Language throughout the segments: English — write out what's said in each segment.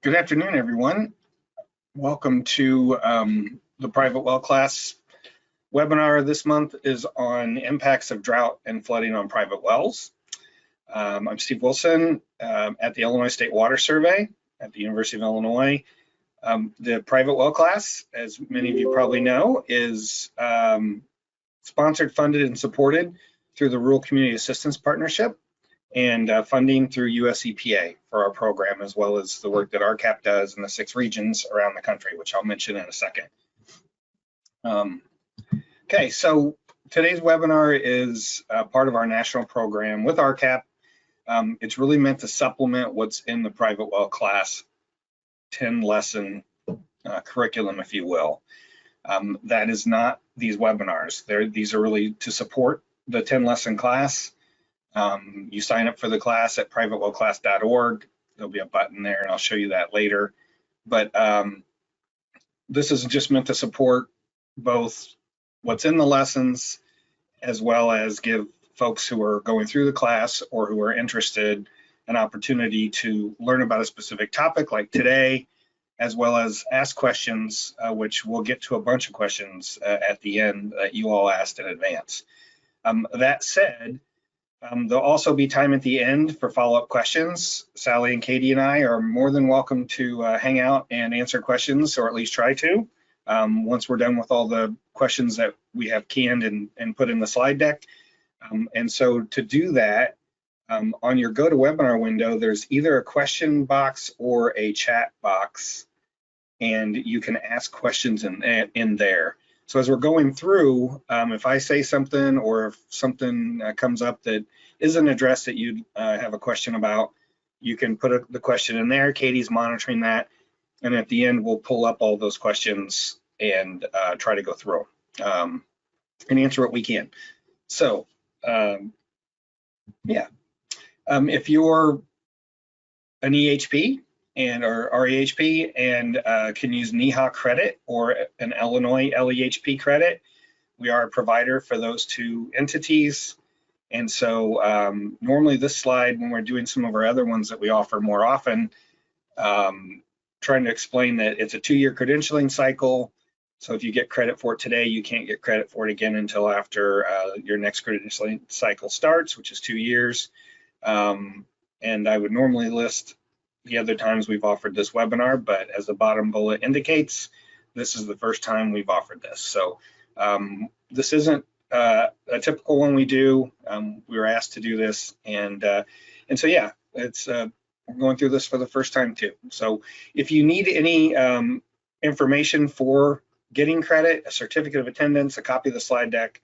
Good afternoon, everyone. Welcome to the private well class. Webinar this month is on impacts of drought and flooding on private wells. I'm Steve Wilson at the Illinois State Water Survey at the University of Illinois. The private well class, as many of you probably know, is sponsored, funded, and supported through the Rural Community Assistance Partnership and funding through US EPA for our program, as well as the work that RCAP does in the 6 regions around the country, which I'll mention in a second. Okay, so today's webinar is part of our national program with RCAP. It's really meant to supplement what's in the private well class 10 lesson curriculum, if you will. That is not these webinars. These are really to support the 10 lesson class. You sign up for the class at privatewellclass.org. There'll be a button there, and I'll show you that later. But this is just meant to support both what's in the lessons, as well as give folks who are going through the class or who are interested an opportunity to learn about a specific topic like today, as well as ask questions, which we'll get to a bunch of questions at the end that you all asked in advance. That said, there'll also be time at the end for follow-up questions. Sally and Katie and I are more than welcome to hang out and answer questions, or at least try to, once we're done with all the questions that we have canned and put in the slide deck. And so to do that, on your GoToWebinar window, there's either a question box or a chat box, and you can ask questions in there. So as we're going through, if I say something or if something comes up that isn't addressed that you have a question about, you can put the question in there. Katie's monitoring that. And at the end, we'll pull up all those questions and try to go through and answer what we can. So, yeah, if you're an EHP or REHP and can use NEHA credit or an Illinois LEHP credit, we are a provider for those two entities. And so normally this slide, when we're doing some of our other ones that we offer more often, trying to explain that it's a 2-year credentialing cycle. So if you get credit for it today, you can't get credit for it again until after your next credentialing cycle starts, which is 2 years. And I would normally list the other times we've offered this webinar, but as the bottom bullet indicates, this is the first time we've offered this. So this isn't a typical one we do. We were asked to do this, and so yeah, it's we're going through this for the first time too. So if you need any information for getting credit, a certificate of attendance, a copy of the slide deck,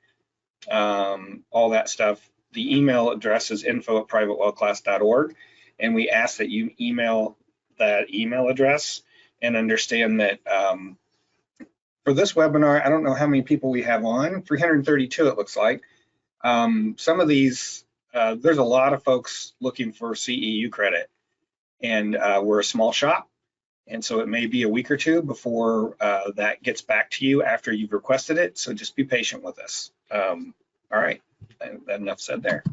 all that stuff, the email address is info@privatewellclass.org. And we ask that you email that email address, and understand that for this webinar, I don't know how many people we have on, 332 it looks like. Some of these, there's a lot of folks looking for CEU credit, and we're a small shop. And so it may be a week or two before that gets back to you after you've requested it. So just be patient with us. All right, enough said there.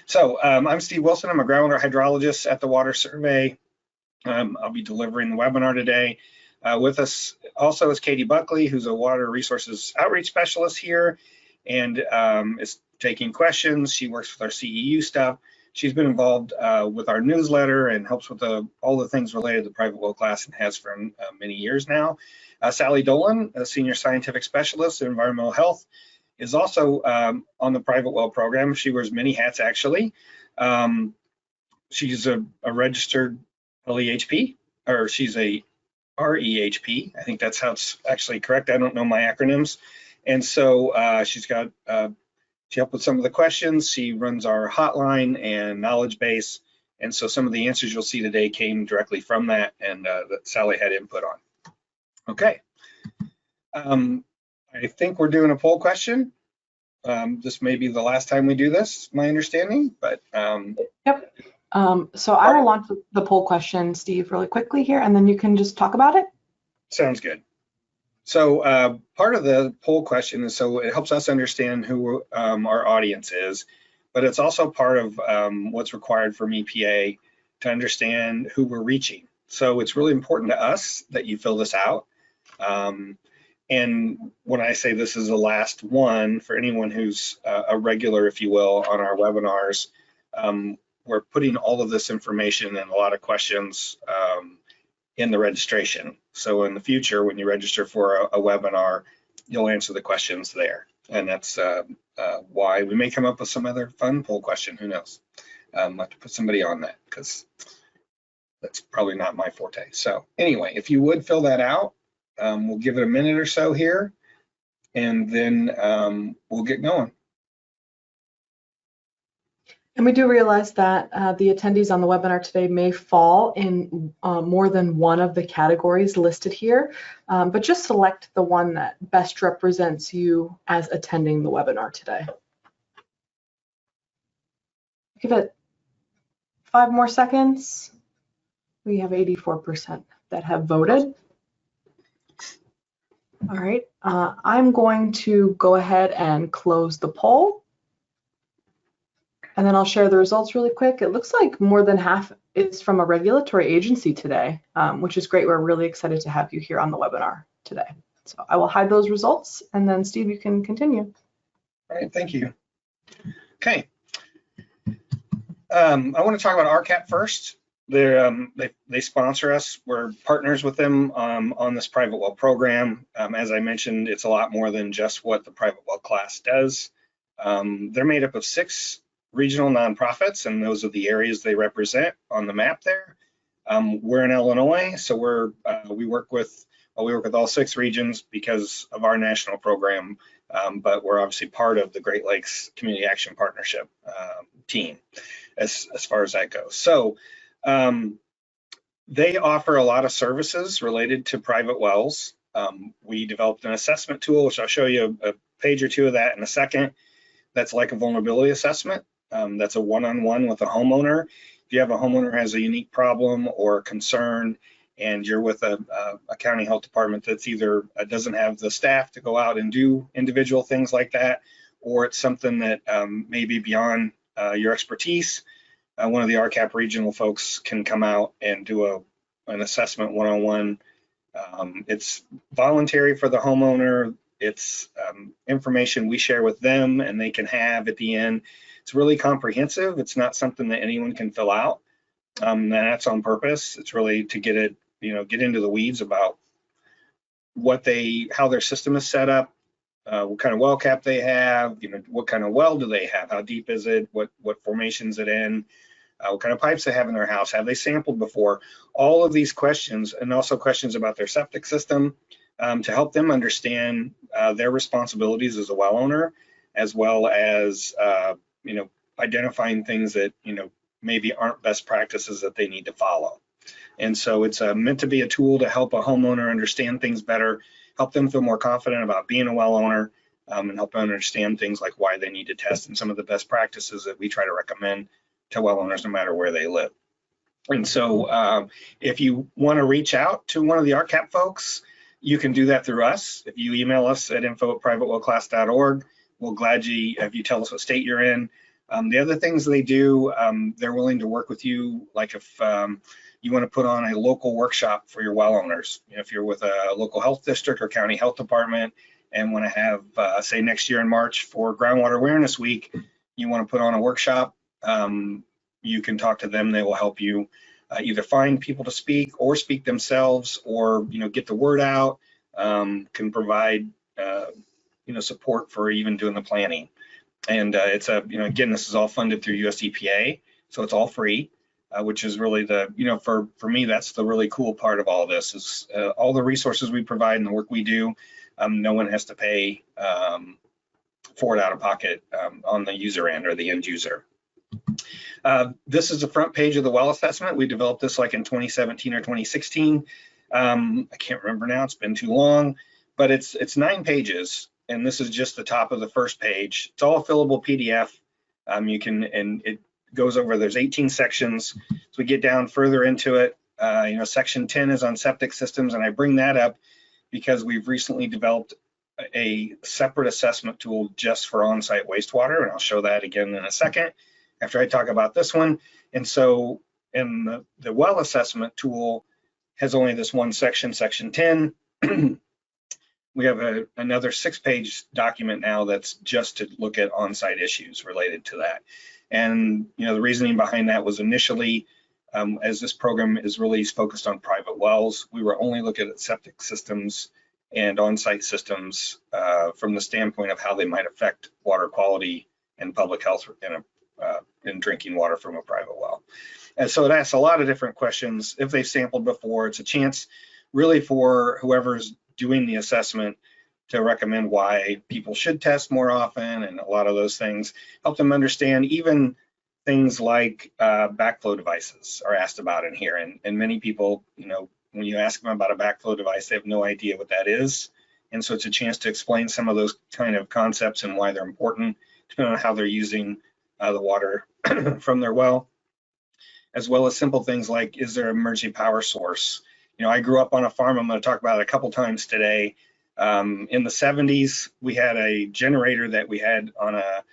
So I'm Steve Wilson. I'm a groundwater hydrologist at the Water Survey. I'll be delivering the webinar today. With us also is Katie Buckley, who's a water resources outreach specialist here, and is taking questions. She works with our CEU stuff. She's been involved with our newsletter and helps with all the things related to the private well class, and has for many years now. Sally Dolan, a senior scientific specialist in environmental health, is also on the private well program. She wears many hats, actually. She's a registered LEHP, or she's a REHP. I think that's how it's actually correct. I don't know my acronyms. And so she helped with some of the questions. She runs our hotline and knowledge base. And so some of the answers you'll see today came directly from that, and that Sally had input on. Okay. I think we're doing a poll question. This may be the last time we do this, my understanding, but yep. So I will launch the poll question, Steve, really quickly here, and then you can just talk about it. Sounds good. So part of the poll question is so it helps us understand who our audience is, but it's also part of what's required from EPA to understand who we're reaching. So it's really important to us that you fill this out. And when I say this is the last one, for anyone who's a regular, if you will, on our webinars, we're putting all of this information and a lot of questions in the registration. So in the future, when you register for a webinar, you'll answer the questions there. And that's why we may come up with some other fun poll question, who knows? I'll have to put somebody on that because that's probably not my forte. So anyway, if you would fill that out, we'll give it a minute or so here, and then we'll get going. And we do realize that the attendees on the webinar today may fall in more than one of the categories listed here, but just select the one that best represents you as attending the webinar today. Give it 5 more seconds. We have 84% that have voted. All right, I'm going to go ahead and close the poll. And then I'll share the results really quick. It looks like more than half is from a regulatory agency today, which is great. We're really excited to have you here on the webinar today. So I will hide those results, and then Steve, you can continue. All right, thank you. Okay. I want to talk about RCAP first. They sponsor us. We're partners with them on this private well program. As I mentioned, it's a lot more than just what the private well class does. They're made up of 6 regional nonprofits, and those are the areas they represent on the map there. We're in Illinois, so we work with all 6 regions because of our national program, but we're obviously part of the Great Lakes Community Action Partnership team as far as that goes. So they offer a lot of services related to private wells. We developed an assessment tool, which I'll show you a page or two of that in a second. That's like a vulnerability assessment. That's a one-on-one with a homeowner. If you have a homeowner who has a unique problem or concern, and you're with a county health department that's either doesn't have the staff to go out and do individual things like that, or it's something that may be beyond your expertise, one of the RCAP regional folks can come out and do an assessment one-on-one. It's voluntary for the homeowner. It's information we share with them and they can have at the end. It's really comprehensive. It's not something that anyone can fill out. And that's on purpose. It's really to get it, get into the weeds about how their system is set up, what kind of well cap they have, what kind of well do they have, how deep is it, what formation is it in, what kind of pipes they have in their house, have they sampled before, all of these questions, and also questions about their septic system to help them understand their responsibilities as a well owner, as well as identifying things that maybe aren't best practices that they need to follow. And so it's meant to be a tool to help a homeowner understand things better, help them feel more confident about being a well owner, and help them understand things like why they need to test and some of the best practices that we try to recommend to well owners no matter where they live. And so if you want to reach out to one of the RCAP folks, you can do that through us. If you email us at info@privatewellclass.org, we'll gladly, if you tell us what state you're in. The other things they do, they're willing to work with you, like if you want to put on a local workshop for your well owners. If you're with a local health district or county health department and want to have, say next year in March for Groundwater Awareness Week, you want to put on a workshop, you can talk to them. They will help you either find people to speak or speak themselves, or get the word out, can provide support for even doing the planning. And it's again, this is all funded through US EPA, so it's all free, which is really the, for me, that's the really cool part of all this is all the resources we provide and the work we do, no one has to pay for it out of pocket on the user end or the end user. This is the front page of the well assessment. We developed this like in 2017 or 2016. I can't remember now, it's been too long, but it's 9 pages. And this is just the top of the first page. It's all a fillable PDF. And it goes over, there's 18 sections. So we get down further into it. Section 10 is on septic systems, and I bring that up because we've recently developed a separate assessment tool just for on-site wastewater, and I'll show that again in a second after I talk about this one. And so in the well assessment tool, has only this one section, section 10. We have another 6-page document now that's just to look at on-site issues related to that. And the reasoning behind that was initially, as this program is really focused on private wells, we were only looking at septic systems and on-site systems from the standpoint of how they might affect water quality and public health in drinking water from a private well. And so it asks a lot of different questions. If they've sampled before, it's a chance really for whoever's doing the assessment to recommend why people should test more often, and a lot of those things. Help them understand even things like backflow devices are asked about in here. And many people, when you ask them about a backflow device, they have no idea what that is. And so it's a chance to explain some of those kind of concepts and why they're important, depending on how they're using the water from their well, as well as simple things like, is there an emergency power source? I grew up on a farm. I'm going to talk about it a couple times today. In the 70s, we had a generator that we had on a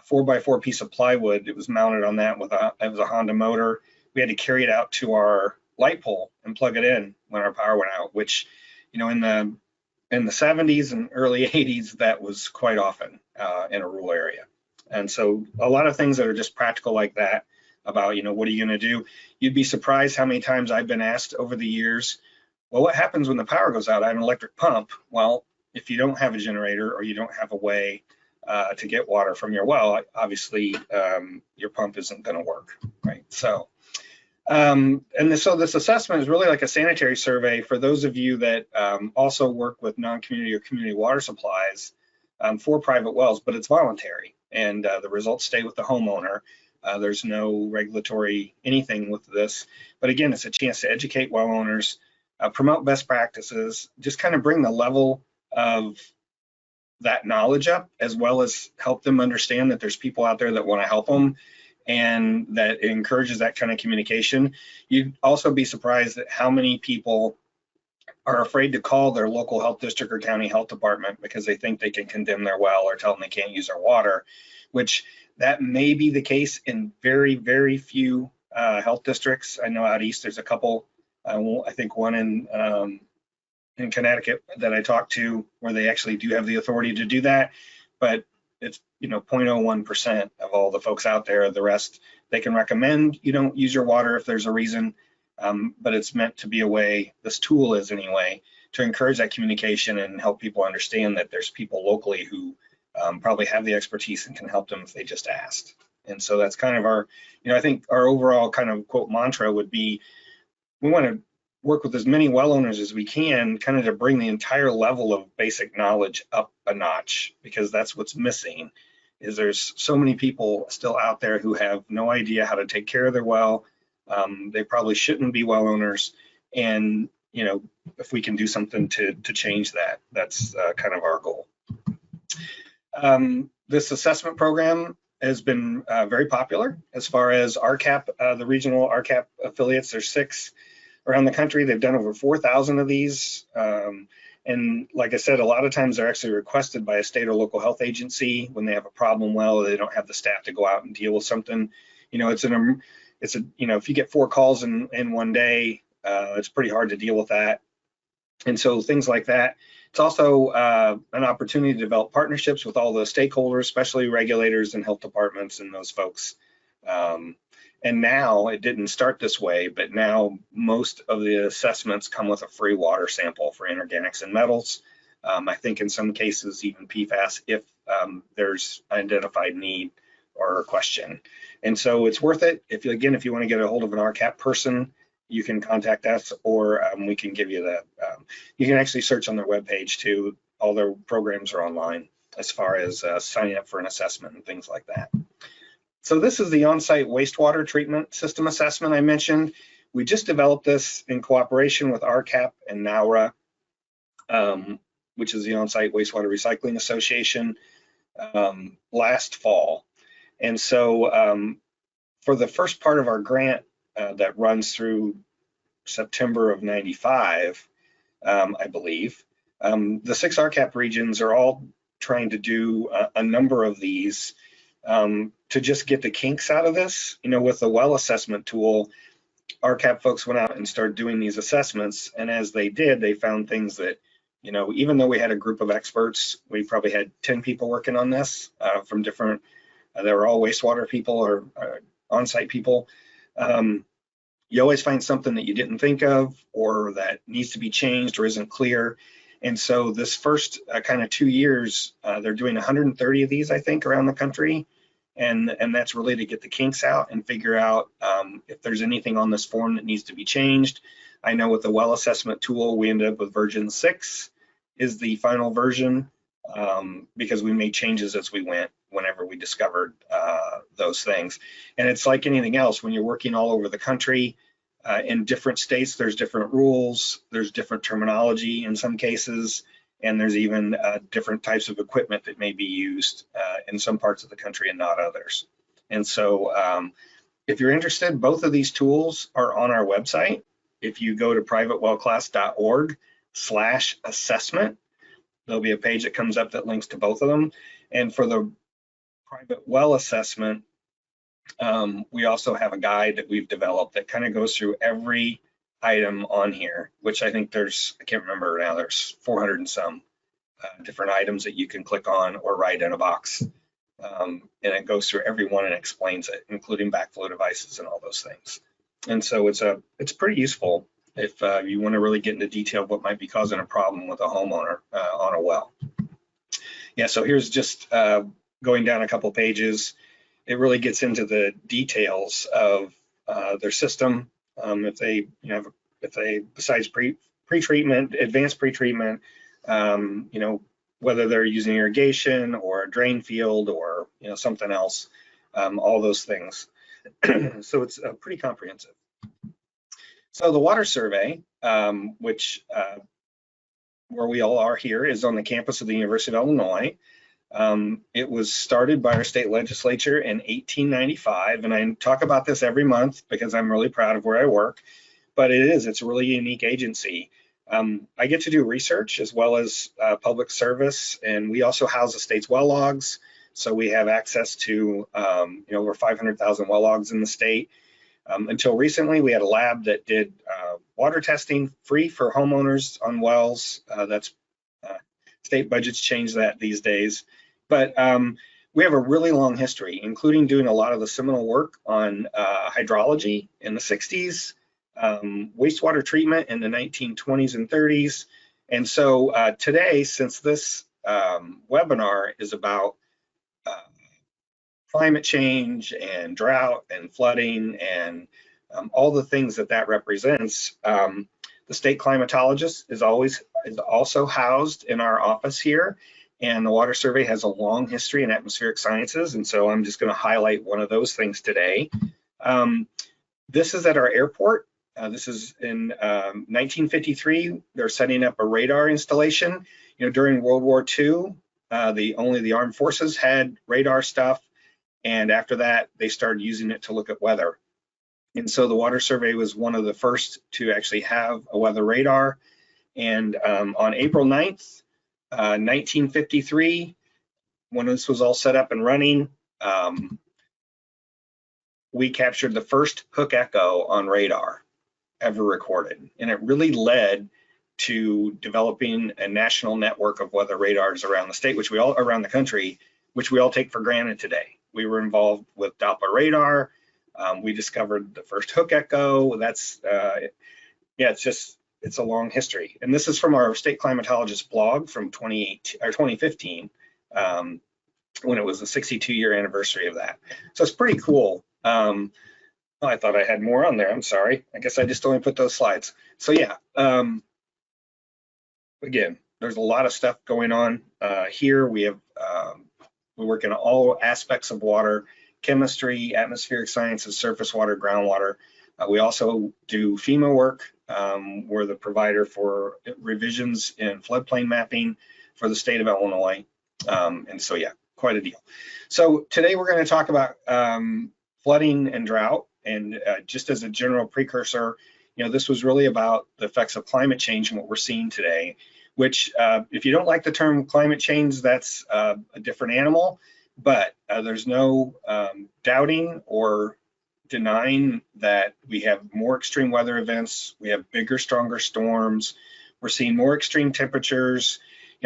4x4 piece of plywood. It was mounted on that it was a Honda motor. We had to carry it out to our light pole and plug it in when our power went out, which, in the 70s and early 80s, that was quite often in a rural area. And so a lot of things that are just practical like that about, what are you going to do? You'd be surprised how many times I've been asked over the years, well, what happens when the power goes out? I have an electric pump. Well, if you don't have a generator or you don't have a way to get water from your well, obviously your pump isn't going to work, right? So, so this assessment is really like a sanitary survey for those of you that also work with non-community or community water supplies for private wells, but it's voluntary, and the results stay with the homeowner. There's no regulatory anything with this, but again, it's a chance to educate well owners, promote best practices, just kind of bring the level of that knowledge up, as well as help them understand that there's people out there that want to help them, and that it encourages that kind of communication. You'd also be surprised at how many people are afraid to call their local health district or county health department because they think they can condemn their well or tell them they can't use their water, which that may be the case in very, very few health districts. I know out east there's a couple, I think one in Connecticut that I talked to where they actually do have the authority to do that, but it's 0.01% of all the folks out there. The rest, they can recommend you don't use your water if there's a reason, but it's meant to be a way, this tool is anyway, to encourage that communication and help people understand that there's people locally who probably have the expertise and can help them if they just asked. And so that's kind of our, I think our overall kind of quote mantra would be, we want to work with as many well owners as we can, kind of to bring the entire level of basic knowledge up a notch, because that's what's missing, is there's so many people still out there who have no idea how to take care of their well. They probably shouldn't be well owners. And, if we can do something to change that, that's kind of our goal. This assessment program has been very popular as far as RCAP, the regional RCAP affiliates. There's 6 around the country. They've done over 4,000 of these. And like I said, a lot of times they're actually requested by a state or local health agency when they have a problem well, they don't have the staff to go out and deal with something. If you get 4 calls in one day, it's pretty hard to deal with that. And so things like that. It's also an opportunity to develop partnerships with all the stakeholders, especially regulators and health departments and those folks. And now, it didn't start this way, but now most of the assessments come with a free water sample for inorganics and metals. I think in some cases even PFAS if there's identified need or a question. And so it's worth it. If you want to get a hold of an RCAP person, you can contact us, or we can give you the, you can actually search on their webpage too. All their programs are online as far as signing up for an assessment and things like that. So this is the on-site wastewater treatment system assessment I mentioned. We just developed this in cooperation with RCAP and NAURA, which is the On-Site Wastewater Recycling Association, last fall. And so for the first part of our grant that runs through September of '95, I believe, the 6 RCAP regions are all trying to do a number of these to just get the kinks out of this. With the well assessment tool, RCAP folks went out and started doing these assessments, and as they did, they found things that, you know, even though we had a group of experts, we probably had 10 people working on this from different, they were all wastewater people or on-site people. You always find something that you didn't think of or that needs to be changed or isn't clear. And so this first kind of 2 years, they're doing 130 of these, I think, around the country. And that's really to get the kinks out and figure out if there's anything on this form that needs to be changed. I know with the well assessment tool, we ended up with version 6 is the final version because we made changes as we went whenever we discovered those things. And it's like anything else, when you're working all over the country, in different states, there's different rules, there's different terminology in some cases, and there's even different types of equipment that may be used in some parts of the country and not others. And so if you're interested, both of these tools are on our website. If you go to privatewellclass.org/assessment, there'll be a page that comes up that links to both of them. And for the private well assessment, we also have a guide that we've developed that kind of goes through every item on here, which I think there's, I can't remember now, there's 400 and some different items that you can click on or write in a box. And it goes through every one and explains it, including backflow devices and all those things. And so it's pretty useful if you want to really get into detail of what might be causing a problem with a homeowner on a well. Yeah, so here's just going down a couple pages. It really gets into the details of their system. If they, besides pre-treatment, advanced pre-treatment, whether they're using irrigation or a drain field or something else, all those things. So it's pretty comprehensive. So the water survey, which where we all are here, is on the campus of the University of Illinois. It was started by our state legislature in 1895, and I talk about this every month because I'm really proud of where I work, but it's a really unique agency. I get to do research as well as public service, and we also house the state's well logs, so we have access to over 500,000 well logs in the state. Until recently, we had a lab that did water testing free for homeowners on wells. State budgets change that these days. But we have a really long history, including doing a lot of the seminal work on hydrology in the 60s, wastewater treatment in the 1920s and 30s. And so today, since this webinar is about climate change and drought and flooding and all the things that represents, the state climatologist is also housed in our office here, and the water survey has a long history in atmospheric sciences, and so I'm just going to highlight one of those things today. This is at our airport. This is in 1953. They're setting up a radar installation. During World War II, only the armed forces had radar stuff, and after that, they started using it to look at weather. And so the water survey was one of the first to actually have a weather radar. And on April 9th, 1953, when this was all set up and running, we captured the first hook echo on radar ever recorded. And it really led to developing a national network of weather radars around the state, around the country, which we all take for granted today. We were involved with Doppler radar. We discovered the first hook echo. It's a long history. And this is from our state climatologist blog from 2015, when it was the 62-year anniversary of that. So it's pretty cool. I thought I had more on there. I'm sorry. I guess I just only put those slides. So yeah, again, there's a lot of stuff going on here. We work in all aspects of water: chemistry, atmospheric sciences, surface water, groundwater. We also do FEMA work. We're the provider for revisions in floodplain mapping for the state of Illinois. And so, yeah, quite a deal. So today we're going to talk about flooding and drought. And just as a general precursor, this was really about the effects of climate change and what we're seeing today, which if you don't like the term climate change, that's a different animal. But there's no doubting or denying that we have more extreme weather events, we have bigger, stronger storms, we're seeing more extreme temperatures.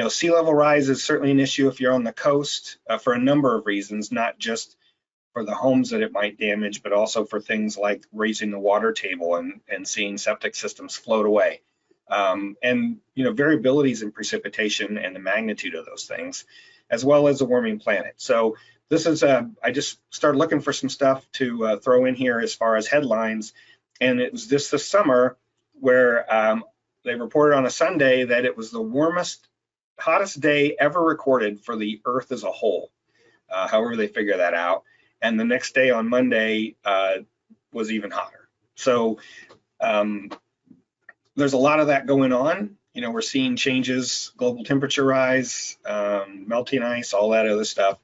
Sea level rise is certainly an issue if you're on the coast for a number of reasons, not just for the homes that it might damage, but also for things like raising the water table and seeing septic systems float away. And variabilities in precipitation and the magnitude of those things, as well as a warming planet. So this is, I just started looking for some stuff to throw in here as far as headlines. And it was this summer where they reported on a Sunday that it was the warmest, hottest day ever recorded for the Earth as a whole, however they figure that out. And the next day on Monday was even hotter. So there's a lot of that going on. We're seeing changes, global temperature rise, melting ice, all that other stuff.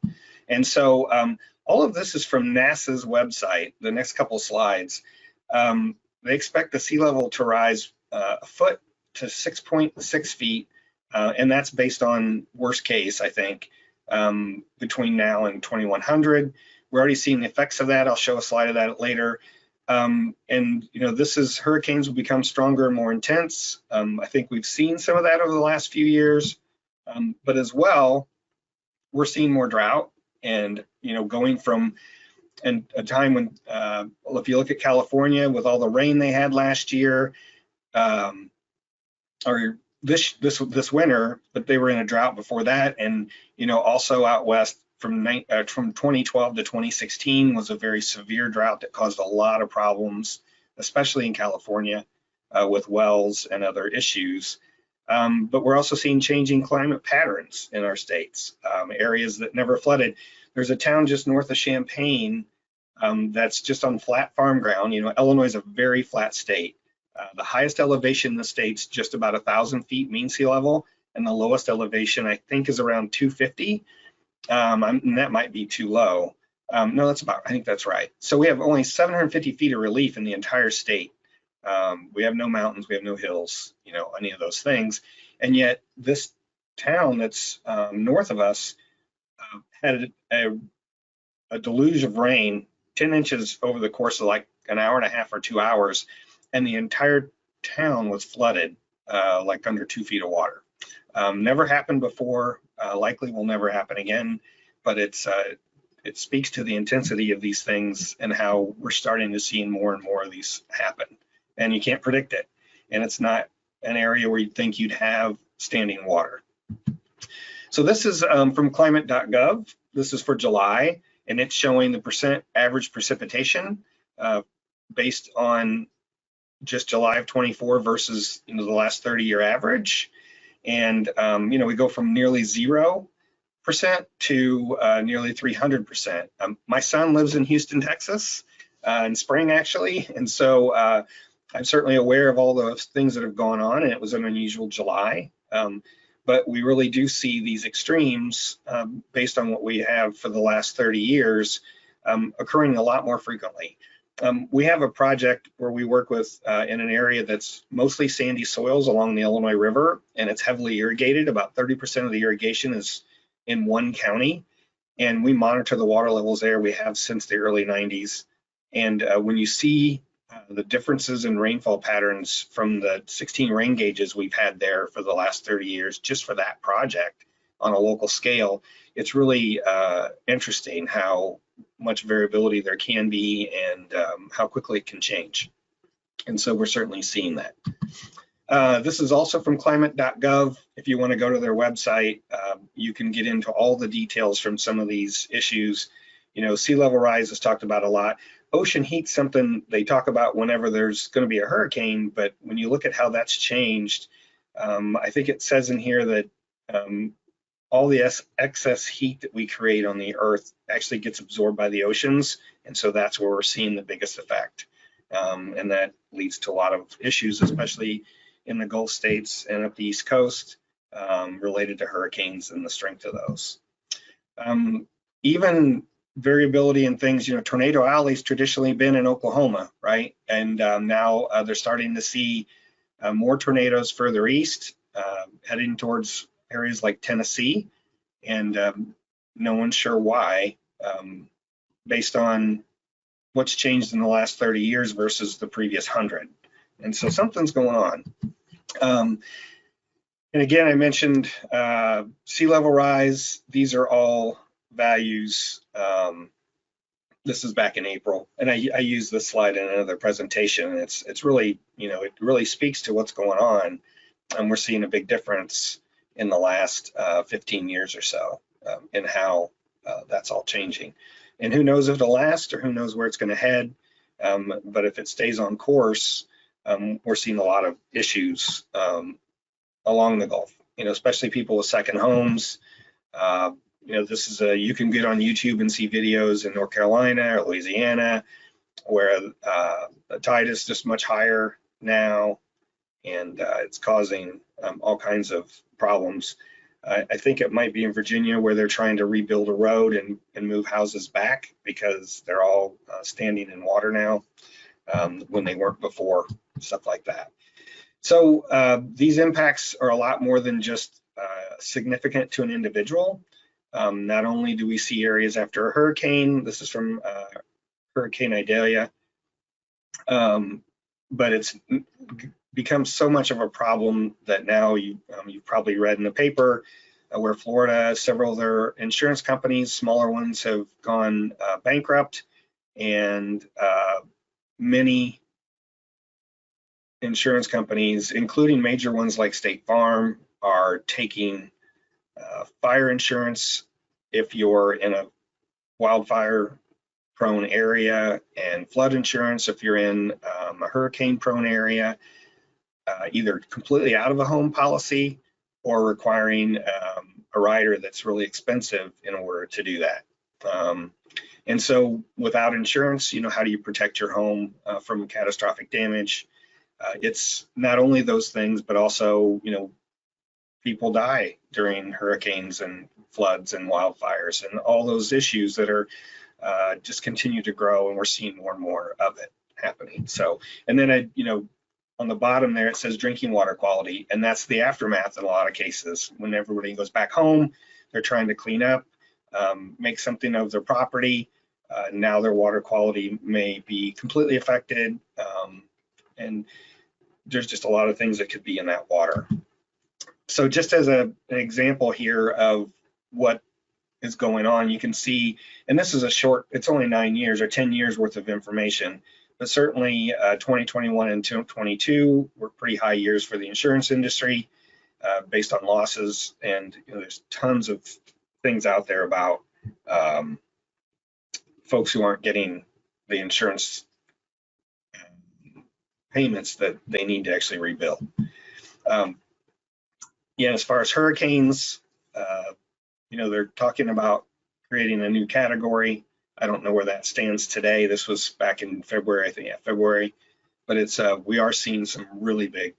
And so all of this is from NASA's website. The next couple of slides, they expect the sea level to rise a foot to 6.6 feet. And that's based on worst case, I think, between now and 2100. We're already seeing the effects of that. I'll show a slide of that later. And this is hurricanes will become stronger and more intense. I think we've seen some of that over the last few years, but as well, we're seeing more drought and, going from a time when, if you look at California with all the rain they had last year, or this winter, but they were in a drought before that. And, also out west, from 2012 to 2016 was a very severe drought that caused a lot of problems, especially in California with wells and other issues. But we're also seeing changing climate patterns in our states, areas that never flooded. There's a town just north of Champaign that's just on flat farm ground. Illinois is a very flat state. The highest elevation in the state's just about 1,000 feet mean sea level, and the lowest elevation I think is around 250. And that might be too low. No, I think that's right. So we have only 750 feet of relief in the entire state. We have no mountains, we have no hills, any of those things. And yet this town that's north of us had a deluge of rain, 10 inches over the course of like an hour and a half or 2 hours, and the entire town was flooded, like under 2 feet of water. Never happened before, likely will never happen again, but it speaks to the intensity of these things and how we're starting to see more and more of these happen. And you can't predict it. And it's not an area where you'd think you'd have standing water. So this is from climate.gov. This is for July, and it's showing the average precipitation based on just July of 24 versus the last 30-year average. And we go from nearly 0% to nearly 300%. My son lives in Houston, Texas, in spring actually, and so I'm certainly aware of all the things that have gone on, and it was an unusual July. But we really do see these extremes based on what we have for the last 30 years occurring a lot more frequently. We have a project where we work with in an area that's mostly sandy soils along the Illinois River, and it's heavily irrigated. About 30% of the irrigation is in one county, and we monitor the water levels there. We have since the early 90s. And when you see the differences in rainfall patterns from the 16 rain gauges we've had there for the last 30 years, just for that project on a local scale, it's really interesting how much variability there can be and how quickly it can change. And so we're certainly seeing that. This is also from climate.gov. If you want to go to their website, you can get into all the details from some of these issues. Sea level rise is talked about a lot. Ocean heat's something they talk about whenever there's going to be a hurricane, but when you look at how that's changed, I think it says in here that all the excess heat that we create on the Earth actually gets absorbed by the oceans, and so that's where we're seeing the biggest effect. And that leads to a lot of issues, especially in the Gulf states and up the East Coast, related to hurricanes and the strength of those. Even variability in things, Tornado Alley's traditionally been in Oklahoma, right? And now they're starting to see more tornadoes further east, heading towards areas like Tennessee, and no one's sure why, based on what's changed in the last 30 years versus the previous 100. And so something's going on. And again, I mentioned sea level rise. These are all values. This is back in April, and I used this slide in another presentation. And it's really, it really speaks to what's going on, and we're seeing a big difference in the last 15 years or so in how that's all changing. And who knows if it'll last, or who knows where it's going to head. But if it stays on course, we're seeing a lot of issues along the Gulf, especially people with second homes. This is you can get on YouTube and see videos in North Carolina or Louisiana where the tide is just much higher now, and it's causing all kinds of problems. I think it might be in Virginia where they're trying to rebuild a road and move houses back because they're all standing in water now when they weren't before, stuff like that. So these impacts are a lot more than just significant to an individual. Not only do we see areas after a hurricane, this is from Hurricane Idalia, but it's become so much of a problem that now you've probably read in the paper where Florida, several of their insurance companies, smaller ones, have gone bankrupt, and many insurance companies, including major ones like State Farm, are taking fire insurance if you're in a wildfire prone area, and flood insurance if you're in a hurricane prone area, either completely out of a home policy or requiring a rider that's really expensive in order to do that. And so without insurance, how do you protect your home from catastrophic damage? It's not only those things, but also, people die during hurricanes and floods and wildfires and all those issues that are just continue to grow, and we're seeing more and more of it happening. So, and then on the bottom there, it says drinking water quality, and that's the aftermath in a lot of cases. When everybody goes back home, they're trying to clean up, make something of their property. Now their water quality may be completely affected, and there's just a lot of things that could be in that water. So just as an example here of what is going on, you can see, and this is it's only 9 years or 10 years worth of information, but certainly 2021 and 2022 were pretty high years for the insurance industry based on losses. And there's tons of things out there about folks who aren't getting the insurance payments that they need to actually rebuild. As far as hurricanes, they're talking about creating a new category. I don't know where that stands today. This was back in February, I think, February. But it's we are seeing some really big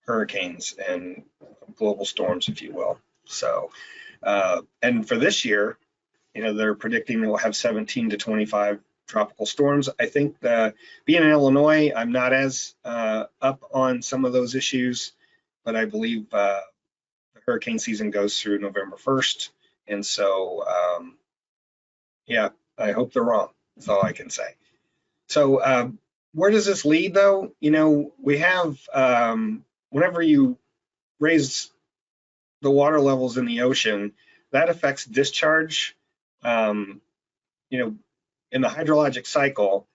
hurricanes and global storms, if you will. So, and for this year, they're predicting we'll have 17 to 25 tropical storms. I think being in Illinois, I'm not as up on some of those issues, but I believe the hurricane season goes through November 1st. And so, I hope they're wrong. That's all I can say. So where does this lead though? We have, whenever you raise the water levels in the ocean, that affects discharge. In the hydrologic cycle,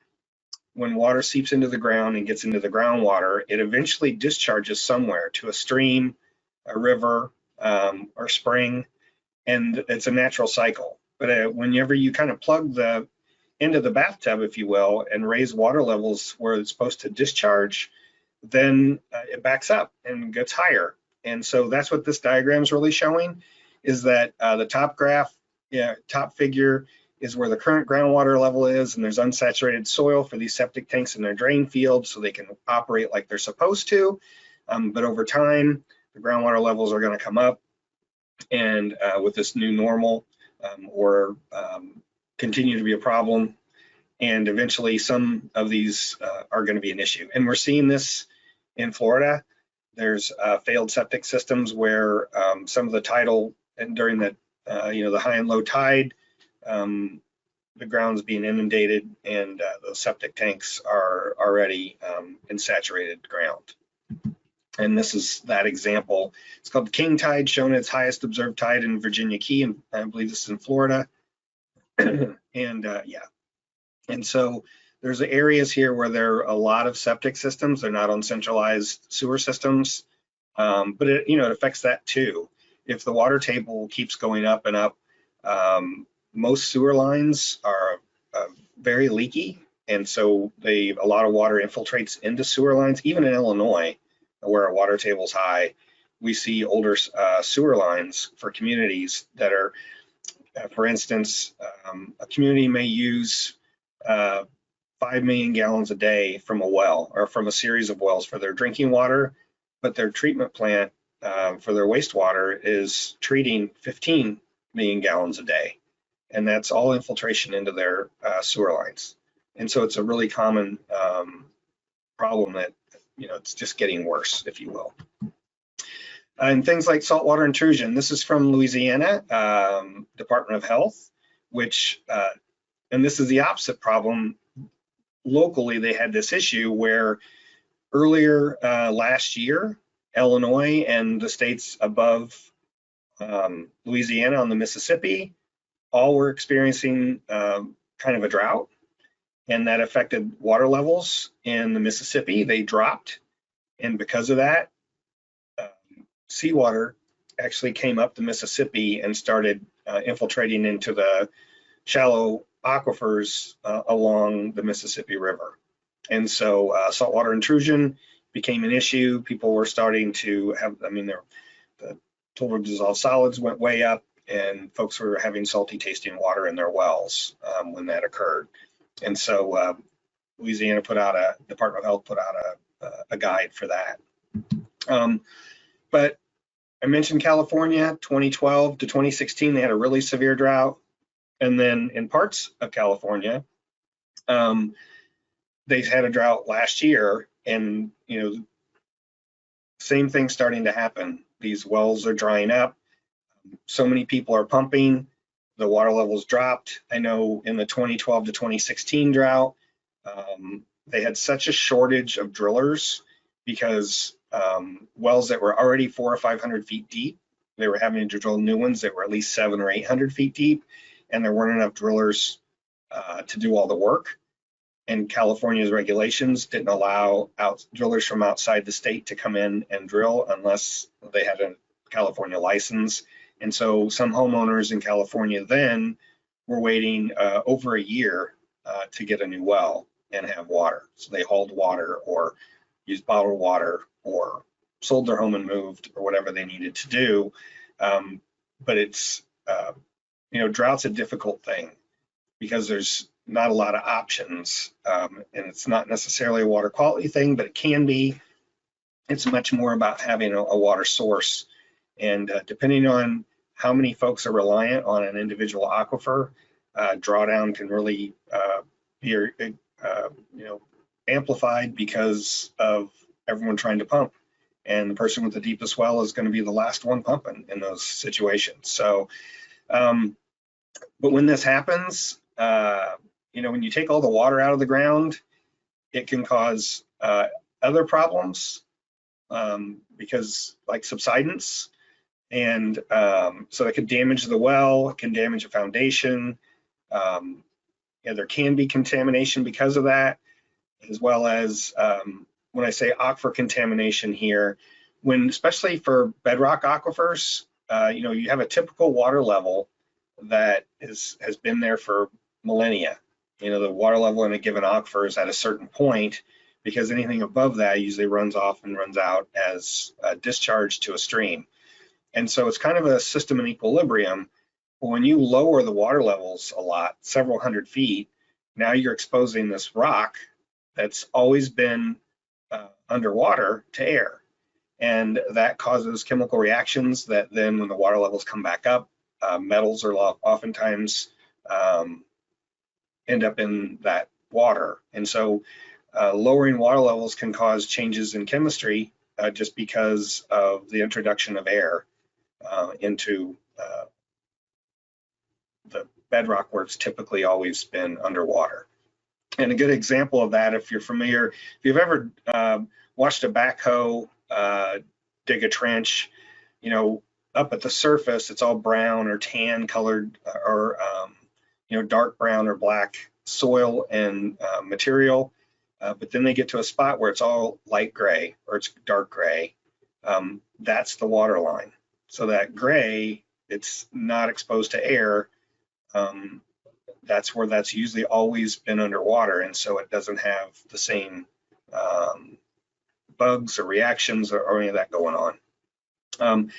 when water seeps into the ground and gets into the groundwater, it eventually discharges somewhere to a stream, a river, or spring, and it's a natural cycle. But whenever you kind of plug the end of the bathtub, if you will, and raise water levels where it's supposed to discharge, then it backs up and gets higher. And so that's what this diagram is really showing, is that the top graph, top figure, is where the current groundwater level is, and there's unsaturated soil for these septic tanks in their drain fields so they can operate like they're supposed to. But over time, the groundwater levels are going to come up, and with this new normal, or continue to be a problem, and eventually some of these are going to be an issue. And we're seeing this in Florida. There's failed septic systems where some of the tidal, and during the the high and low tide, the ground's being inundated and those septic tanks are already in saturated ground. And this is that example. It's called the King Tide, shown its highest observed tide in Virginia Key, and I believe this is in Florida. And yeah, and so there's areas here where there are a lot of septic systems. They're not on centralized sewer systems, but it, it affects that too. If the water table keeps going up and up, most sewer lines are very leaky, and so a lot of water infiltrates into sewer lines. Even in Illinois, where our water table's high, we see older sewer lines for communities that are, for instance, a community may use 5 million gallons a day from a well or from a series of wells for their drinking water, but their treatment plant for their wastewater is treating 15 million gallons a day. And that's all infiltration into their sewer lines. And so it's a really common problem that, it's just getting worse, if you will. And things like saltwater intrusion. This is from Louisiana Department of Health, which, and this is the opposite problem. Locally, they had this issue where earlier last year, Illinois and the states above Louisiana on the Mississippi all were experiencing kind of a drought, and that affected water levels in the Mississippi. They dropped, and because of that, seawater actually came up the Mississippi and started infiltrating into the shallow aquifers along the Mississippi River. And so saltwater intrusion became an issue. People were starting to have, the total dissolved solids went way up, and folks were having salty tasting water in their wells when that occurred. And so Louisiana Department of Health put out a guide for that. But I mentioned California, 2012 to 2016, they had a really severe drought. And then in parts of California, they had a drought last year, and same thing starting to happen. These wells are drying up. So many people are pumping. The water levels dropped. I know in the 2012 to 2016 drought, they had such a shortage of drillers because wells that were already 400 or 500 feet deep, they were having to drill new ones that were at least 700 or 800 feet deep, and there weren't enough drillers to do all the work. And California's regulations didn't allow drillers from outside the state to come in and drill unless they had a California license. And so some homeowners in California then were waiting over a year to get a new well and have water. So they hauled water or used bottled water or sold their home and moved or whatever they needed to do. But it's, drought's a difficult thing because there's not a lot of options, and it's not necessarily a water quality thing, but it can be. It's much more about having a water source, and depending on how many folks are reliant on an individual aquifer, drawdown can really be amplified because of everyone trying to pump, and the person with the deepest well is going to be the last one pumping in those situations. So, but when this happens, when you take all the water out of the ground, it can cause other problems because like subsidence, and so it can damage the well, it can damage a foundation. There can be contamination because of that, as well as when I say aquifer contamination here, especially for bedrock aquifers, you have a typical water level that has been there for millennia. The water level in a given aquifer is at a certain point because anything above that usually runs off and runs out as a discharge to a stream. And so it's kind of a system in equilibrium. But when you lower the water levels a lot, several hundred feet, now you're exposing this rock that's always been underwater to air. And that causes chemical reactions that then when the water levels come back up, metals are oftentimes end up in that water. And so lowering water levels can cause changes in chemistry just because of the introduction of air into bedrock where it's typically always been underwater. And a good example of that, if you're familiar, if you've ever watched a backhoe dig a trench, you know, up at the surface, it's all brown or tan colored or, you know, dark brown or black soil and material. But then they get to a spot where it's all light gray or it's dark gray. That's the water line. So that gray, it's not exposed to air. That's where that's usually always been underwater. And so it doesn't have the same bugs or reactions or any of that going on.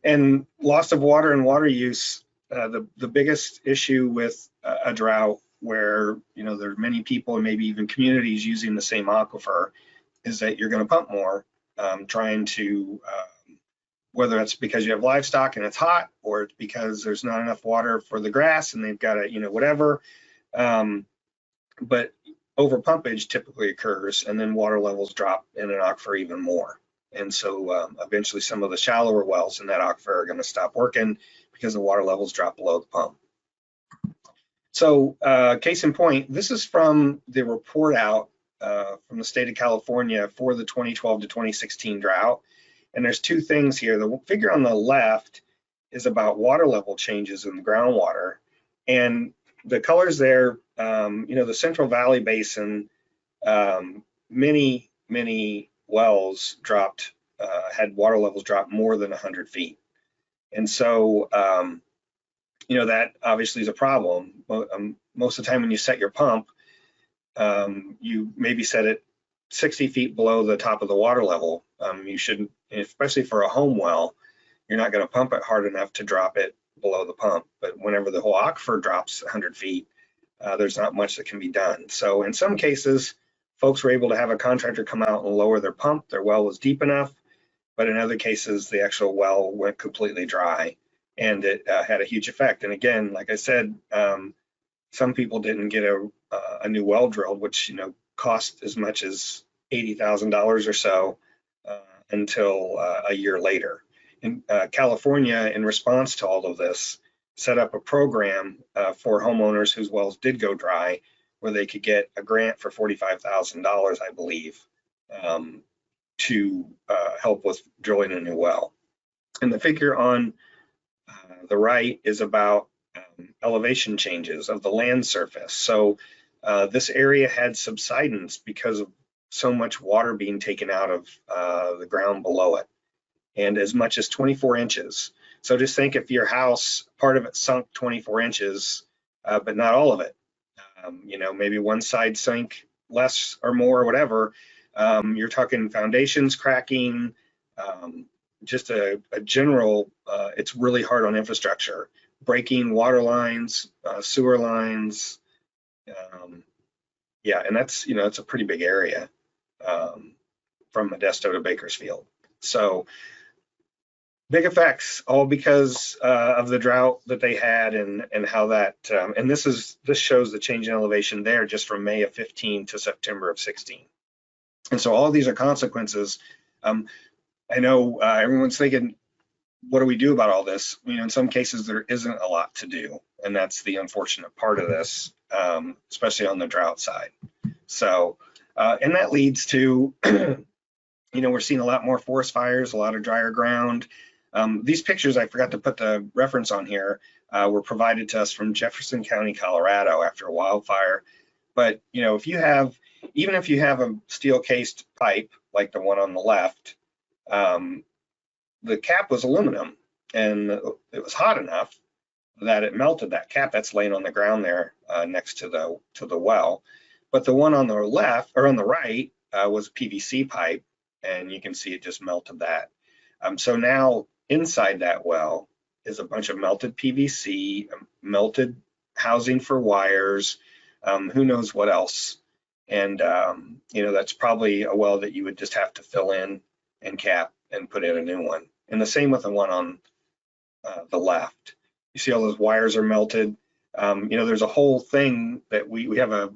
And loss of water and water use, the biggest issue with a drought where, you know, there are many people and maybe even communities using the same aquifer is that you're going to pump more, trying to, whether it's because you have livestock and it's hot, or it's because there's not enough water for the grass and they've got to, you know, whatever. But over pumpage typically occurs, and then water levels drop in an aquifer even more. And so eventually some of the shallower wells in that aquifer are going to stop working because the water levels drop below the pump. So case in point, this is from the report out from the state of California for the 2012 to 2016 drought. And there's two things here. The figure on the left is about water level changes in the groundwater. And the colors there, you know, the Central Valley Basin, many wells dropped, had water levels drop more than 100 feet. And so, you know, that obviously is a problem. Most of the time when you set your pump, you maybe set it 60 feet below the top of the water level. You shouldn't, especially for a home well, you're not going to pump it hard enough to drop it below the pump. But whenever the whole aquifer drops 100 feet, there's not much that can be done. So in some cases, folks were able to have a contractor come out and lower their pump. Their well was deep enough. But in other cases, the actual well went completely dry, and it had a huge effect. And again, like I said, some people didn't get a new well drilled, which, you know, cost as much as $80,000 or so until a year later. In California, in response to all of this, set up a program for homeowners whose wells did go dry, where they could get a grant for $45,000, I believe, to help with drilling a new well. And the figure on the right is about elevation changes of the land surface. So this area had subsidence because of so much water being taken out of the ground below it, and as much as 24 inches. So just think if your house, part of it sunk 24 inches, but not all of it. You know, maybe one side sank less or more or whatever. You're talking foundations cracking, just a general, it's really hard on infrastructure, breaking water lines, sewer lines. Yeah, and that's, you know, it's a pretty big area from Modesto to Bakersfield. So big effects, all because of the drought that they had and how that, and this shows the change in elevation there just from May of 15 to September of 16. And so all of these are consequences. I know everyone's thinking, what do we do about all this? You know, in some cases there isn't a lot to do, and that's the unfortunate part of this, especially on the drought side. So, and that leads to, you know, we're seeing a lot more forest fires, a lot of drier ground. These pictures, I forgot to put the reference on here, were provided to us from Jefferson County, Colorado after a wildfire. But, you know, if you have, even if you have a steel cased pipe like the one on the left, the cap was aluminum, and it was hot enough that it melted that cap that's laying on the ground there next to the well. But the one on the left or on the right was a PVC pipe, and you can see it just melted that. So now inside that well is a bunch of melted PVC, melted housing for wires, who knows what else. And, you know, that's probably a well that you would just have to fill in and cap and put in a new one. And the same with the one on the left. You see all those wires are melted. You know, there's a whole thing that we have a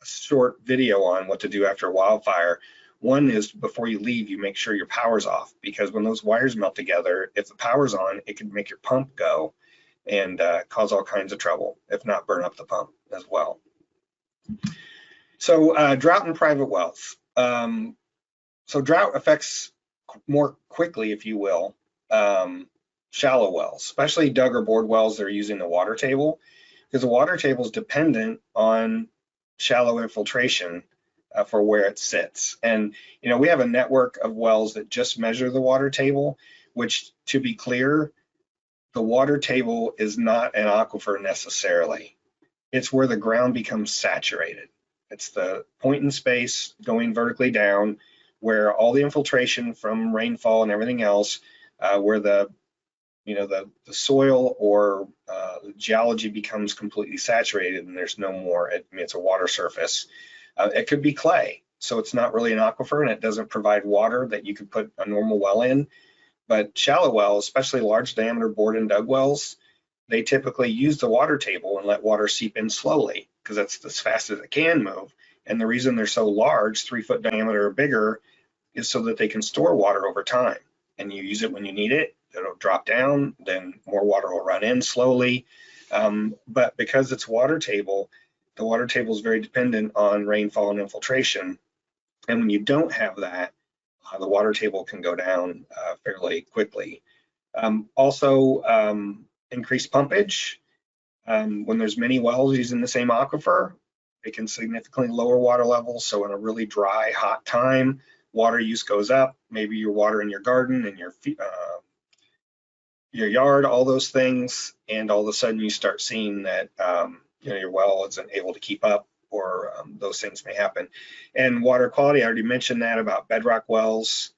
short video on what to do after a wildfire. One is before you leave, you make sure your power's off, because when those wires melt together, if the power's on, it could make your pump go. and cause all kinds of trouble, if not burn up the pump as well. So drought in private wells. So drought affects more quickly, if you will, shallow wells, especially dug or bored wells that are using the water table, because the water table is dependent on shallow infiltration for where it sits. And we have a network of wells that just measure the water table, which, to be clear, the water table is not an aquifer necessarily. It's where the ground becomes saturated. It's the point in space going vertically down where all the infiltration from rainfall and everything else, where the soil or the geology becomes completely saturated and there's no more, it's a water surface. It could be clay, so it's not really an aquifer and it doesn't provide water that you could put a normal well in. But shallow wells, especially large diameter bored and dug wells, they typically use the water table and let water seep in slowly because that's as fast as it can move. And the reason they're so large, 3-foot diameter or bigger, is so that they can store water over time. And you use it when you need it, it'll drop down, then more water will run in slowly. But because it's water table, the water table is very dependent on rainfall and infiltration. And when you don't have that, the water table can go down fairly quickly. Also, increased pumpage. When there's many wells using the same aquifer, it can significantly lower water levels. So in a really dry, hot time, water use goes up. Maybe you're watering your garden and your yard, all those things, and all of a sudden you start seeing that your well isn't able to keep up, or those things may happen. And water quality, I already mentioned that about bedrock wells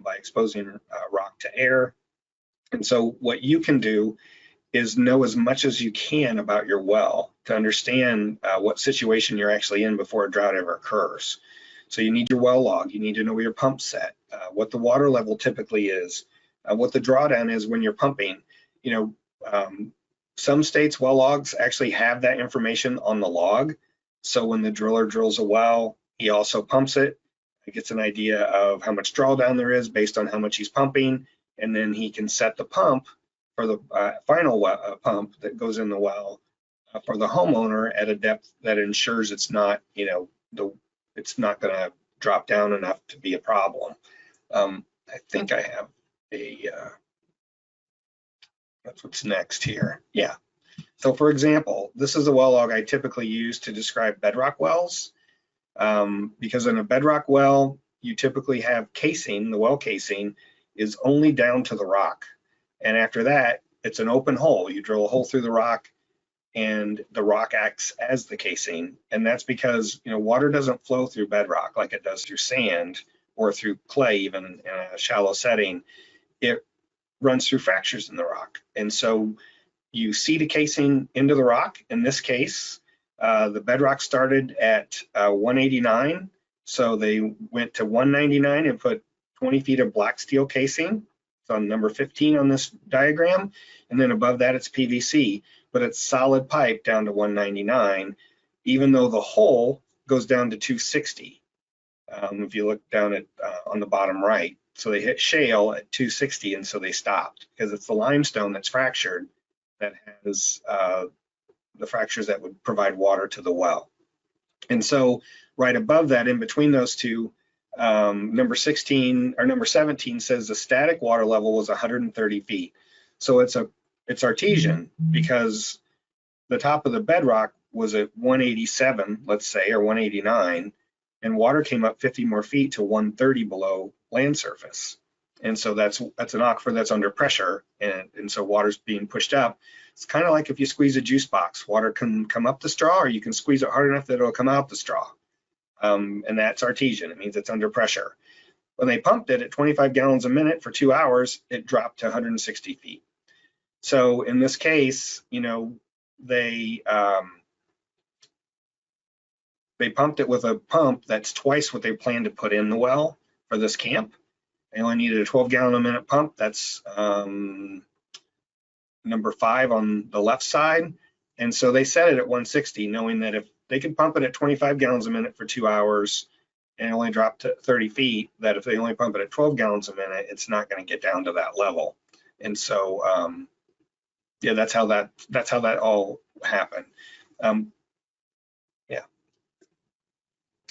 by exposing rock to air. And so what you can do is know as much as you can about your well to understand what situation you're actually in before a drought ever occurs. So you need your well log, you need to know where your pump's set, what the water level typically is, what the drawdown is when you're pumping. Some states' well logs actually have that information on the log. So when the driller drills a well, he also pumps it. He gets an idea of how much drawdown there is based on how much he's pumping, and then he can set the pump for the final pump that goes in the well for the homeowner at a depth that ensures it's not, it's not going to drop down enough to be a problem. I think I have that's what's next here. Yeah. So for example, this is a well log I typically use to describe bedrock wells, because in a bedrock well, you typically have casing, the well casing is only down to the rock. And after that, it's an open hole. You drill a hole through the rock and the rock acts as the casing. And that's because, water doesn't flow through bedrock like it does through sand or through clay, even in a shallow setting. It runs through fractures in the rock. And so you seed a casing into the rock. In this case, the bedrock started at 189. So they went to 199 and put 20 feet of black steel casing. It's on number 15 on this diagram. And then above that, it's PVC, but it's solid pipe down to 199, even though the hole goes down to 260. If you look down at on the bottom right. So they hit shale at 260, and so they stopped because it's the limestone that's fractured that has the fractures that would provide water to the well. And so right above that, in between those two, number 16 or number 17 says the static water level was 130 feet. So it's artesian because the top of the bedrock was at 187, let's say, or 189, and water came up 50 more feet to 130 below land surface. And so that's an aquifer that's under pressure, and so water's being pushed up. It's kind of like if you squeeze a juice box, water can come up the straw, or you can squeeze it hard enough that it'll come out the straw. And that's artesian. It means it's under pressure. When they pumped it at 25 gallons a minute for 2 hours, it dropped to 160 feet. So in this case, they pumped it with a pump that's twice what they planned to put in the well for this camp. They only needed a 12 gallon a minute pump. That's number 5 on the left side. And so they set it at 160, knowing that if they could pump it at 25 gallons a minute for 2 hours and only drop to 30 feet, that if they only pump it at 12 gallons a minute, it's not going to get down to that level. And so Yeah, that's how that all happened. Yeah.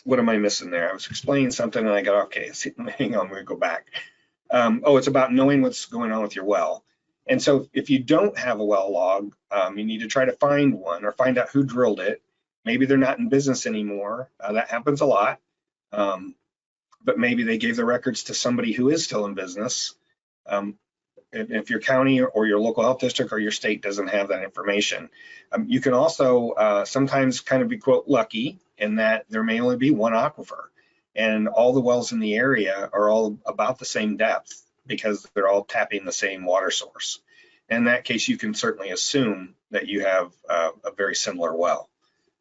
What am I missing there? I was explaining something and I got, okay, hang on, we're gonna go back. Oh, it's about knowing what's going on with your well. And so if you don't have a well log, you need to try to find one or find out who drilled it. Maybe they're not in business anymore. That happens a lot. But maybe they gave the records to somebody who is still in business. If your county or your local health district or your state doesn't have that information. You can also sometimes kind of be, quote, lucky in that there may only be one aquifer and all the wells in the area are all about the same depth because they're all tapping the same water source. In that case, you can certainly assume that you have a very similar well.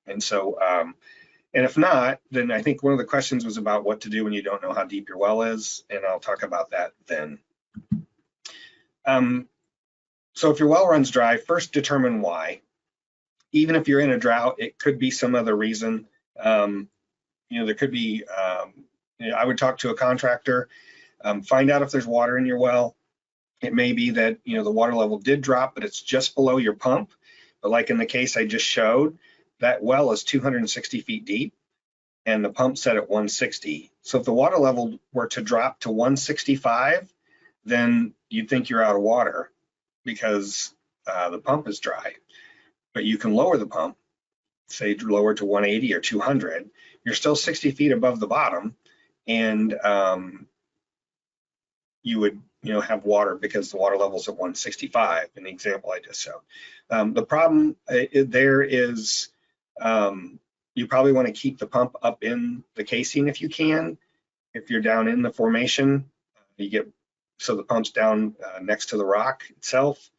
And so, and if not, then I think one of the questions was about what to do when you don't know how deep your well is, and I'll talk about that then. So if your well runs dry, first determine why. Even if you're in a drought, it could be some other reason. There could be, I would talk to a contractor, find out if there's water in your well. It may be that, the water level did drop, but it's just below your pump. But like in the case I just showed, that well is 260 feet deep and the pump set at 160. So if the water level were to drop to 165, then you'd think you're out of water because the pump is dry. But you can lower the pump, say lower to 180 or 200. You're still 60 feet above the bottom, and you would have water because the water level is at 165 in the example I just showed. The problem there is you probably want to keep the pump up in the casing if you can. If you're down in the formation, so the pump's down next to the rock itself.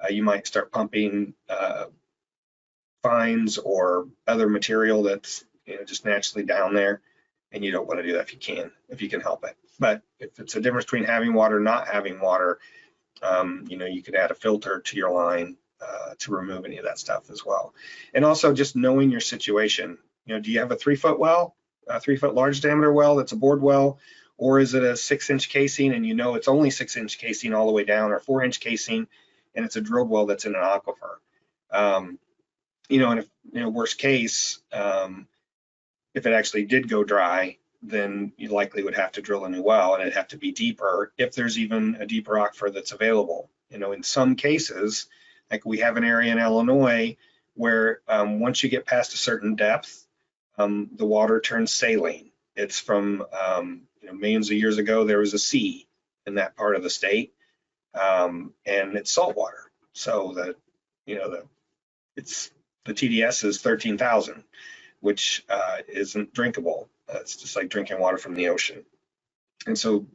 You might start pumping fines or other material that's just naturally down there, and you don't want to do that if you can help it. But if it's a difference between having water and not having water, you could add a filter to your line to remove any of that stuff as well. And also just knowing your situation. Do you have a 3-foot well, a 3-foot large diameter well that's a bored well, or is it a 6-inch casing and it's only 6-inch casing all the way down, or 4-inch casing and it's a drilled well that's in an aquifer? And if worst case, if it actually did go dry, then you likely would have to drill a new well, and it'd have to be deeper if there's even a deeper aquifer that's available. In some cases, like we have an area in Illinois where once you get past a certain depth, the water turns saline. It's from millions of years ago, there was a sea in that part of the state, and it's salt water. So the TDS is 13,000, which isn't drinkable. It's just like drinking water from the ocean. And so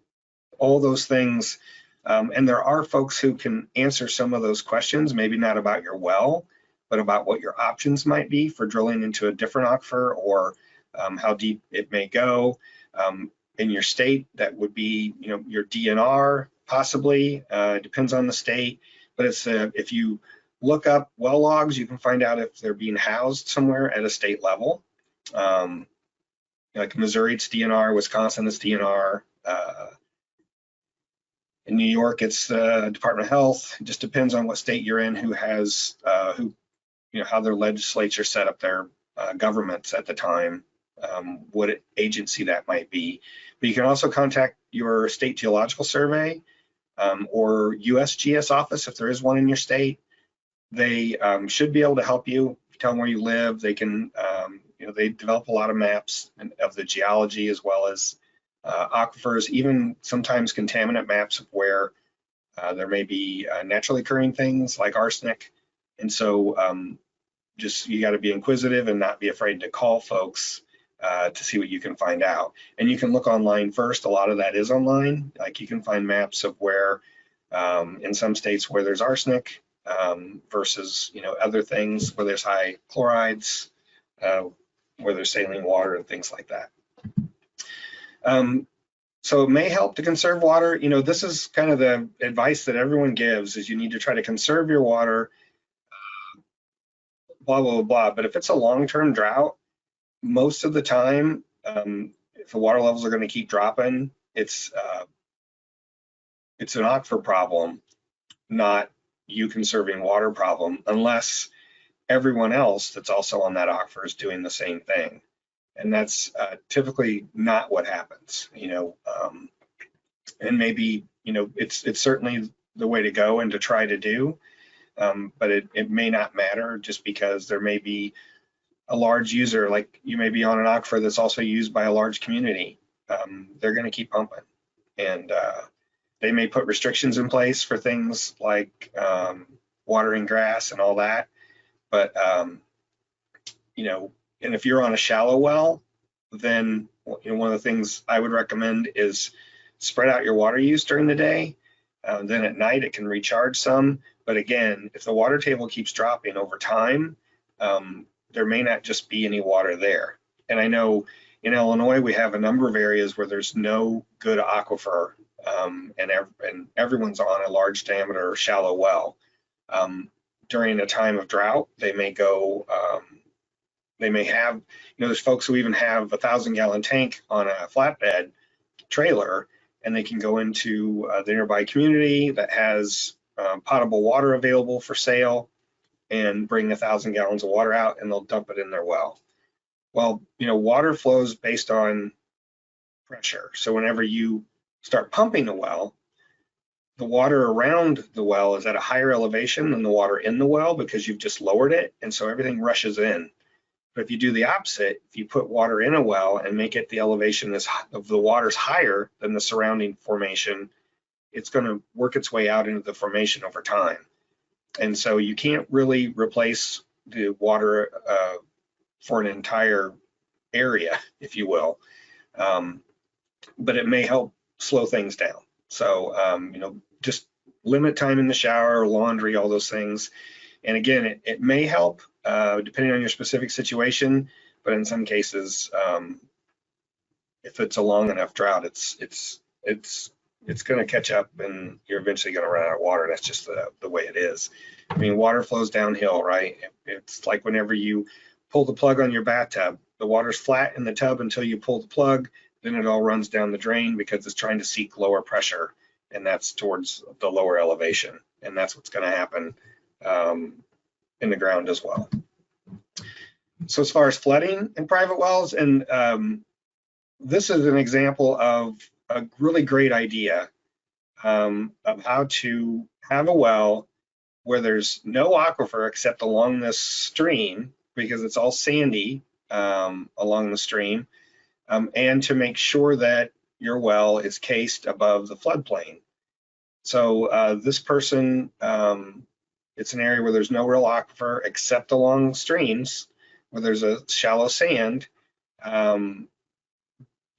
all those things, and there are folks who can answer some of those questions, maybe not about your well, but about what your options might be for drilling into a different aquifer, or how deep it may go. In your state, that would be your DNR possibly, depends on the state, but it's if you look up well logs, you can find out if they're being housed somewhere at a state level. Like Missouri, it's DNR, Wisconsin, it's DNR. In New York, it's the Department of Health. It just depends on what state you're in, who has, how their legislature set up their governments at the time, what agency that might be. But you can also contact your state geological survey or USGS office if there is one in your state. They should be able to help you. Tell them where you live. They can, they develop a lot of maps of the geology as well as aquifers, even sometimes contaminant maps of where there may be naturally occurring things like arsenic. And so just you got to be inquisitive and not be afraid to call folks to see what you can find out. And you can look online first. A lot of that is online. Like you can find maps of where in some states where there's arsenic versus other things where there's high chlorides, where there's saline water and things like that. So it may help to conserve water. This is kind of the advice that everyone gives, is you need to try to conserve your water, blah, blah, blah. But if it's a long-term drought, most of the time, if the water levels are going to keep dropping, it's an aquifer problem, not you conserving water problem unless everyone else that's also on that aquifer is doing the same thing. And that's typically not what happens, and maybe, it's certainly the way to go and to try to do, but it may not matter just because there may be a large user, like you may be on an aquifer that's also used by a large community. They're going to keep pumping, and they may put restrictions in place for things like watering grass and all that. But and if you're on a shallow well, then one of the things I would recommend is spread out your water use during the day. Then at night it can recharge some. But again, if the water table keeps dropping over time, there may not just be any water there. And I know in Illinois we have a number of areas where there's no good aquifer, and everyone's on a large diameter shallow well. During a time of drought, they may go. They may have, there's folks who even have a 1,000-gallon tank on a flatbed trailer, and they can go into the nearby community that has potable water available for sale and bring 1,000 gallons of water out, and they'll dump it in their well. Well, water flows based on pressure. So whenever you start pumping a well, the water around the well is at a higher elevation than the water in the well because you've just lowered it, and so everything rushes in. But if you do the opposite, if you put water in a well and make it the elevation of the water's higher than the surrounding formation, it's going to work its way out into the formation over time. And so you can't really replace the water for an entire area, if you will, but it may help slow things down. So, just limit time in the shower, laundry, all those things. And again, it may help depending on your specific situation, but in some cases, if it's a long enough drought, it's going to catch up, and you're eventually going to run out of water. That's just the way it is. I mean, water flows downhill, right? It's like whenever you pull the plug on your bathtub, the water's flat in the tub until you pull the plug, then it all runs down the drain because it's trying to seek lower pressure, and that's towards the lower elevation. And that's what's going to happen in the ground as well. So as far as flooding in private wells, and this is an example of a really great idea of how to have a well where there's no aquifer except along this stream, because it's all sandy along the stream, and to make sure that your well is cased above the floodplain. So this person, it's an area where there's no real aquifer except along streams where there's a shallow sand.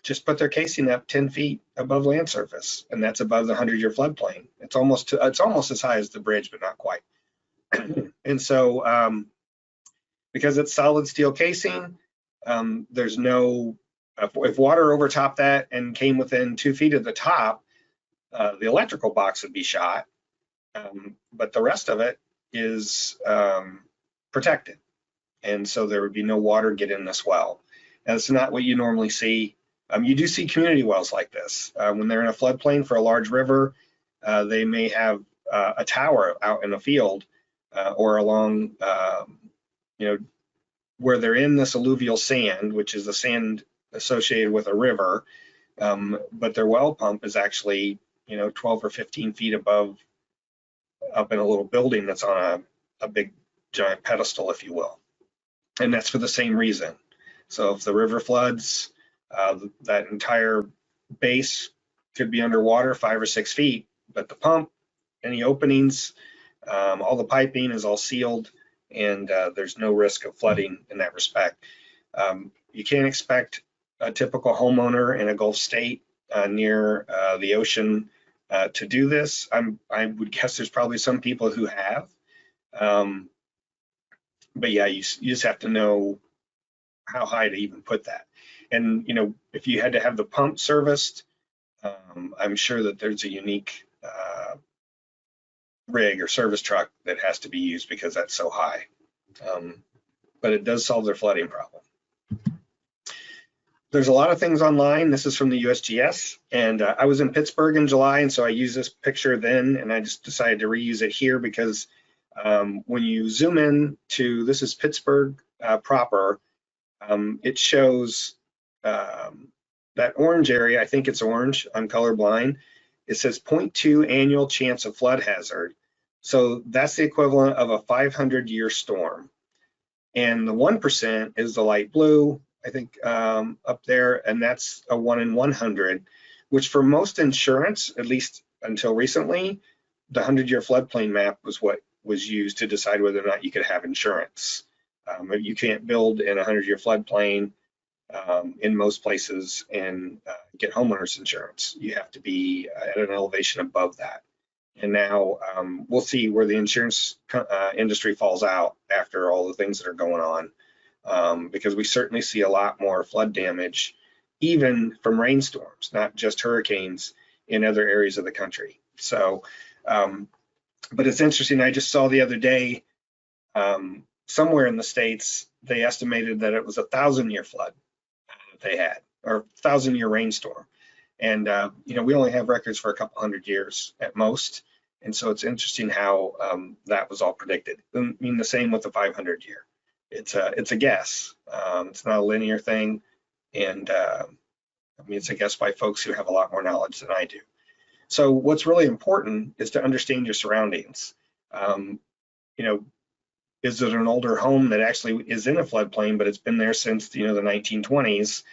Just put their casing up 10 feet above land surface, and that's above the 100-year floodplain. It's almost as high as the bridge, but not quite. And so because it's solid steel casing, there's no, if water overtopped that and came within 2 feet of the top, the electrical box would be shot, but the rest of it is protected. And so there would be no water get in this well. And it's not what you normally see. You do see community wells like this. When they're in a floodplain for a large river, they may have a tower out in a field or along, where they're in this alluvial sand, which is the sand associated with a river, but their well pump is actually 12 or 15 feet above, up in a little building that's on a big giant pedestal, if you will. And that's for the same reason. So if the river floods, that entire base could be underwater 5 or 6 feet, but the pump, any openings, all the piping is all sealed, and there's no risk of flooding in that respect. You can't expect a typical homeowner in a Gulf state near the ocean to do this. I would guess there's probably some people who have, but yeah, you just have to know how high to even put that. And if you had to have the pump serviced, I'm sure that there's a unique rig or service truck that has to be used because that's so high. But it does solve their flooding problem. there's a lot of things online. This is from the USGS, and I was in Pittsburgh in July, and so I used this picture then, and I just decided to reuse it here because when you zoom in to, this is Pittsburgh proper, it shows that orange area. I think it's orange. I'm colorblind. It says 0.2 annual chance of flood hazard. So that's the equivalent of a 500-year storm. And the 1% is the light blue, I think, up there, and that's a 1 in 100, which for most insurance, at least until recently, the 100-year floodplain map was what was used to decide whether or not you could have insurance. You can't build in a 100-year floodplain in most places and get homeowners insurance. You have to be at an elevation above that. And now we'll see where the insurance industry falls out after all the things that are going on, because we certainly see a lot more flood damage, even from rainstorms, not just hurricanes in other areas of the country. So, but it's interesting. I just saw the other day, somewhere in the States, they estimated that it was a 1,000-year flood that they had, or 1,000-year rainstorm. And we only have records for a couple hundred years at most. And so it's interesting how that was all predicted. I mean, the same with the 500-year. It's a guess. It's not a linear thing. And it's a guess by folks who have a lot more knowledge than I do. So what's really important is to understand your surroundings. Is it an older home that actually is in a floodplain, but it's been there since the 1920s?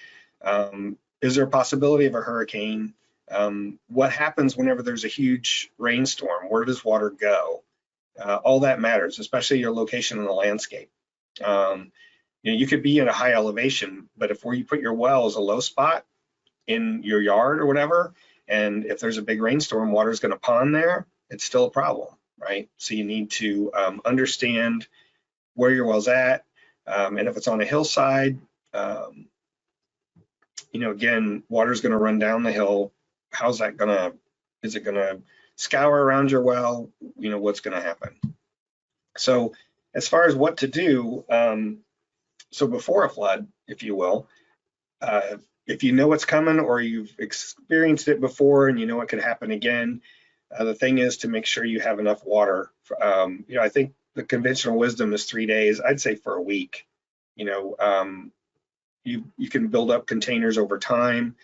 Is there a possibility of a hurricane? What happens whenever there's a huge rainstorm? Where does water go? All that matters, especially your location in the landscape. You could be at a high elevation, but if where you put your well is a low spot in your yard or whatever, and if there's a big rainstorm, water is going to pond there, it's still a problem, right? So you need to understand where your well's at, and if it's on a hillside, again, water's going to run down the hill. How's that is it gonna scour around your well? What's going to happen? So as far as what to do, so before a flood, if you will, if you know what's coming or you've experienced it before and you know it could happen again, the thing is to make sure you have enough water. I think the conventional wisdom is 3 days. I'd say for a week. You can build up containers over time.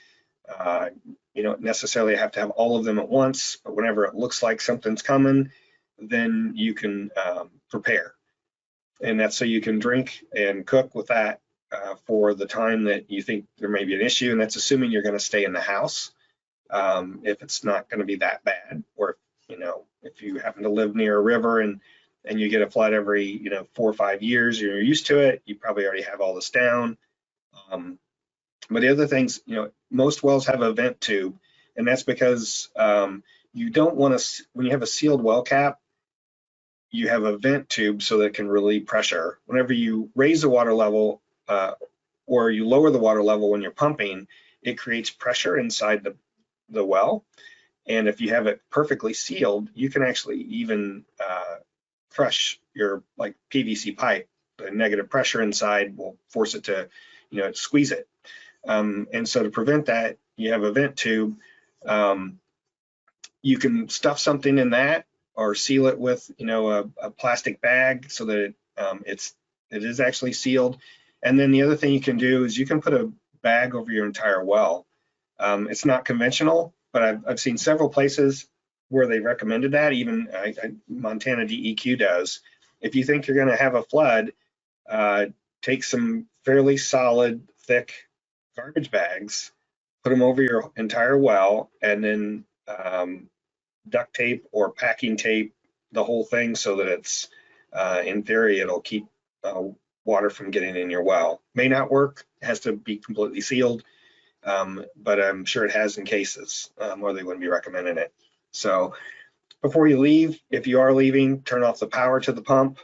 You don't necessarily have to have all of them at once, but whenever it looks like something's coming, then you can prepare. And that's so you can drink and cook with that for the time that you think there may be an issue, and that's assuming you're going to stay in the house. If it's not going to be that bad, or if you happen to live near a river and you get a flood every 4 or 5 years, you're used to it, you probably already have all this down. But the other things, most wells have a vent tube, and that's because you don't want to, when you have a sealed well cap, you have a vent tube so that it can relieve pressure. Whenever you raise the water level or you lower the water level when you're pumping, it creates pressure inside the well. And if you have it perfectly sealed, you can actually even crush your PVC pipe. The negative pressure inside will force it to, squeeze it. And so to prevent that, you have a vent tube. You can stuff something in that or seal it with, a plastic bag so that it is actually sealed. And then the other thing you can do is you can put a bag over your entire well. It's not conventional, but I've seen several places where they recommended that. Even Montana DEQ does. If you think you're going to have a flood, take some fairly solid, thick garbage bags, put them over your entire well, and then duct tape or packing tape the whole thing so that it's, in theory, it'll keep water from getting in your well. May not work, it has to be completely sealed, but I'm sure it has in cases where they wouldn't be recommending it. So before you leave, if you are leaving, turn off the power to the pump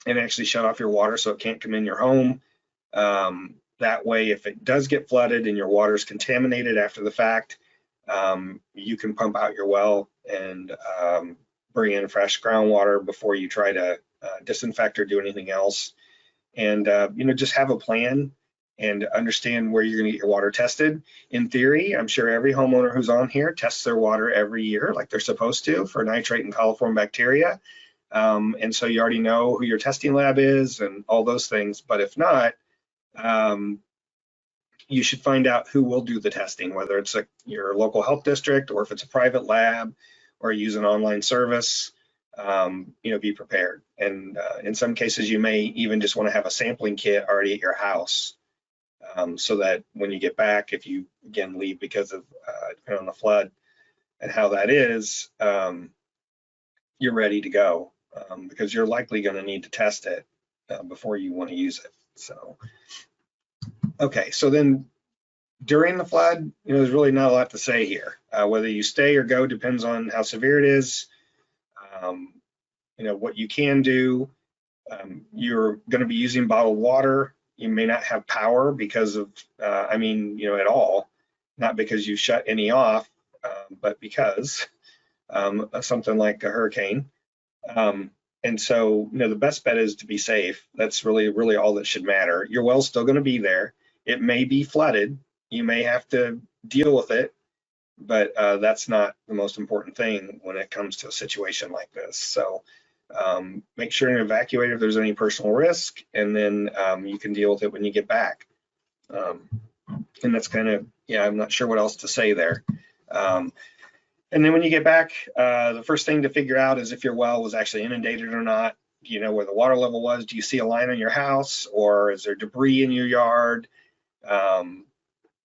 and actually shut off your water so it can't come in your home. That way, if it does get flooded and your water is contaminated after the fact, you can pump out your well and bring in fresh groundwater before you try to disinfect or do anything else. And just have a plan. and understand where you're going to get your water tested. In theory, I'm sure every homeowner who's on here tests their water every year like they're supposed to for nitrate and coliform bacteria. And so you already know who your testing lab is and all those things. But if not, you should find out who will do the testing, whether it's your local health district or if it's a private lab or use an online service. Be prepared. And in some cases, you may even just want to have a sampling kit already at your house, so that when you get back, if you again leave because of depending on the flood and how that is, you're ready to go, because you're likely going to need to test it before you want to use it. So, okay, so then during the flood, there's really not a lot to say here. Whether you stay or go depends on how severe it is. What you can do, you're going to be using bottled water. You may not have power because of, at all, not because you shut any off, but because something like a hurricane. And so, the best bet is to be safe. That's really all that should matter. Your well's still going to be there. It may be flooded. You may have to deal with it, but that's not the most important thing when it comes to a situation like this. So make sure to evacuate if there's any personal risk, and then you can deal with it when you get back. And that's kind of, I'm not sure what else to say there. And then when you get back, the first thing to figure out is if your well was actually inundated or not. Do you know where the water level was? Do you see a line on your house, or is there debris in your yard?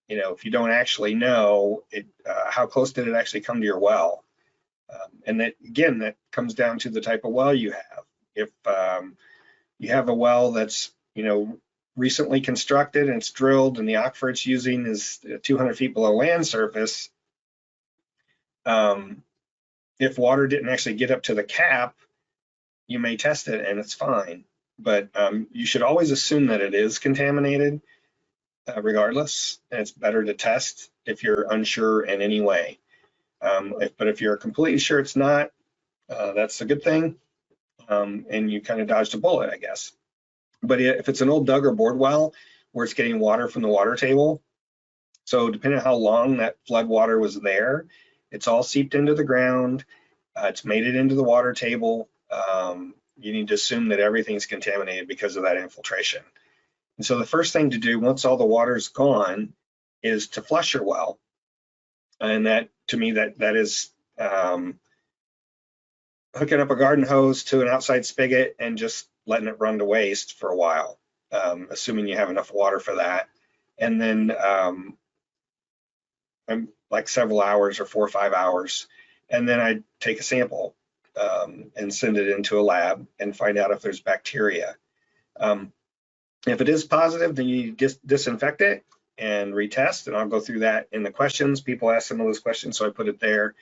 If you don't actually know it, how close did it actually come to your well? And that, again, that comes down to the type of well you have. If you have a well that's, recently constructed and it's drilled and the aquifer it's using is 200 feet below land surface, if water didn't actually get up to the cap, you may test it and it's fine. But you should always assume that it is contaminated regardless, and it's better to test if you're unsure in any way. But if you're completely sure it's not, that's a good thing, and you kind of dodged a bullet, I guess. But if it's an old dug or bored well where it's getting water from the water table, so depending on how long that flood water was there, it's all seeped into the ground, it's made it into the water table, you need to assume that everything's contaminated because of that infiltration. And so the first thing to do once all the water's gone is to flush your well. And that, to me, that is hooking up a garden hose to an outside spigot and just letting it run to waste for a while, assuming you have enough water for that. And then like several hours or 4 or 5 hours. And then I take a sample and send it into a lab and find out if there's bacteria. If it is positive, then you just disinfect it and retest, and I'll go through that in the questions. People ask some of those questions, so I put it there.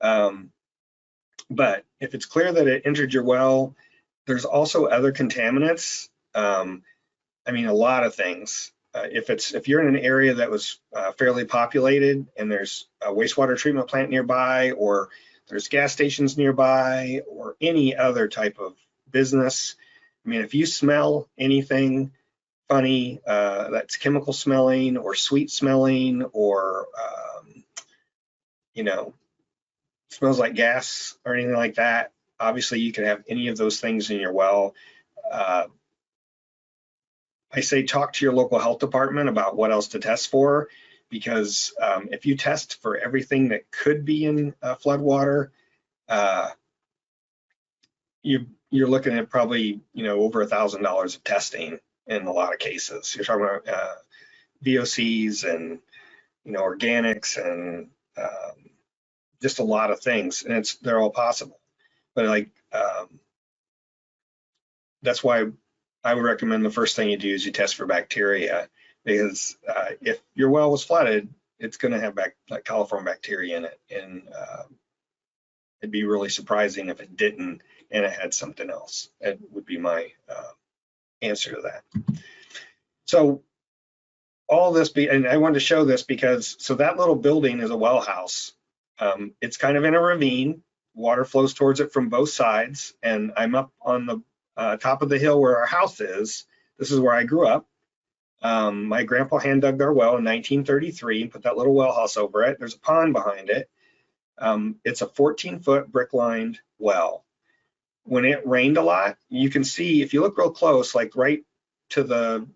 But if it's clear that it entered your well, there's also other contaminants. A lot of things. If you're in an area that was fairly populated and there's a wastewater treatment plant nearby, or there's gas stations nearby, or any other type of business, if you smell anything funny that's chemical smelling or sweet smelling, or smells like gas or anything like that, obviously you can have any of those things in your well. I say talk to your local health department about what else to test for, because if you test for everything that could be in flood water, you're looking at probably over $1,000 of testing in a lot of cases. You're talking about VOCs and organics and just a lot of things, and they're all possible. But that's why I would recommend the first thing you do is you test for bacteria, because if your well was flooded, it's going to have like coliform bacteria in it, and it'd be really surprising if it didn't and it had something else. That would be my answer to that. So all this and I wanted to show this because that little building is a well house. It's kind of in a ravine. Water flows towards it from both sides, and I'm up on the top of the hill where our house is. This is where I grew up. My grandpa hand dug our well in 1933 and put that little well house over it. There's a pond behind it. It's a 14-foot brick-lined well. When it rained a lot, you can see, if you look real close, like right to the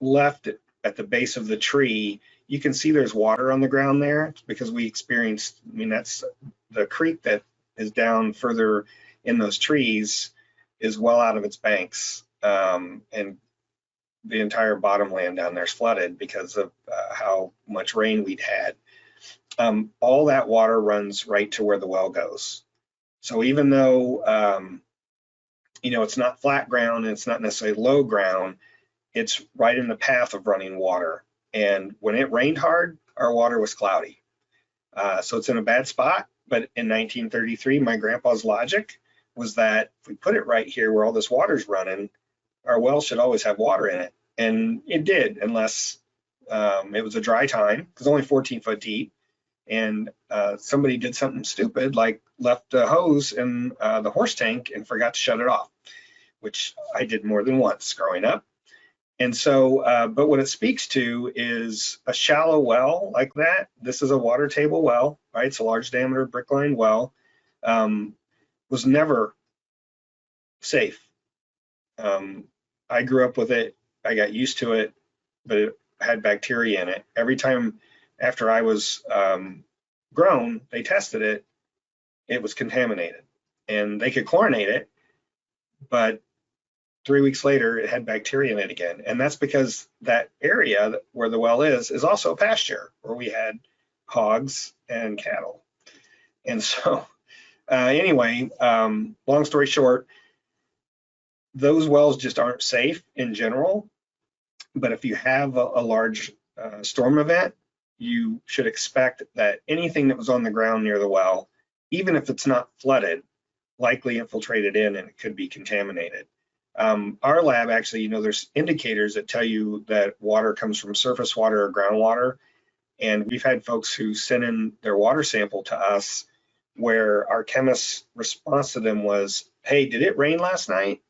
left at the base of the tree, you can see there's water on the ground there. It's because we experienced, I mean, that's the creek that is down further in those trees is well out of its banks. And the entire bottomland down there is flooded because of how much rain we'd had. All that water runs right to where the well goes. So even though, you know, it's not flat ground and it's not necessarily low ground, it's right in the path of running water. And when it rained hard, our water was cloudy. So it's in a bad spot. But in 1933, my grandpa's logic was that if we put it right here where all this water's running, our well should always have water in it. And it did, unless it was a dry time, because only 14 foot deep. And somebody did something stupid, like left a hose in the horse tank and forgot to shut it off, which I did more than once growing up. And so, but what it speaks to is a shallow well like that. This is a water table well, right? It's a large diameter brick-lined well. Was never safe. I grew up with it. I got used to it, but it had bacteria in it. Every time after I was grown, they tested it. It was contaminated, and they could chlorinate it, but 3 weeks later, it had bacteria in it again. And that's because that area where the well is also a pasture where we had hogs and cattle. And so anyway, long story short, those wells just aren't safe in general. But if you have a large storm event, you should expect that anything that was on the ground near the well, even if it's not flooded, likely infiltrated in and it could be contaminated. Our lab actually, you know, there's indicators that tell you that water comes from surface water or groundwater. And we've had folks who sent in their water sample to us where our chemist's response to them was, hey, did it rain last night?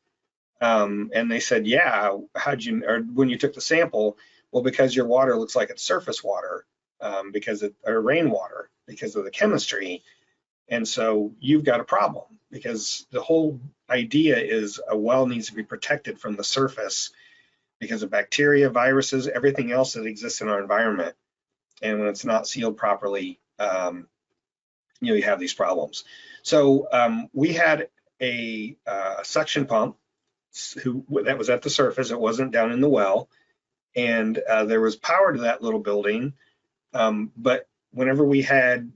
And they said, yeah, how'd you, or when you took the sample, well, because your water looks like it's surface water, or rainwater, because of the chemistry. And so you've got a problem, because the whole idea is a well needs to be protected from the surface because of bacteria, viruses, everything else that exists in our environment. And when it's not sealed properly, you know, you have these problems. So we had a suction pump that was at the surface. It wasn't down in the well. And there was power to that little building. But whenever we had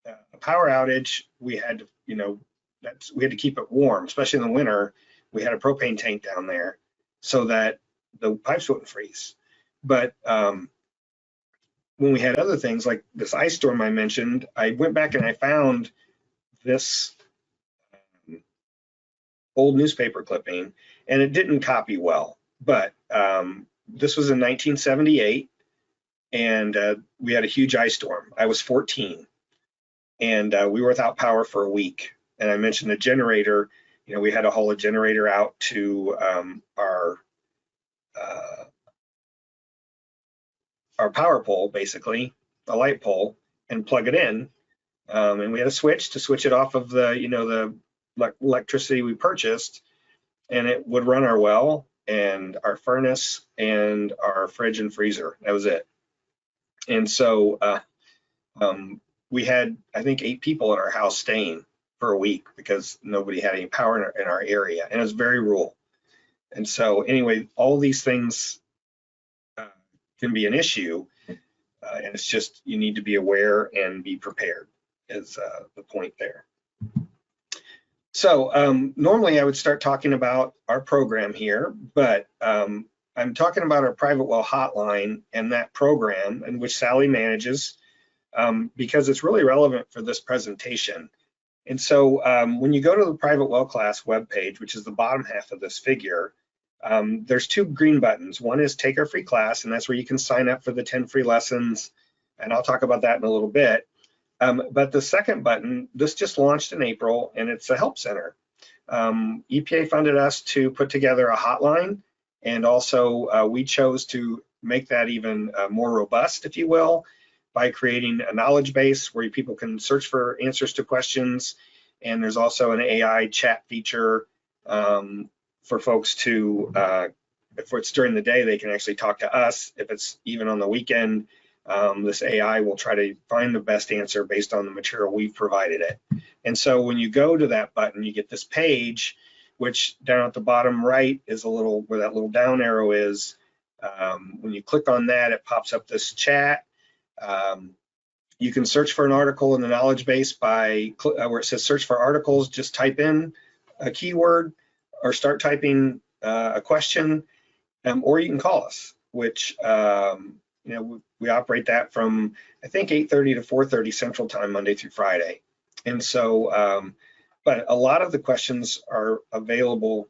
a power outage, we had to, you know, we had to keep it warm, especially in the winter. We had a propane tank down there so that the pipes wouldn't freeze. But when we had other things like this ice storm I mentioned, I went back and I found this old newspaper clipping, and it didn't copy well. But this was in 1978, and we had a huge ice storm. I was 14, and we were without power for a week. And I mentioned the generator. You know, we had to haul a generator out to our power pole, basically, a light pole, and plug it in. And we had a switch to switch it off of the, you know, the electricity we purchased, and it would run our well and our furnace and our fridge and freezer. That was it. And so we had, I think, 8 people in our house staying for a week because nobody had any power in our area, and it was very rural. And so anyway, all these things can be an issue, and it's just, you need to be aware and be prepared is the point there. So normally I would start talking about our program here, but I'm talking about our private well hotline and that program, in which Sally manages, because it's really relevant for this presentation. And so when you go to the private well class webpage, which is the bottom half of this figure, there's 2 green buttons. One is take our free class, and that's where you can sign up for the 10 free lessons. And I'll talk about that in a little bit. But the second button, this just launched in April, and it's a help center. EPA funded us to put together a hotline, And also we chose to make that even more robust, if you will, by creating a knowledge base where people can search for answers to questions. And there's also an AI chat feature for folks to, if it's during the day, they can actually talk to us. If it's even on the weekend, this AI will try to find the best answer based on the material we've provided it. And so when you go to that button, you get this page, which down at the bottom right is a little, where that little down arrow is. When you click on that, it pops up this chat. You can search for an article in the knowledge base by where it says search for articles, just type in a keyword or start typing a question, or you can call us, which we operate that from, I think, 8:30 to 4:30 Central Time, Monday through Friday. And so, but a lot of the questions are available.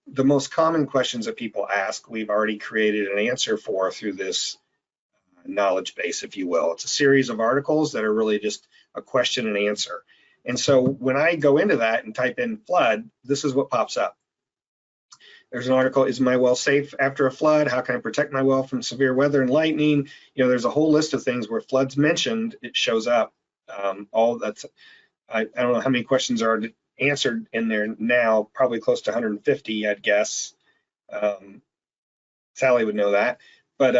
The most common questions that people ask, we've already created an answer for through this knowledge base, if you will. It's a series of articles that are really just a question and answer. And so when I go into that and type in flood, this is what pops up. There's an article, is my well safe after a flood? How can I protect my well from severe weather and lightning? There's a whole list of things where flood's mentioned, it shows up. All that's, I don't know how many questions are answered in there now, probably close to 150, I'd guess. Sally would know that. But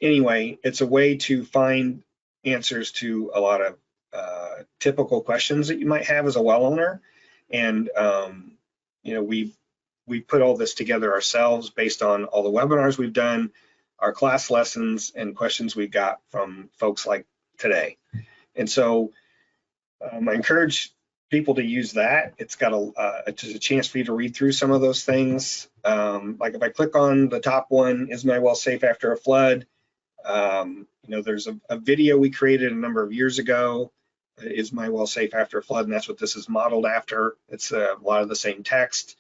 anyway, it's a way to find answers to a lot of typical questions that you might have as a well owner. And we put all this together ourselves based on all the webinars we've done, our class lessons, and questions we've got from folks like today. And so I encourage people to use that. It's got just a chance for you to read through some of those things. Like if I click on the top one, is my well safe after a flood? There's a video we created a number of years ago, is my well safe after a flood? And that's what this is modeled after. It's a lot of the same text,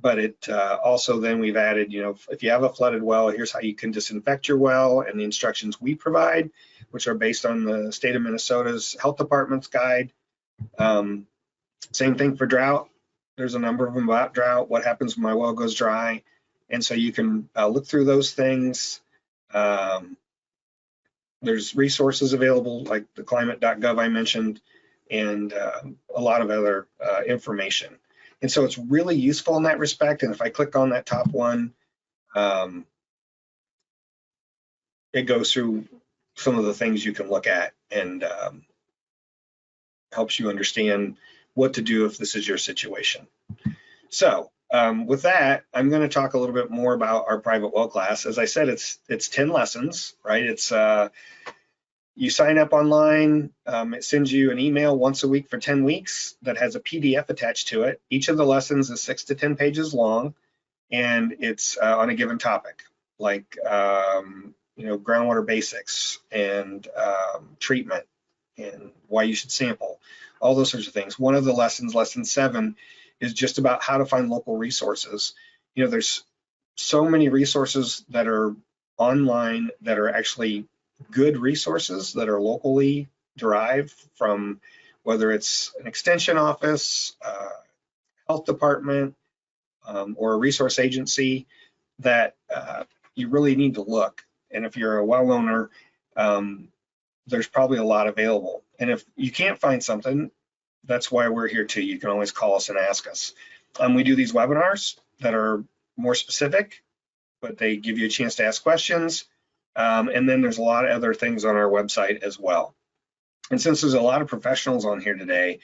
but it also then we've added, if you have a flooded well, here's how you can disinfect your well, and the instructions we provide, which are based on the state of Minnesota's health department's guide. Same thing for drought. There's a number of them about drought, what happens when my well goes dry. And so you can look through those things. There's resources available like the climate.gov I mentioned, and a lot of other information. And so it's really useful in that respect. And if I click on that top one, it goes through some of the things you can look at and helps you understand what to do if this is your situation. So with that, I'm going to talk a little bit more about our private well class. As I said, it's 10 lessons, right? It's you sign up online, it sends you an email once a week for 10 weeks that has a PDF attached to it. Each of the lessons is 6 to 10 pages long, and it's on a given topic, like groundwater basics and treatment and why you should sample, all those sorts of things. One of the lessons, lesson 7, is just about how to find local resources. There's so many resources that are online that are actually good resources that are locally derived from, whether it's an extension office, health department, or a resource agency, that you really need to look. And if you're a well owner, there's probably a lot available. And if you can't find something, that's why we're here too. You can always call us and ask us. We do these webinars that are more specific, but they give you a chance to ask questions. And then there's a lot of other things on our website as well. And since there's a lot of professionals on here today,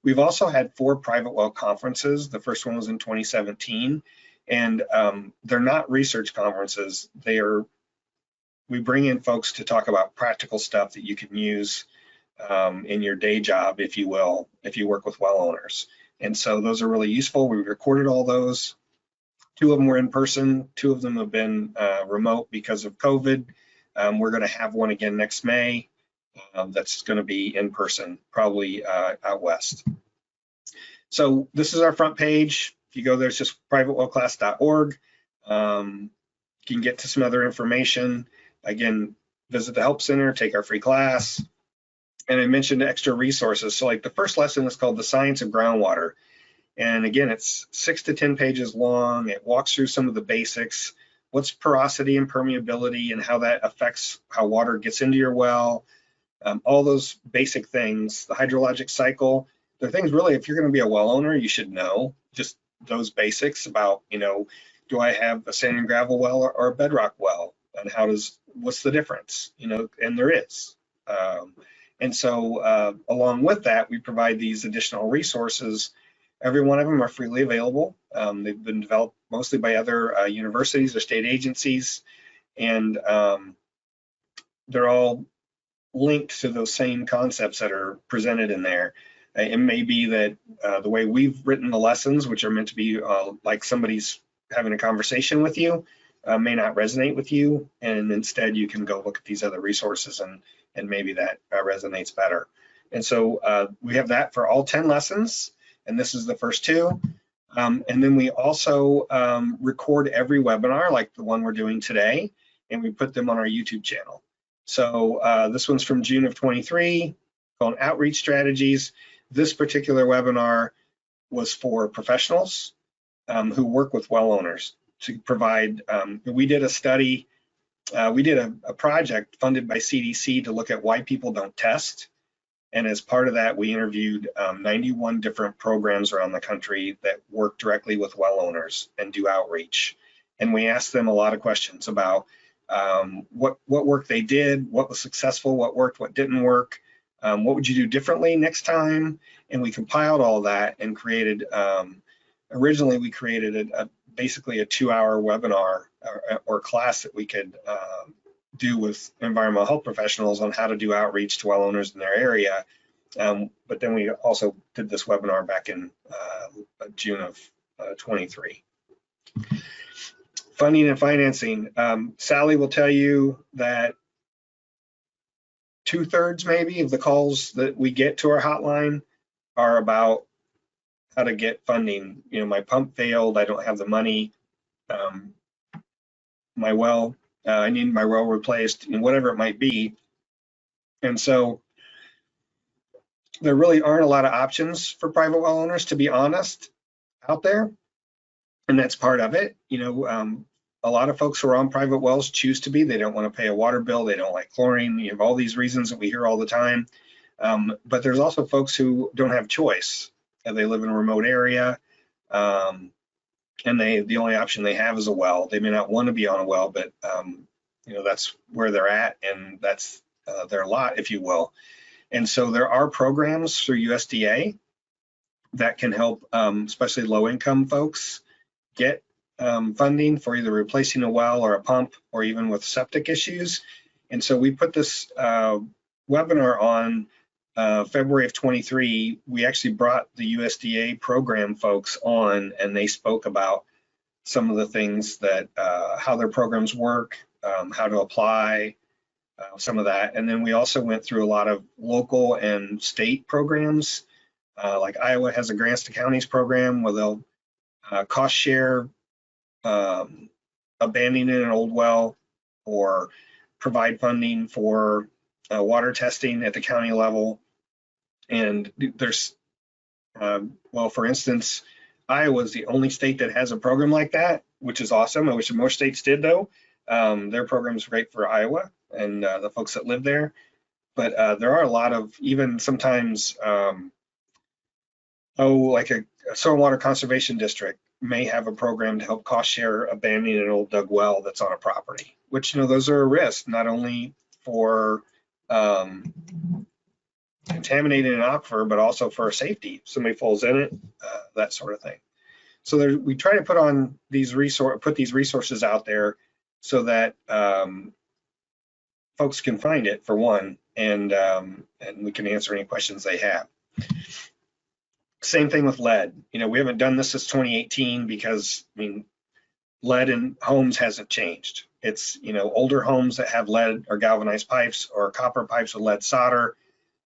we've also had 4 private well conferences. The first one was in 2017, and they're not research conferences. We bring in folks to talk about practical stuff that you can use in your day job, if you will, if you work with well owners. And so those are really useful. We recorded all those. 2 of them were in person. 2 of them have been remote because of COVID. We're going to have one again next May. That's going to be in person, probably out west. So this is our front page. If you go there, it's just privatewellclass.org. You can get to some other information. Again, visit the Help Center, take our free class. And I mentioned extra resources. So like the first lesson is called The Science of Groundwater. And again, it's 6 to 10 pages long. It walks through some of the basics. What's porosity and permeability and how that affects how water gets into your well. All those basic things, the hydrologic cycle. They're things really, if you're going to be a well owner, you should know just those basics about, do I have a sand and gravel well or a bedrock well? And what's the difference? And there is. And so along with that, we provide these additional resources. Every one of them are freely available. They've been developed mostly by other universities or state agencies, and they're all linked to those same concepts that are presented in there. It may be that the way we've written the lessons, which are meant to be like somebody's having a conversation with you, may not resonate with you, and instead you can go look at these other resources and maybe that resonates better. And so we have that for all 10 lessons, and this is the first 2. And then we also record every webinar like the one we're doing today, and we put them on our YouTube channel. So this one's from June of 23, called Outreach Strategies. This particular webinar was for professionals who work with well owners to provide, we did a study, we did a project funded by CDC to look at why people don't test. And as part of that, we interviewed 91 different programs around the country that work directly with well owners and do outreach. And we asked them a lot of questions about what work they did, what was successful, what worked, what didn't work, what would you do differently next time? And we compiled all that and created, originally we created basically a 2-hour webinar or class that we could do with environmental health professionals on how to do outreach to well owners in their area. But then we also did this webinar back in June of 23. Funding and financing. Sally will tell you that 2/3 maybe of the calls that we get to our hotline are about how to get funding. My pump failed, I don't have the money. My well, I need my well replaced, whatever it might be. And so there really aren't a lot of options for private well owners, to be honest, out there. And that's part of it. A lot of folks who are on private wells choose to be. They don't want to pay a water bill. They don't like chlorine. You have all these reasons that we hear all the time. But there's also folks who don't have choice. They live in a remote area, and the only option they have is a well. They may not want to be on a well, but that's where they're at, and that's their lot, if you will. And so there are programs through USDA that can help, especially low-income folks, get funding for either replacing a well or a pump, or even with septic issues. And so we put this webinar on February of 23. We actually brought the USDA program folks on, and they spoke about some of the things that, how their programs work, how to apply, some of that. And then we also went through a lot of local and state programs. Like Iowa has a grants to counties program where they'll cost share abandoning an old well, or provide funding for water testing at the county level. And there's, well, for instance, Iowa is the only state that has a program like that, which is awesome. I wish more states did, though. Their program is great for Iowa and the folks that live there. But there are a lot of, even sometimes, like a stormwater conservation district may have a program to help cost share abandoning an old dug well that's on a property, which, those are a risk, not only for contaminating an aquifer, but also for safety. If somebody falls in it, that sort of thing. So we try to put these resources out there so that folks can find it, for one, and we can answer any questions they have. Same thing with lead. We haven't done this since 2018 because, lead in homes hasn't changed. It's, older homes that have lead or galvanized pipes or copper pipes with lead solder.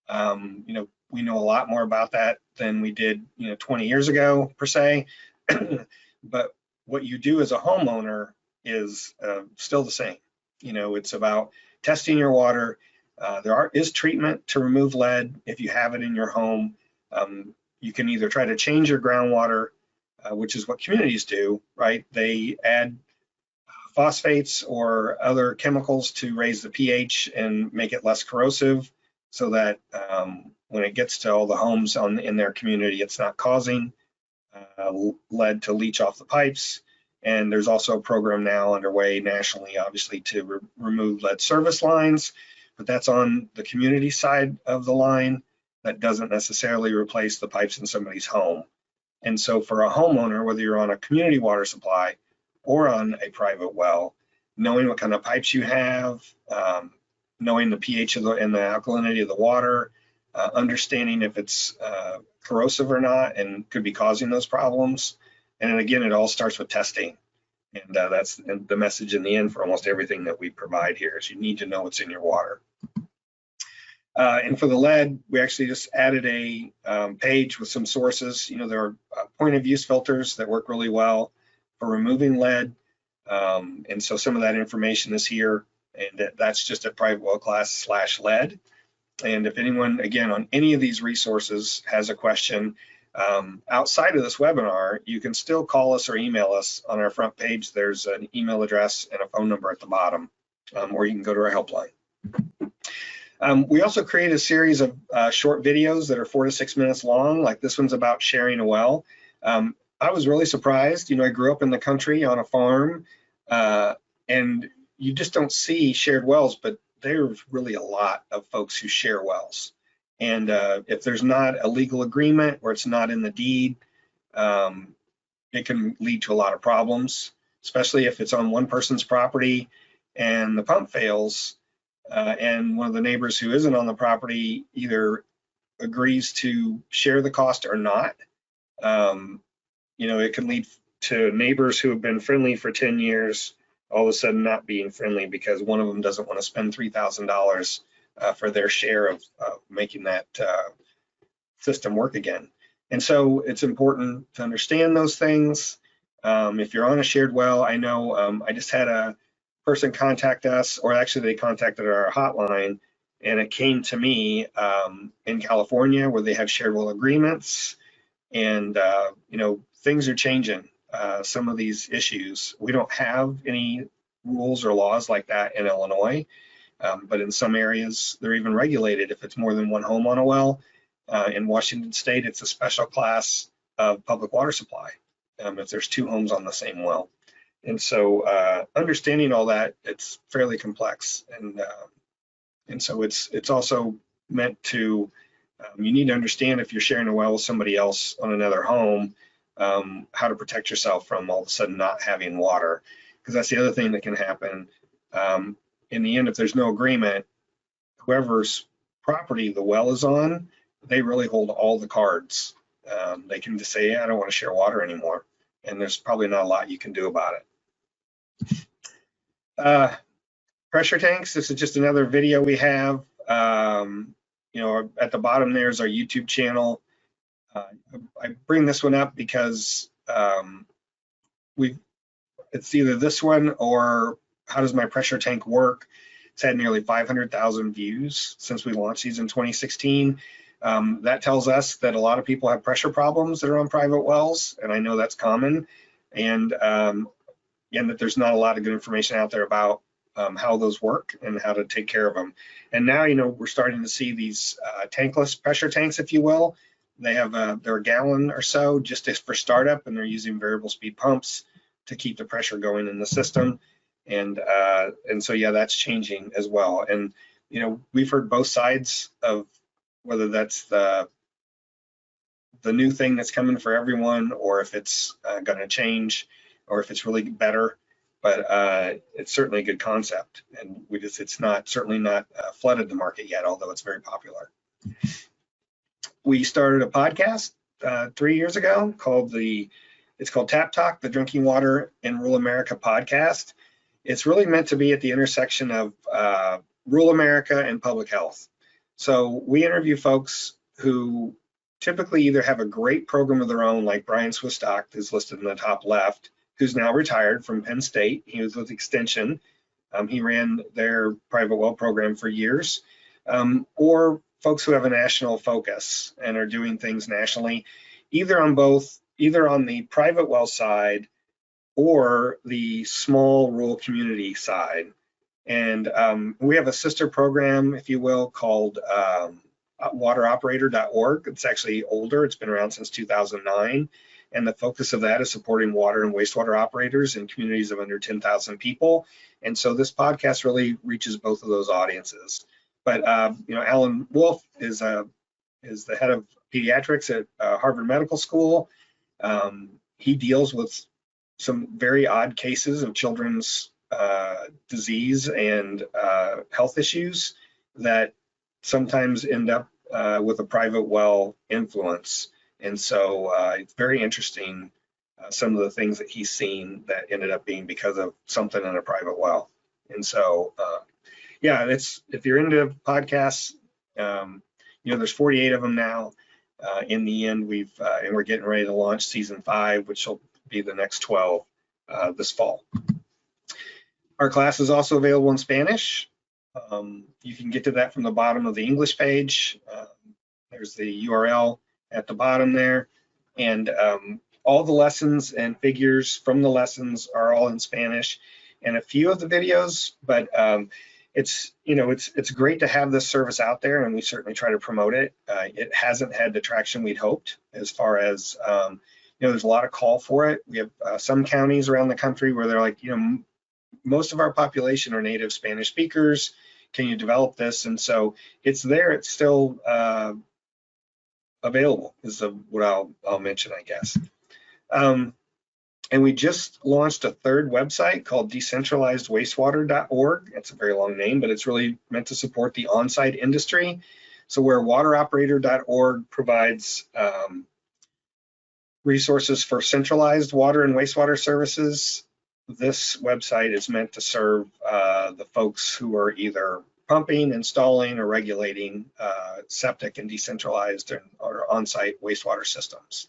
We know a lot more about that than we did, 20 years ago, per se. But what you do as a homeowner is still the same. It's about testing your water. There is treatment to remove lead if you have it in your home. you can either try to change your groundwater, which is what communities do, right? They add phosphates or other chemicals to raise the pH and make it less corrosive so that when it gets to all the homes in their community, it's not causing lead to leach off the pipes. And there's also a program now underway nationally, obviously, to remove lead service lines, but that's on the community side of the line. That doesn't necessarily replace the pipes in somebody's home. And so for a homeowner, whether you're on a community water supply or on a private well, knowing what kind of pipes you have, knowing the pH of and the alkalinity of the water, understanding if it's corrosive or not and could be causing those problems. And again, it all starts with testing. And that's the message in the end for almost everything that we provide here is you need to know what's in your water. And for the lead, we actually just added a page with some sources. You know, there are point of use filters that work really well for removing lead. And so some of that information is here, and that's just at private well class/lead. And if anyone, again, on any of these resources has a question outside of this webinar, you can still call us or email us. On our front page, there's an email address and a phone number at the bottom, or you can go to our helpline. We also created a series of short videos that are 4 to 6 minutes long, like this one's about sharing a well. I was really surprised. You know, I grew up in the country on a farm, and you just don't see shared wells, but there's really a lot of folks who share wells. And if there's not a legal agreement or it's not in the deed, it can lead to a lot of problems, especially if it's on one person's property and the pump fails, and one of the neighbors who isn't on the property either agrees to share the cost or not. You know, it can lead to neighbors who have been friendly for 10 years all of a sudden not being friendly because one of them doesn't want to spend $3,000 for their share of making that system work again. And so it's important to understand those things. If you're on a shared well, I know I just had a person contact us, or actually they contacted our hotline, and it came to me in California where they have shared well agreements, and you know, things are changing. Some of these issues, we don't have any rules or laws like that in Illinois, but in some areas they're even regulated if it's more than one home on a well. In Washington State, it's a special class of public water supply if there's 2 homes on the same well. And so understanding all that, it's fairly complex, and so it's also meant to you need to understand if you're sharing a well with somebody else on another home, how to protect yourself from all of a sudden not having water, because that's the other thing that can happen. In the end, if there's no agreement, whoever's property the well is on, they really hold all the cards. They can just say, yeah, I don't want to share water anymore, and there's probably not a lot you can do about it. Pressure tanks, this is just another video we have. You know, at the bottom there's our YouTube channel. I bring this one up because it's either this one or how does my pressure tank work? It's had nearly 500,000 views since we launched these in 2016. That tells us that a lot of people have pressure problems that are on private wells, and I know that's common, and that there's not a lot of good information out there about how those work and how to take care of them. And now, you know, we're starting to see these tankless pressure tanks, if you will. They have they're a gallon or so just for startup, and they're using variable speed pumps to keep the pressure going in the system. And so, yeah, that's changing as well. And, you know, we've heard both sides of whether that's the new thing that's coming for everyone, or if it's going to change, or if it's really better. But it's certainly a good concept, and it's certainly not flooded the market yet, although it's very popular. We started a podcast 3 years ago called Tap Talk, the Drinking Water in Rural America podcast. It's really meant to be at the intersection of rural America and public health. So we interview folks who typically either have a great program of their own, like Brian Swistock, who's listed in the top left, who's now retired from Penn State. He was with Extension. He ran their private well program for years. Or folks who have a national focus and are doing things nationally, either on the private well side or the small rural community side. And we have a sister program, if you will, called wateroperator.org. It's actually older. It's been around since 2009. And the focus of that is supporting water and wastewater operators in communities of under 10,000 people. And so this podcast really reaches both of those audiences. But you know, Alan Wolf is the head of pediatrics at Harvard Medical School. He deals with some very odd cases of children's disease and health issues that sometimes end up with a private well influence. And so it's very interesting, some of the things that he's seen that ended up being because of something in a private well. And so, yeah, if you're into podcasts, you know, there's 48 of them now. In the end, and we're getting ready to launch season 5, which will be the next 12 this fall. Our class is also available in Spanish. You can get to that from the bottom of the English page. There's the URL at the bottom there. And all the lessons and figures from the lessons are all in Spanish, and a few of the videos, but it's great to have this service out there, and we certainly try to promote it. It hasn't had the traction we'd hoped as far as, there's a lot of call for it. We have some counties around the country where they're like, most of our population are native Spanish speakers. Can you develop this? And so it's there. It's still available is what I'll mention, I guess. And we just launched a third website called decentralizedwastewater.org. It's a very long name, but it's really meant to support the on-site industry. So where wateroperator.org provides resources for centralized water and wastewater services, this website is meant to serve the folks who are either pumping, installing, or regulating septic and decentralized or on-site wastewater systems.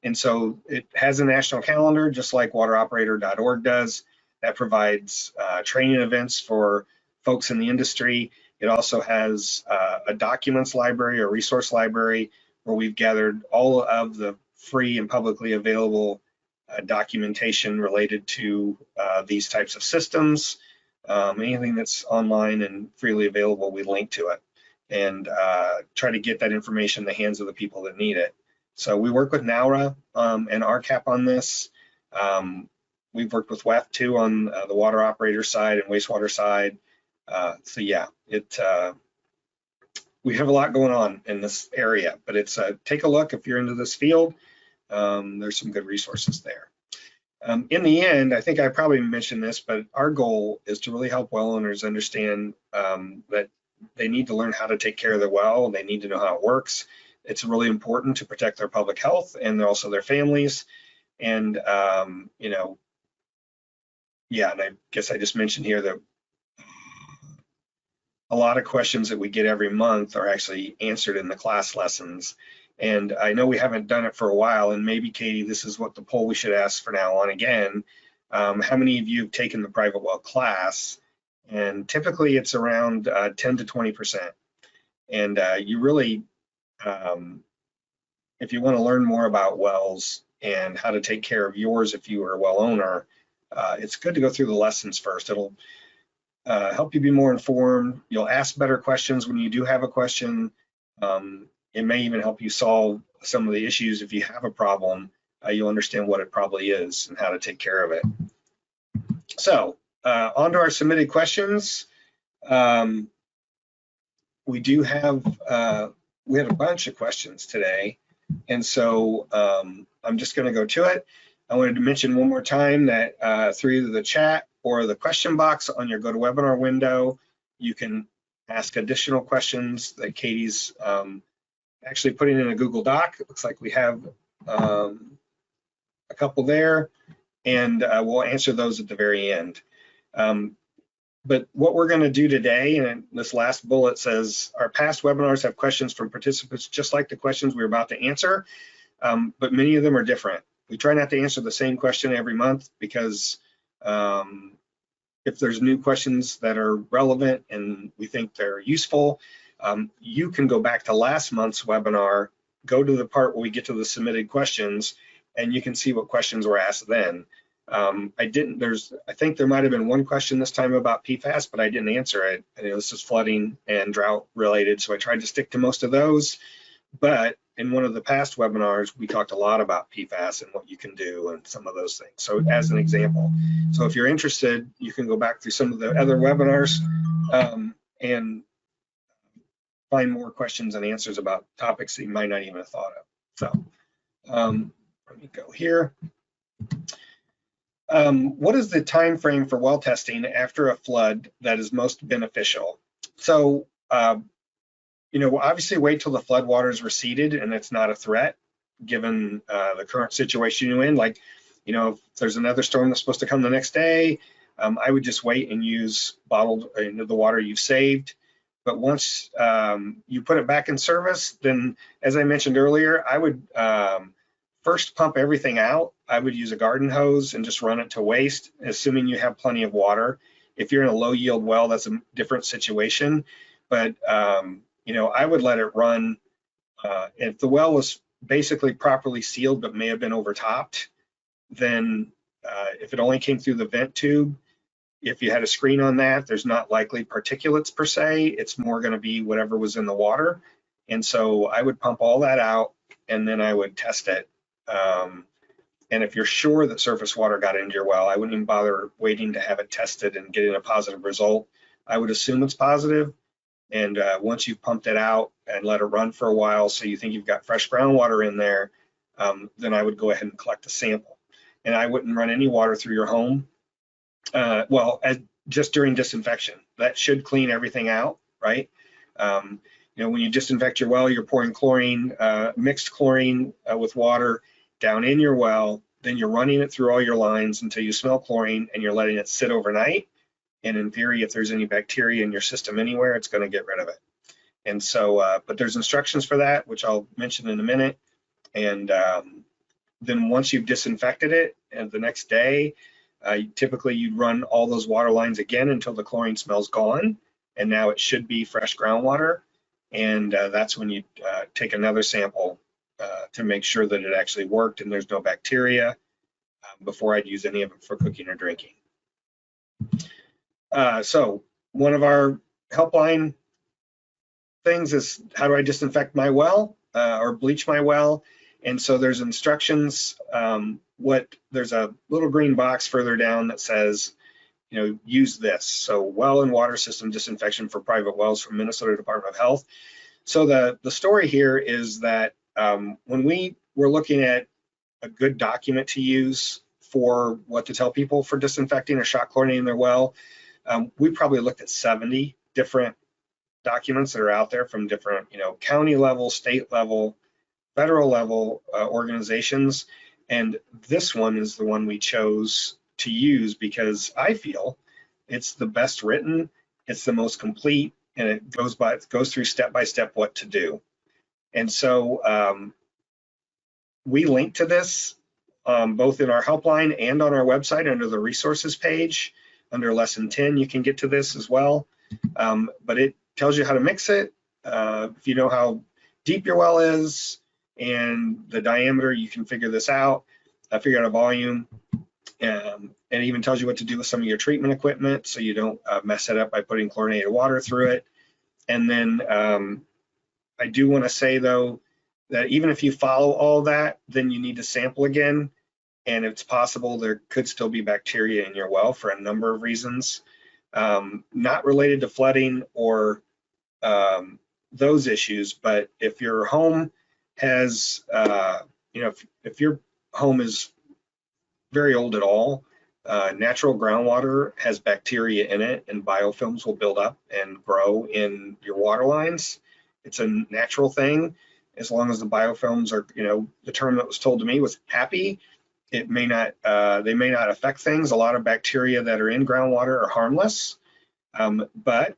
And so it has a national calendar, just like wateroperator.org does, that provides training events for folks in the industry. It also has a documents library or resource library where we've gathered all of the free and publicly available documentation related to these types of systems. Anything that's online and freely available, we link to it and try to get that information in the hands of the people that need it. So we work with NAURA and RCAP on this. We've worked with WEF too on the water operator side and wastewater side. So yeah, we have a lot going on in this area, but it's take a look if you're into this field. There's some good resources there. In the end, I think I probably mentioned this, but our goal is to really help well owners understand that they need to learn how to take care of their well. They need to know how it works. It's really important to protect their public health and also their families. And, yeah, and I guess I just mentioned here that a lot of questions that we get every month are actually answered in the class lessons. And I know we haven't done it for a while, and maybe, Katie, this is what the poll we should ask for now on again. How many of you have taken the private well class? And typically it's around 10 to 20%. And you really, if you want to learn more about wells and how to take care of yours if you are a well owner, it's good to go through the lessons first. It'll help you be more informed. You'll ask better questions when you do have a question. It may even help you solve some of the issues. If you have a problem, you'll understand what it probably is and how to take care of it. So on to our submitted questions. We do have, we had a bunch of questions today. And so I'm just gonna go to it. I wanted to mention one more time that through either the chat or the question box on your GoToWebinar window, you can ask additional questions that Katie's actually putting in a Google Doc. It looks like we have a couple there, and we'll answer those at the very end. But what we're going to do today, and this last bullet says, our past webinars have questions from participants just like the questions we're about to answer, but many of them are different. We try not to answer the same question every month because if there's new questions that are relevant and we think they're useful, You can go back to last month's webinar, go to the part where we get to the submitted questions, and you can see what questions were asked then. I think there might have been one question this time about PFAS, but I didn't answer it. This is flooding and drought related, so I tried to stick to most of those. But in one of the past webinars, we talked a lot about PFAS and what you can do and some of those things. So as an example, so if you're interested, you can go back through some of the other webinars and find more questions and answers about topics that you might not even have thought of. So let me go here. What is the time frame for well testing after a flood that is most beneficial? So, obviously wait till the flood waters receded and it's not a threat, given the current situation you're in. Like, if there's another storm that's supposed to come the next day, I would just wait and use bottled the water you've saved. But once you put it back in service, then as I mentioned earlier, I would first pump everything out. I would use a garden hose and just run it to waste, assuming you have plenty of water. If you're in a low yield well, that's a different situation. But I would let it run. If the well was basically properly sealed but may have been overtopped, then if it only came through the vent tube, if you had a screen on that, there's not likely particulates per se. It's more going to be whatever was in the water. And so I would pump all that out and then I would test it. And if you're sure that surface water got into your well, I wouldn't even bother waiting to have it tested and getting a positive result. I would assume it's positive. And once you've pumped it out and let it run for a while, so you think you've got fresh groundwater in there, then I would go ahead and collect a sample. And I wouldn't run any water through your home. Just during disinfection. That should clean everything out, right? When you disinfect your well, you're pouring chlorine, mixed chlorine with water down in your well, then you're running it through all your lines until you smell chlorine and you're letting it sit overnight. And in theory, if there's any bacteria in your system anywhere, it's going to get rid of it. And so, but there's instructions for that, which I'll mention in a minute. And then once you've disinfected it, and the next day, typically you'd run all those water lines again until the chlorine smell's gone. And now it should be fresh groundwater. And that's when you take another sample to make sure that it actually worked and there's no bacteria before I'd use any of it for cooking or drinking. So one of our helpline things is, how do I disinfect my well or bleach my well? And so there's instructions. There's a little green box further down that says, use this. So well and water system disinfection for private wells from Minnesota Department of Health. So the story here is that when we were looking at a good document to use for what to tell people for disinfecting or shock chlorinating their well, we probably looked at 70 different documents that are out there from different, county level, state level, federal level organizations. And this one is the one we chose to use because I feel it's the best written, it's the most complete, and it goes through step by step what to do. And so we link to this both in our helpline and on our website under the resources page. Under lesson 10, you can get to this as well. But it tells you how to mix it. If you know how deep your well is and the diameter, you can figure this out. Figure out a volume. And it even tells you what to do with some of your treatment equipment so you don't mess it up by putting chlorinated water through it. And then I do want to say, though, that even if you follow all that, then you need to sample again. And it's possible there could still be bacteria in your well for a number of reasons, not related to flooding or those issues. But if your home has, if your home is very old at all, natural groundwater has bacteria in it and biofilms will build up and grow in your water lines. It's a natural thing. As long as the biofilms are, the term that was told to me was happy, it may not, they may not affect things. A lot of bacteria that are in groundwater are harmless. But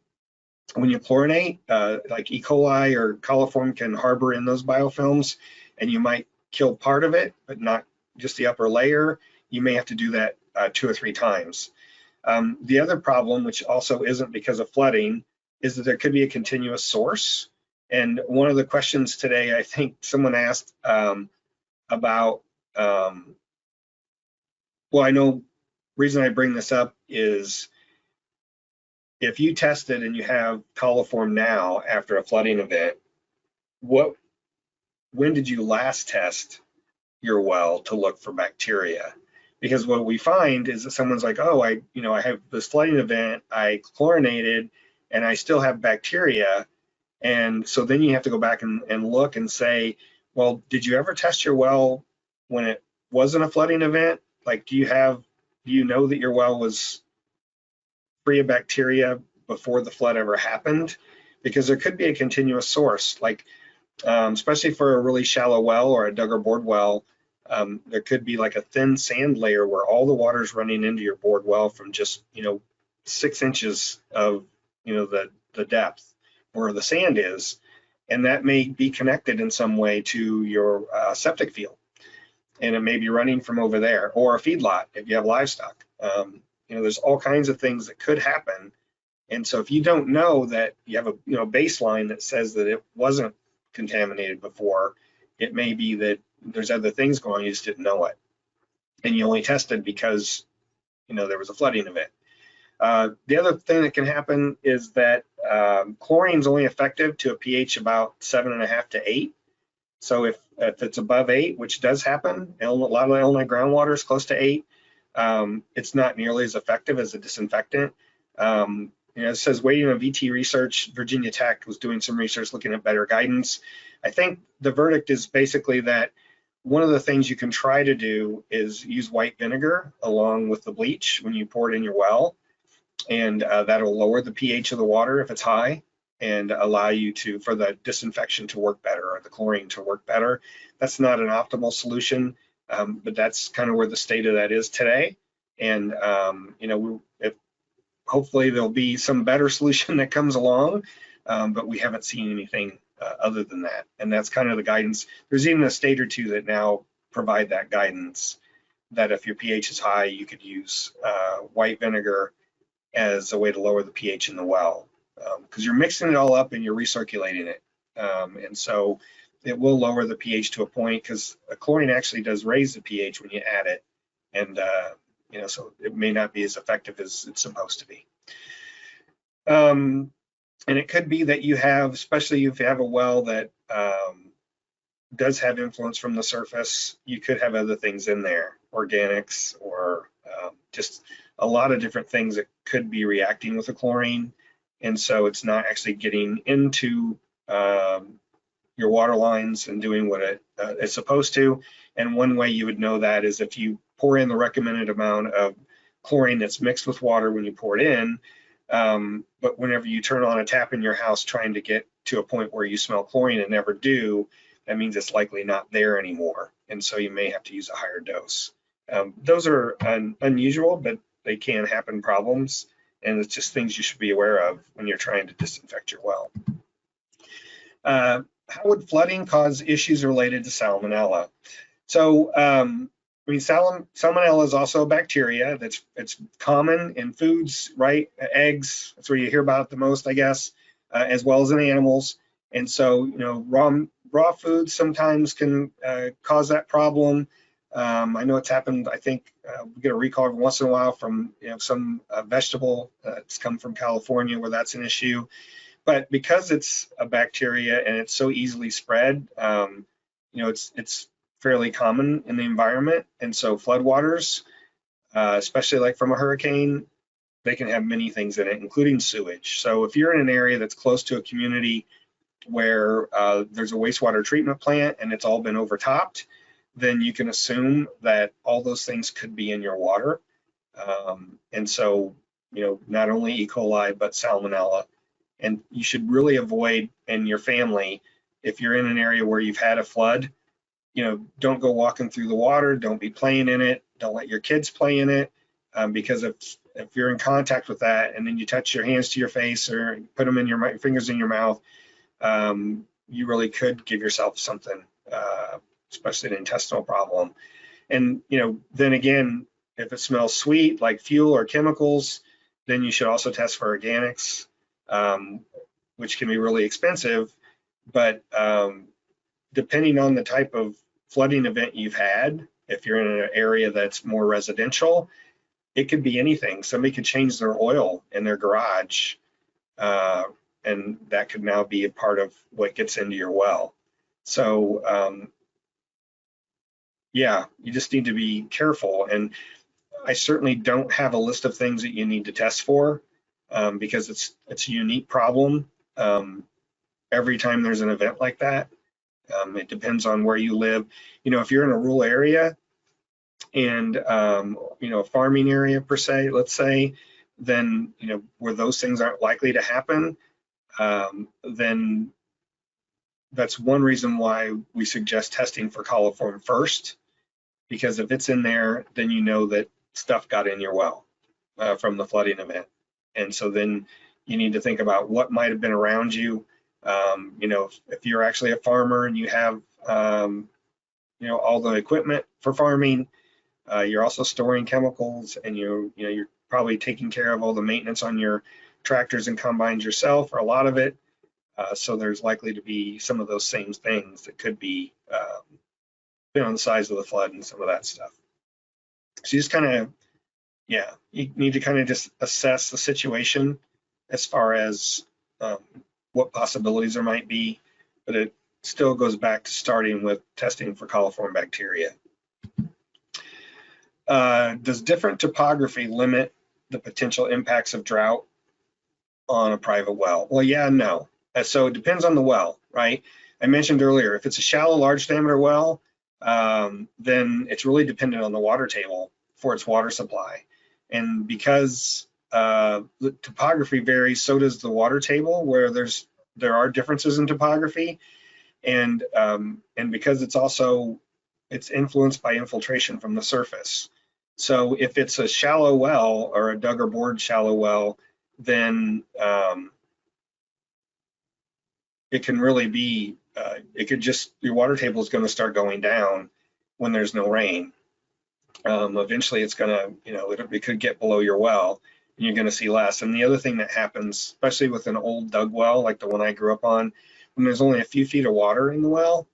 when you chlorinate, like E. coli or coliform can harbor in those biofilms, and you might kill part of it, but not just the upper layer. You may have to do that 2 or 3 times. The other problem, which also isn't because of flooding, is that there could be a continuous source. And one of the questions today, I think someone asked about, well, I know reason I bring this up is if you tested and you have coliform now after a flooding event, when did you last test your well to look for bacteria? Because what we find is that someone's like, oh, I have this flooding event, I chlorinated, and I still have bacteria. And so then you have to go back and look and say, well, did you ever test your well when it wasn't a flooding event? Like, do you know that your well was free of bacteria before the flood ever happened? Because there could be a continuous source, like especially for a really shallow well or a dug or bored well, there could be like a thin sand layer where all the water is running into your bored well from just 6 inches of the depth where the sand is, and that may be connected in some way to your septic field, and it may be running from over there, or a feedlot if you have livestock. There's all kinds of things that could happen, and so if you don't know that you have a baseline that says that it wasn't contaminated before, it may be that there's other things going on, you just didn't know it, and you only tested because there was a flooding event. The other thing that can happen is that chlorine is only effective to a pH about 7.5 to 8. So if it's above 8, which does happen, a lot of Illinois groundwater is close to 8, it's not nearly as effective as a disinfectant. It says waiting on VT research. Virginia Tech was doing some research looking at better guidance. I think the verdict is basically that one of the things you can try to do is use white vinegar along with the bleach when you pour it in your well, and that'll lower the pH of the water if it's high and allow you for the disinfection to work better or the chlorine to work better. That's not an optimal solution, but that's kind of where the state of that is today. And hopefully there'll be some better solution that comes along, but we haven't seen anything other than that. And that's kind of the guidance. There's even a state or two that now provide that guidance, that if your pH is high, you could use white vinegar as a way to lower the pH in the well, because you're mixing it all up and you're recirculating it. And so it will lower the pH to a point, because chlorine actually does raise the pH when you add it. And so it may not be as effective as it's supposed to be. And it could be that you have, especially if you have a well that does have influence from the surface, you could have other things in there, organics, or just a lot of different things that could be reacting with the chlorine. And so it's not actually getting into your water lines and doing what it's supposed to. And one way you would know that is if you pour in the recommended amount of chlorine that's mixed with water when you pour it in, but whenever you turn on a tap in your house trying to get to a point where you smell chlorine and never do, that means it's likely not there anymore. And so you may have to use a higher dose. Those are unusual, but they can happen problems. And it's just things you should be aware of when you're trying to disinfect your well. How would flooding cause issues related to salmonella? So, salmonella is also a bacteria it's common in foods, right? Eggs, that's where you hear about it the most, I guess, as well as in animals. And so, raw foods sometimes can cause that problem. I know it's happened. I think we get a recall every once in a while from some vegetable that's come from California where that's an issue. But because it's a bacteria and it's so easily spread, it's fairly common in the environment. And so floodwaters, especially like from a hurricane, they can have many things in it, including sewage. So if you're in an area that's close to a community where there's a wastewater treatment plant and it's all been overtopped, then you can assume that all those things could be in your water. And so, not only E. coli, but salmonella. And you should really avoid, in your family, if you're in an area where you've had a flood, don't go walking through the water, don't be playing in it, don't let your kids play in it, because if you're in contact with that and then you touch your hands to your face or put them in your fingers in your mouth, you really could give yourself something, especially an intestinal problem. And then again, if it smells sweet like fuel or chemicals, then you should also test for organics. which can be really expensive. But depending on the type of flooding event you've had, if you're in an area that's more residential, it could be anything. Somebody could change their oil in their garage, and that could now be a part of what gets into your well. So yeah, you just need to be careful. And I certainly don't have a list of things that you need to test for, because it's a unique problem. Every time there's an event like that, it depends on where you live. You know, if you're in a rural area and you know, a farming area per se, let's say, then you know, where those things aren't likely to happen, then that's one reason why we suggest testing for coliform first, because if it's in there, then you know that stuff got in your well from the flooding event. And so then you need to think about what might have been around you. You know, if you're actually a farmer and you have you know, all the equipment for farming, you're also storing chemicals, and you know, you're probably taking care of all the maintenance on your tractors and combines yourself, or a lot of it. So there's likely to be some of those same things that could be depending on the size of the flood and some of that stuff. So you just kind of, yeah, you need to kind of just assess the situation as far as what possibilities there might be, but it still goes back to starting with testing for coliform bacteria. Does different topography limit the potential impacts of drought on a private well? Well, yeah and no. So it depends on the well, right? I mentioned earlier, if it's a shallow, large diameter well, then it's really dependent on the water table for its water supply. And because the topography varies, so does the water table, where there are differences in topography, and because it's influenced by infiltration from the surface. So if it's a shallow well or a dug or bored shallow well, then it can really be, it could just, your water table is going to start going down when there's no rain. Eventually it's going to, you know, it could get below your well, and you're going to see less. And the other thing that happens, especially with an old dug well like the one I grew up on, when there's only a few feet of water in the well,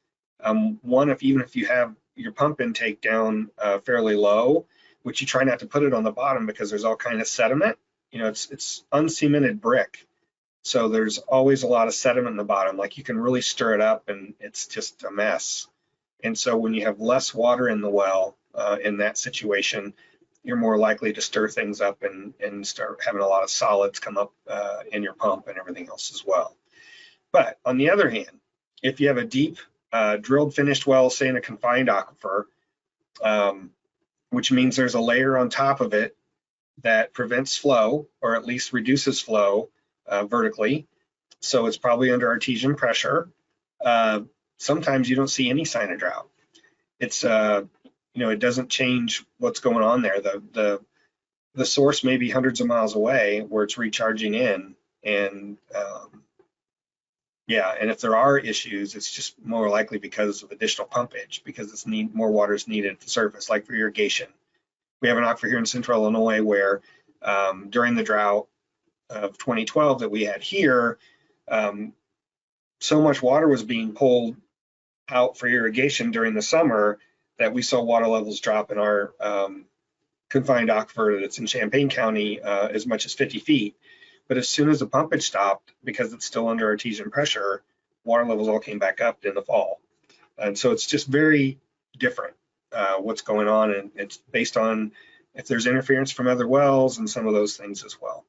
even if you have your pump intake down fairly low, which you try not to put it on the bottom because there's all kind of sediment, you know, it's uncemented brick. So there's always a lot of sediment in the bottom, like you can really stir it up and it's just a mess. And so when you have less water in the well, in that situation, you're more likely to stir things up and start having a lot of solids come up in your pump and everything else as well. But on the other hand, if you have a deep drilled finished well, say in a confined aquifer, which means there's a layer on top of it that prevents flow, or at least reduces flow vertically, so it's probably under artesian pressure, sometimes you don't see any sign of drought. It's you know, it doesn't change what's going on there. The source may be hundreds of miles away where it's recharging in, and yeah, and if there are issues, it's just more likely because of additional pumpage, because it's more water is needed at the surface, like for irrigation. We have an aquifer here in central Illinois where during the drought of 2012 that we had here, so much water was being pulled out for irrigation during the summer that we saw water levels drop in our confined aquifer that's in Champaign County as much as 50 feet. But as soon as the pumpage stopped, because it's still under artesian pressure, water levels all came back up in the fall. And so it's just very different what's going on, and it's based on if there's interference from other wells and some of those things as well.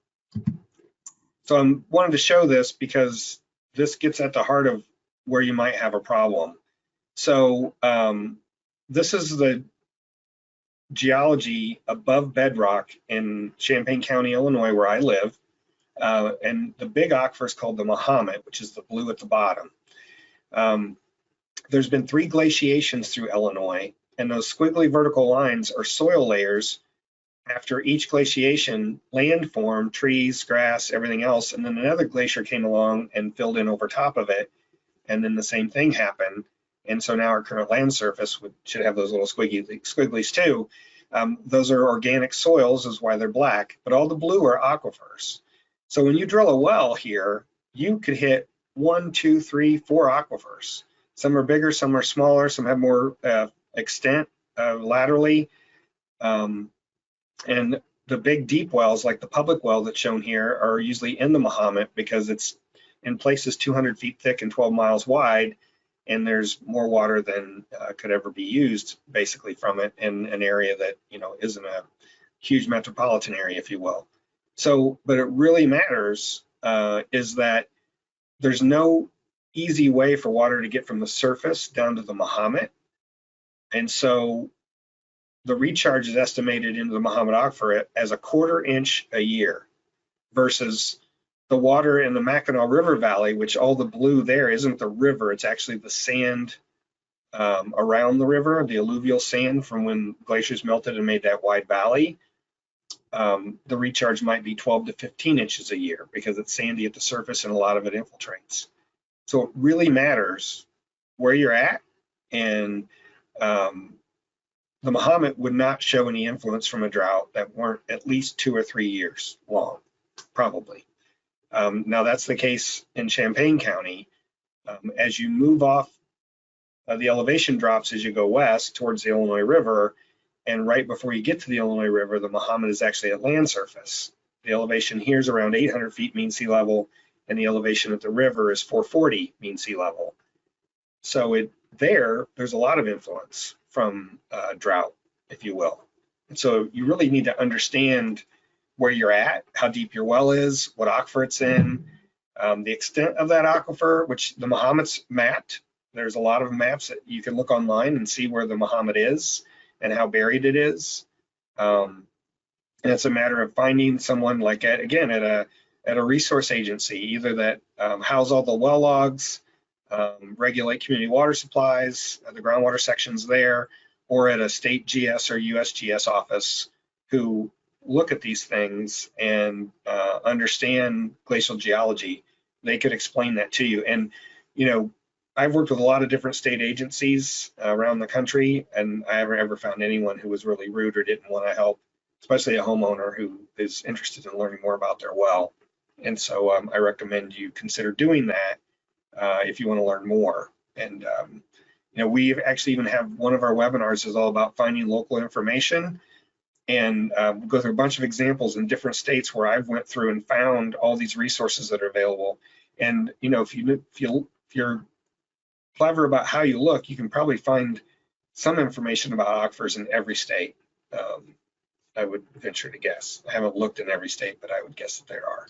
So I wanted to show this because this gets at the heart of where you might have a problem. So this is the geology above bedrock in Champaign County, Illinois, where I live. And the big aquifer is called the Mahomet, which is the blue at the bottom. There's been 3 glaciations through Illinois, and those squiggly vertical lines are soil layers. After each glaciation, land formed, trees, grass, everything else, and then another glacier came along and filled in over top of it, and then the same thing happened. And so now our current land surface should have those little squigglies too. Those are organic soils, is why they're black, but all the blue are aquifers. So when you drill a well here, you could hit 1, 2, 3, 4 aquifers. Some are bigger, some are smaller, some have more extent laterally. And the big deep wells, like the public well that's shown here, are usually in the Mahomet because it's in places 200 feet thick and 12 miles wide, and there's more water than could ever be used basically from it in an area that, you know, isn't a huge metropolitan area, if you will. So, but it really matters is that there's no easy way for water to get from the surface down to the Mahomet. And so the recharge is estimated into the Mahomet Aquifer as a 1/4 inch a year versus the water in the Mackinac River Valley, which all the blue there isn't the river, it's actually the sand around the river, the alluvial sand from when glaciers melted and made that wide valley. The recharge might be 12 to 15 inches a year because it's sandy at the surface and a lot of it infiltrates. So it really matters where you're at, and the Mahomet would not show any influence from a drought that weren't at least 2 or 3 years long, probably. Now that's the case in Champaign County. As you move off, the elevation drops as you go west towards the Illinois River, and right before you get to the Illinois River, the Mahomet is actually at land surface. The elevation here is around 800 feet mean sea level, and the elevation at the river is 440 mean sea level. So there's a lot of influence from drought, if you will. And so you really need to understand where you're at, how deep your well is, what aquifer it's in, the extent of that aquifer, which the Mahomet's mapped. There's a lot of maps that you can look online and see where the Mahomet is and how buried it is. And it's a matter of finding someone like at a resource agency, either that house all the well logs, regulate community water supplies, the groundwater sections there, or at a state GS or USGS office who look at these things and understand glacial geology. They could explain that to you. And, you know, I've worked with a lot of different state agencies around the country, and I haven't ever found anyone who was really rude or didn't want to help, especially a homeowner who is interested in learning more about their well. And so I recommend you consider doing that if you want to learn more. And you know, we actually even have one of our webinars is all about finding local information, and we'll go through a bunch of examples in different states where I've went through and found all these resources that are available. And you know, if you're clever about how you look, you can probably find some information about aquifers in every state. I would venture to guess. I haven't looked in every state, but I would guess that there are.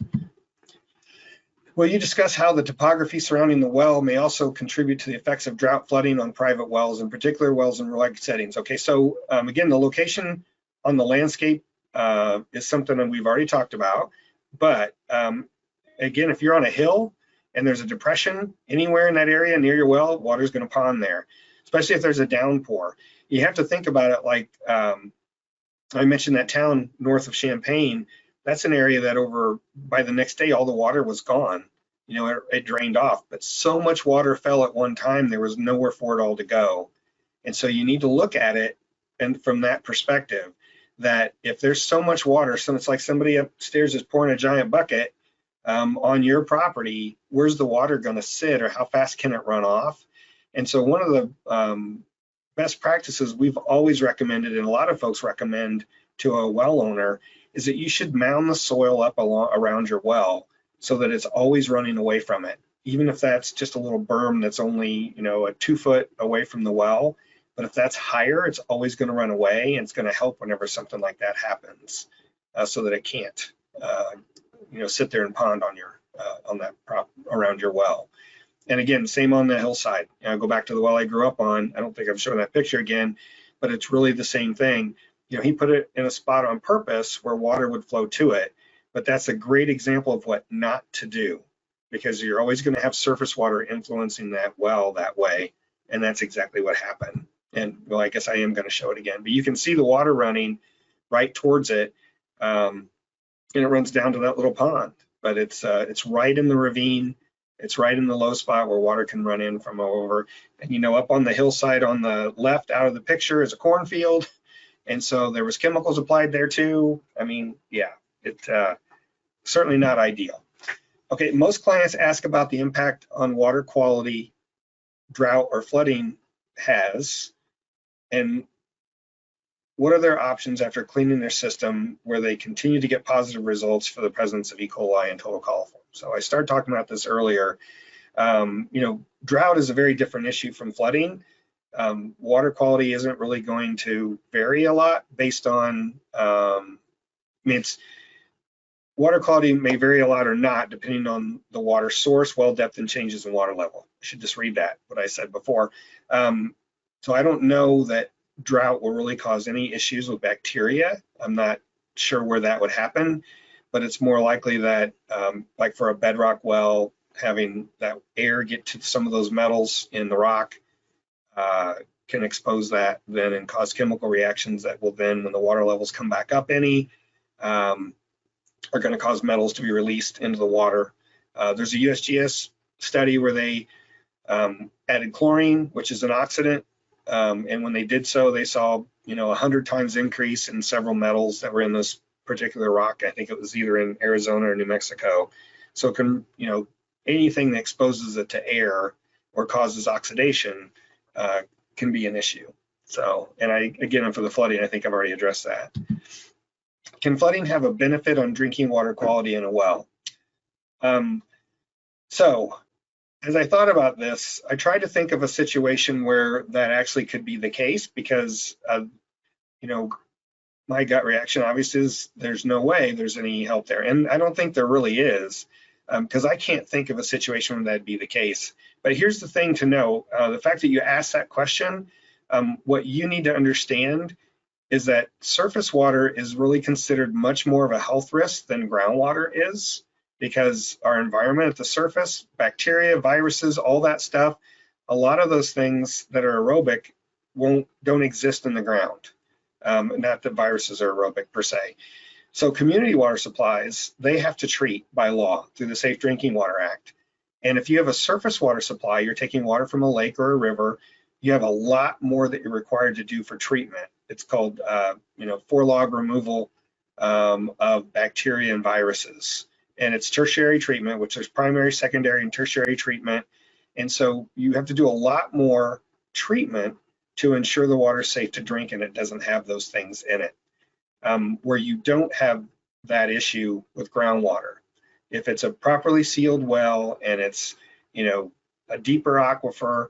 Well, you discuss how the topography surrounding the well may also contribute to the effects of drought flooding on private wells, in particular wells in rugged settings. Okay, so again, the location on the landscape is something that we've already talked about. But again, if you're on a hill and there's a depression anywhere in that area near your well, water's going to pond there, especially if there's a downpour. You have to think about it like I mentioned that town north of Champaign. That's an area that by the next day, all the water was gone. You know, it drained off, but so much water fell at one time, there was nowhere for it all to go. And so you need to look at it and from that perspective, that if there's so much water, so it's like somebody upstairs is pouring a giant bucket on your property, where's the water going to sit, or how fast can it run off? And so one of the best practices we've always recommended, and a lot of folks recommend to a well owner, is that you should mound the soil up around your well so that it's always running away from it, even if that's just a little berm that's only, you know, a 2 foot away from the well. But if that's higher, it's always going to run away, and it's going to help whenever something like that happens, so that it can't, you know, sit there and pond on your around your well. And again, same on the hillside. You know, go back to the well I grew up on. I don't think I'm showing that picture again, but it's really the same thing. You know, he put it in a spot on purpose where water would flow to it, but that's a great example of what not to do, because you're always going to have surface water influencing that well that way, and that's exactly what happened. And well, I guess I am going to show it again, but you can see the water running right towards it, and it runs down to that little pond, but it's right in the ravine. It's right in the low spot where water can run in from over. And you know, up on the hillside on the left out of the picture is a cornfield. And so there was chemicals applied there too. I mean, yeah, certainly not ideal. Okay, most clients ask about the impact on water quality drought or flooding has, and what are their options after cleaning their system where they continue to get positive results for the presence of E. coli and total coliform. So I started talking about this earlier. Drought is a very different issue from flooding. Water quality isn't really going to vary a lot based on, water quality may vary a lot or not depending on the water source, well depth, and changes in water level. I should just read that, what I said before. So I don't know that drought will really cause any issues with bacteria. I'm not sure where that would happen, but it's more likely that, like for a bedrock well, having that air get to some of those metals in the rock can expose that then and cause chemical reactions that will then, when the water levels come back up any, are going to cause metals to be released into the water. There's a USGS study where they added chlorine, which is an oxidant, and when they did so, they saw 100 times increase in several metals that were in this particular rock. I think it was either in Arizona or New Mexico. So it can, anything that exposes it to air or causes oxidation can be an issue. So, and again, for the flooding, I think I've already addressed that. Can flooding have a benefit on drinking water quality in a well? So as I thought about this, I tried to think of a situation where that actually could be the case because, my gut reaction obviously is there's no way there's any help there. And I don't think there really is because I can't think of a situation where that'd be the case. But here's the thing to know, the fact that you asked that question, what you need to understand is that surface water is really considered much more of a health risk than groundwater is, because our environment at the surface, bacteria, viruses, all that stuff, a lot of those things that are aerobic don't exist in the ground. Not that viruses are aerobic per se. So community water supplies, they have to treat by law through the Safe Drinking Water Act. And if you have a surface water supply, you're taking water from a lake or a river, you have a lot more that you're required to do for treatment. It's called, 4-log removal of bacteria and viruses. And it's tertiary treatment, which is primary, secondary, and tertiary treatment. And so you have to do a lot more treatment to ensure the water is safe to drink and it doesn't have those things in it. Where you don't have that issue with groundwater. If it's a properly sealed well and it's, a deeper aquifer,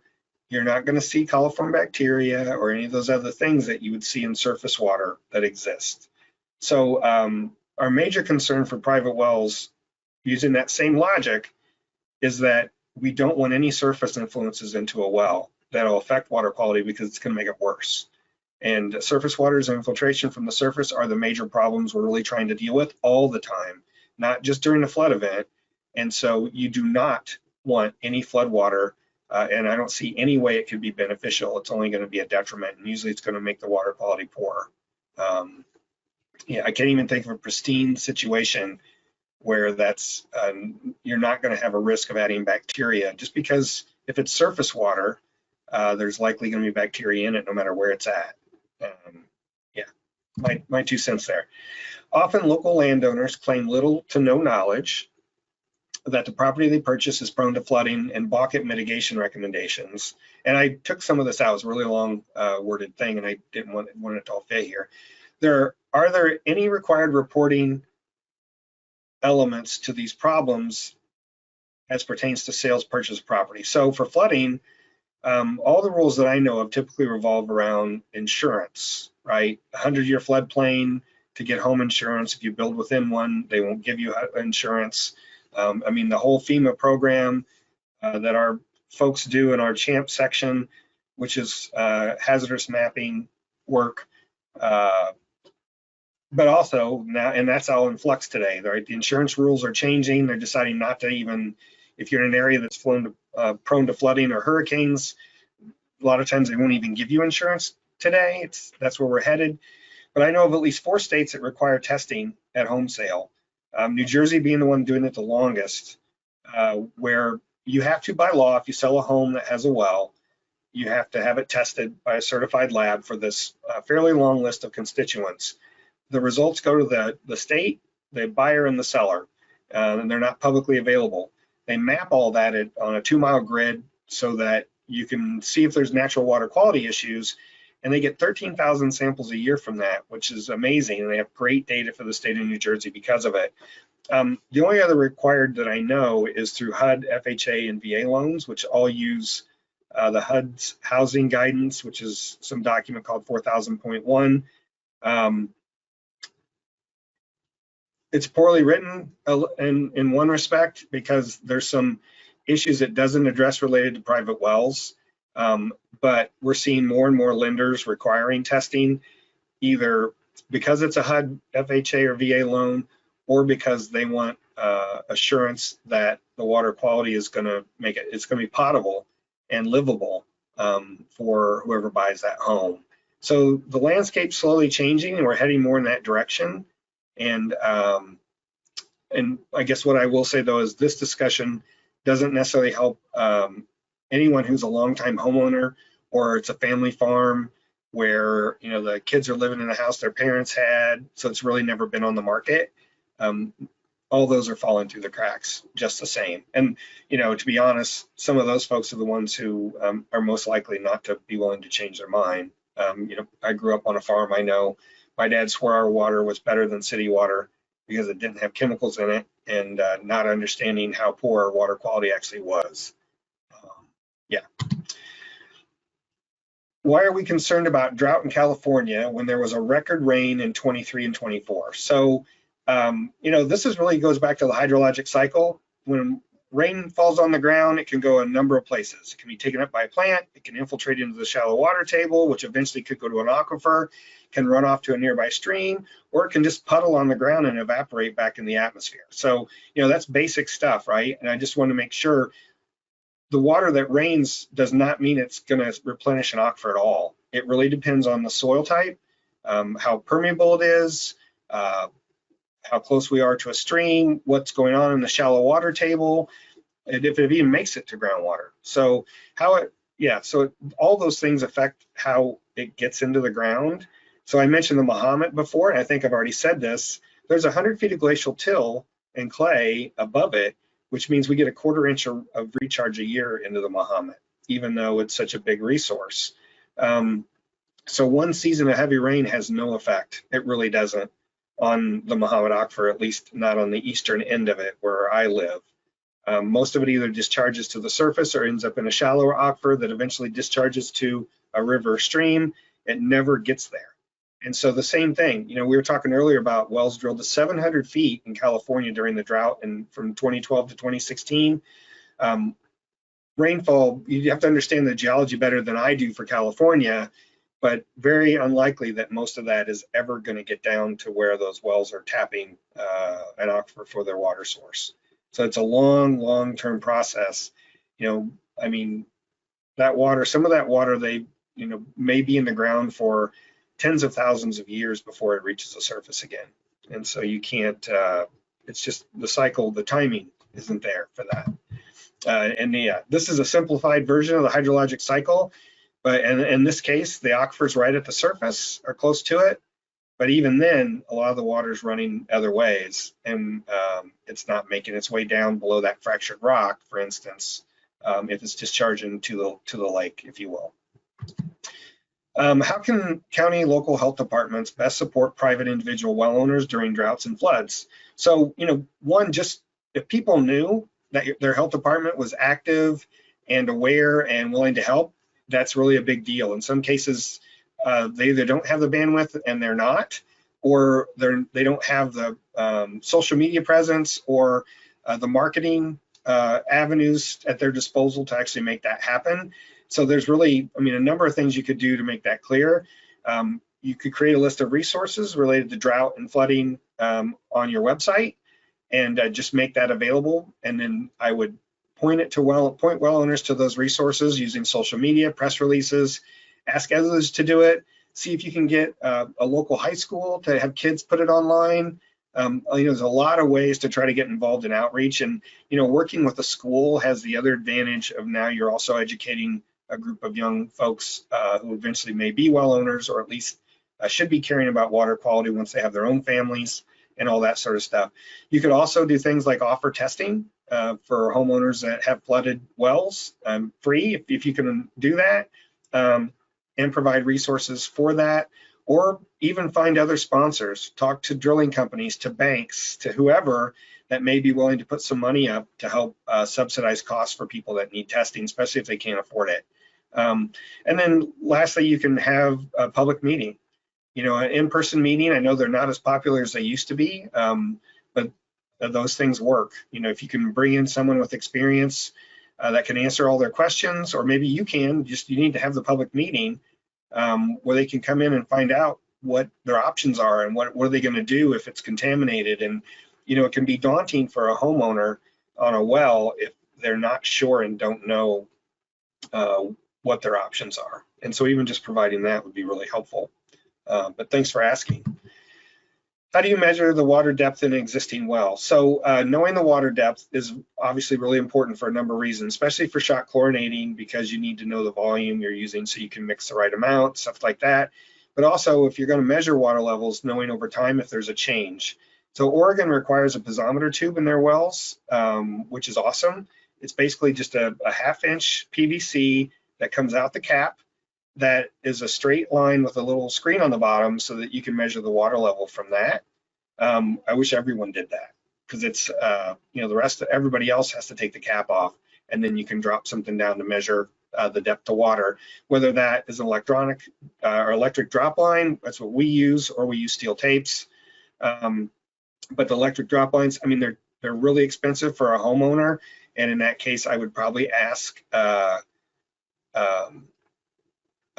you're not going to see coliform bacteria or any of those other things that you would see in surface water that exist. So our major concern for private wells, using that same logic, is that we don't want any surface influences into a well that'll affect water quality because it's going to make it worse. And surface waters and infiltration from the surface are the major problems we're really trying to deal with all the time, not just during the flood event. And so you do not want any flood water, and I don't see any way it could be beneficial. It's only going to be a detriment, and usually it's going to make the water quality poor. I can't even think of a pristine situation where that's you're not going to have a risk of adding bacteria, just because if it's surface water, there's likely going to be bacteria in it no matter where it's at. My 2 cents there. Often local landowners claim little to no knowledge that the property they purchase is prone to flooding and balk at mitigation recommendations. And I took some of this out. It was a really long worded thing, and I didn't want it to all fit here. Are there any required reporting elements to these problems as pertains to sales purchase property? So for flooding, all the rules that I know of typically revolve around insurance, right? 100-year floodplain to get home insurance. If you build within one, they won't give you insurance. The whole FEMA program that our folks do in our CHAMP section, which is hazardous mapping work, but also now, and that's all in flux today, right? The insurance rules are changing. They're deciding not to even, if you're in an area that's prone to flooding or hurricanes, a lot of times they won't even give you insurance today. That's where we're headed. But I know of at least 4 states that require testing at home sale. New Jersey being the one doing it the longest, where you have to, by law, if you sell a home that has a well, you have to have it tested by a certified lab for this fairly long list of constituents. The results go to the state, the buyer, and the seller. and they're not publicly available. They map all that on a 2-mile grid so that you can see if there's natural water quality issues, and they get 13,000 samples a year from that, which is amazing, and they have great data for the state of New Jersey because of it. The only other required that I know is through HUD, FHA, and VA loans, which all use the HUD's housing guidance, which is some document called 4000.1. It's poorly written in one respect because there's some issues it doesn't address related to private wells. But we're seeing more and more lenders requiring testing, either because it's a HUD, FHA, or VA loan, or because they want assurance that the water quality is going to make it, it's going to be potable and livable for whoever buys that home. So the landscape's slowly changing, and we're heading more in that direction. And I guess what I will say though is this discussion doesn't necessarily help anyone who's a longtime homeowner, or it's a family farm where the kids are living in a house their parents had, so it's really never been on the market. All those are falling through the cracks just the same. And to be honest, some of those folks are the ones who are most likely not to be willing to change their mind. I grew up on a farm. I know my dad swore our water was better than city water because it didn't have chemicals in it, and not understanding how poor our water quality actually was. Yeah. Why are we concerned about drought in California when there was a record rain in 23 and 24? So, this really goes back to the hydrologic cycle. When rain falls on the ground, it can go a number of places. It can be taken up by a plant, it can infiltrate into the shallow water table, which eventually could go to an aquifer, can run off to a nearby stream, or it can just puddle on the ground and evaporate back in the atmosphere. So, that's basic stuff, right? And I just want to make sure the water that rains does not mean it's going to replenish an aquifer at all. It really depends on the soil type, how permeable it is, how close we are to a stream, what's going on in the shallow water table, and if it even makes it to groundwater. So all those things affect how it gets into the ground. So I mentioned the Mahomet before, and I think I've already said this. There's 100 feet of glacial till and clay above it, which means we get a 1/4 inch of recharge a year into the Mahomet, even though it's such a big resource. So one season of heavy rain has no effect. It really doesn't on the Mahomet Aquifer, at least not on the eastern end of it where I live. Most of it either discharges to the surface or ends up in a shallower aquifer that eventually discharges to a river or stream. It never gets there. And so the same thing, we were talking earlier about wells drilled to 700 feet in California during the drought and from 2012 to 2016. Rainfall, you have to understand the geology better than I do for California, but very unlikely that most of that is ever going to get down to where those wells are tapping an aquifer for their water source. So it's a long-term process. That water, some of that water, they may be in the ground for tens of thousands of years before it reaches the surface again. And so you can't, it's just the cycle, the timing isn't there for that. This is a simplified version of the hydrologic cycle, but in this case, the aquifers right at the surface are close to it. But even then, a lot of the water is running other ways, and it's not making its way down below that fractured rock, for instance, if it's discharging to the lake, if you will. How can county local health departments best support private individual well owners during droughts and floods? So, one, just if people knew that their health department was active and aware and willing to help, that's really a big deal. In some cases, they either don't have the bandwidth and they're not, or they don't have the social media presence or the marketing avenues at their disposal to actually make that happen. So there's really, a number of things you could do to make that clear. You could create a list of resources related to drought and flooding on your website, and just make that available. And then I would point well owners to those resources using social media, press releases, ask others to do it, see if you can get a local high school to have kids put it online. There's a lot of ways to try to get involved in outreach, and working with a school has the other advantage of now you're also educating a group of young folks who eventually may be well owners, or at least should be caring about water quality once they have their own families. and all that sort of stuff. You could also do things like offer testing for homeowners that have flooded wells free, if you can do that, and provide resources for that, or even find other sponsors, talk to drilling companies, to banks, to whoever that may be willing to put some money up to help subsidize costs for people that need testing, especially if they can't afford it. And then lastly, you can have a public meeting. You know, an in-person meeting, I know they're not as popular as they used to be, but those things work. You know, if you can bring in someone with experience that can answer all their questions, or maybe you need to have the public meeting where they can come in and find out what their options are and what are they going to do if it's contaminated. And, you know, it can be daunting for a homeowner on a well if they're not sure and don't know what their options are. And so even just providing that would be really helpful. But thanks for asking. How do you measure the water depth in an existing well? So knowing the water depth is obviously really important for a number of reasons, especially for shock chlorinating, because you need to know the volume you're using so you can mix the right amount, stuff like that. But also, if you're going to measure water levels, knowing over time if there's a change. So Oregon requires a piezometer tube in their wells, which is awesome. It's basically just a half-inch PVC that comes out the cap, that is a straight line with a little screen on the bottom so that you can measure the water level from that. I wish everyone did that, because it's, you know, everybody else has to take the cap off, and then you can drop something down to measure the depth of water, whether that is an electronic or electric drop line. That's what we use, or we use steel tapes. But the electric drop lines, I mean, they're really expensive for a homeowner. And in that case, I would probably ask a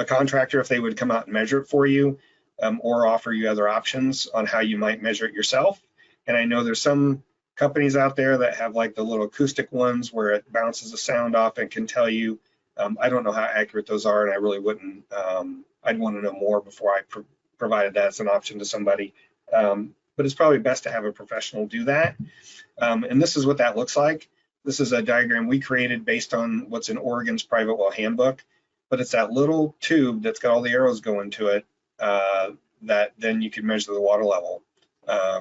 contractor if they would come out and measure it for you, or offer you other options on how you might measure it yourself. And I know there's some companies out there that have like the little acoustic ones where it bounces a sound off and can tell you. I don't know how accurate those are, and I really wouldn't. I'd want to know more before I provided that as an option to somebody. But it's probably best to have a professional do that. And this is what that looks like. This is a diagram we created based on what's in Oregon's private well handbook. But it's that little tube that's got all the arrows going to it that then you can measure the water level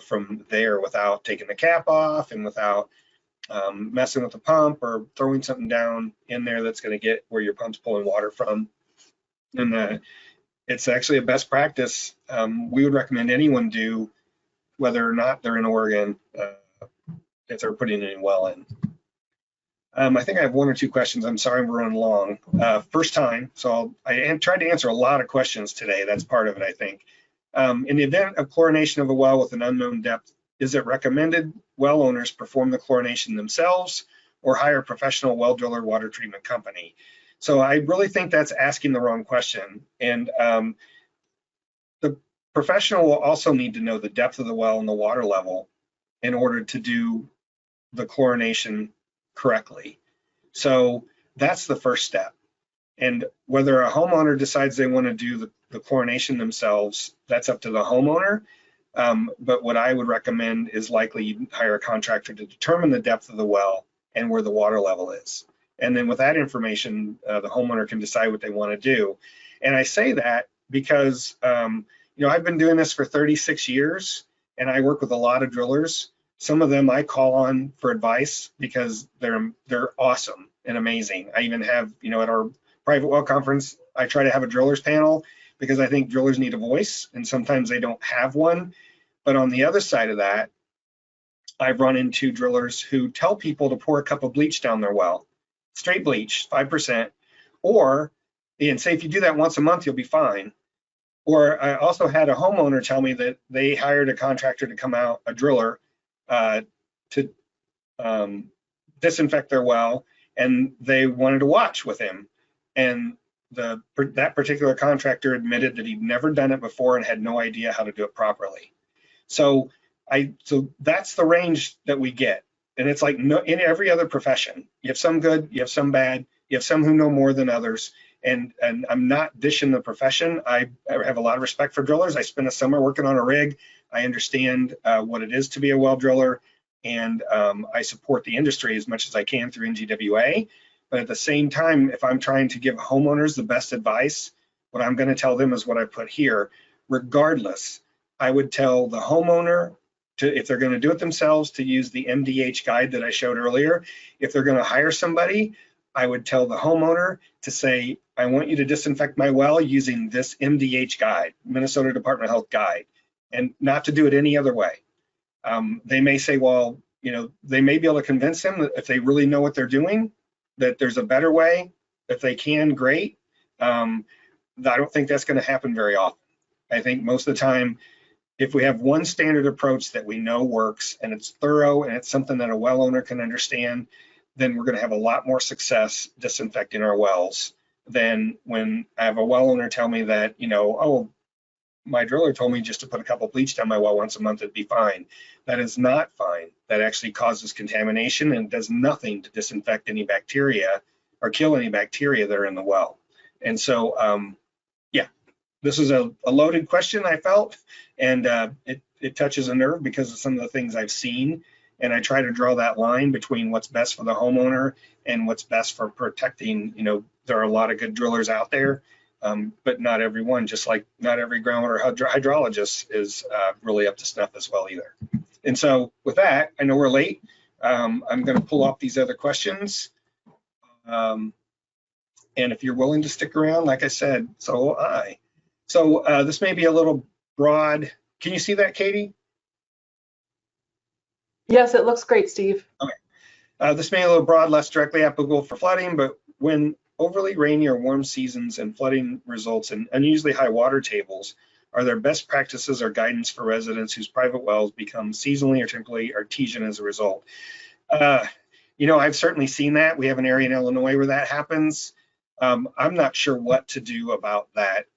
from there without taking the cap off and without messing with the pump or throwing something down in there that's going to get where your pump's pulling water from. And it's actually a best practice we would recommend anyone do, whether or not they're in Oregon, if they're putting any well in. I think I have one or two questions. I'm sorry we're running long. First time, so I tried to answer a lot of questions today. That's part of it, I think. In the event of chlorination of a well with an unknown depth, is it recommended well owners perform the chlorination themselves or hire a professional well driller water treatment company? So I really think that's asking the wrong question. And the professional will also need to know the depth of the well and the water level in order to do the chlorination correctly. So that's the first step. And whether a homeowner decides they want to do the chlorination themselves, that's up to the homeowner. But what I would recommend is likely you hire a contractor to determine the depth of the well and where the water level is. And then with that information, the homeowner can decide what they want to do. And I say that because, you know, I've been doing this for 36 years and I work with a lot of drillers. Some of them I call on for advice because they're awesome and amazing. I even have, you know, at our private well conference, I try to have a drillers panel because I think drillers need a voice and sometimes they don't have one. But on the other side of that, I've run into drillers who tell people to pour a cup of bleach down their well, straight bleach, 5%, and say if you do that once a month, you'll be fine. Or I also had a homeowner tell me that they hired a contractor to come out, a driller, to disinfect their well, and they wanted to watch with him. And that particular contractor admitted that he'd never done it before and had no idea how to do it properly. So that's the range that we get. And it's like in every other profession, you have some good, you have some bad, you have some who know more than others. And I'm not dishing the profession. I have a lot of respect for drillers. I spent a summer working on a rig. I understand what it is to be a well driller, and I support the industry as much as I can through NGWA. But at the same time, if I'm trying to give homeowners the best advice, what I'm going to tell them is what I put here. Regardless, I would tell the homeowner if they're going to do it themselves, to use the MDH guide that I showed earlier. If they're going to hire somebody, I would tell the homeowner to say, I want you to disinfect my well using this MDH guide, Minnesota Department of Health guide, and not to do it any other way. They may say, well, they may be able to convince them that if they really know what they're doing, that there's a better way. If they can, great. I don't think that's going to happen very often. I think most of the time, if we have one standard approach that we know works and it's thorough and it's something that a well owner can understand, then we're going to have a lot more success disinfecting our wells than when I have a well owner tell me that, oh, my driller told me just to put a couple bleach down my well once a month, it'd be fine. That is not fine. That actually causes contamination and does nothing to disinfect any bacteria or kill any bacteria that are in the well. And so, yeah, this is a loaded question, I felt, and it touches a nerve because of some of the things I've seen. And I try to draw that line between what's best for the homeowner and what's best for protecting. There are a lot of good drillers out there, but not everyone, just like not every groundwater hydrologist is really up to snuff as well either. And so with that, I know we're late. I'm going to pull off these other questions. And if you're willing to stick around, like I said, so will I. So this may be a little broad. Can you see that, Katie? Yes, it looks great, Steve. Okay. This may be a little broad, less directly applicable for flooding, but when overly rainy or warm seasons and flooding results in unusually high water tables, are there best practices or guidance for residents whose private wells become seasonally or temporarily artesian as a result? I've certainly seen that. We have an area in Illinois where that happens. I'm not sure what to do about that.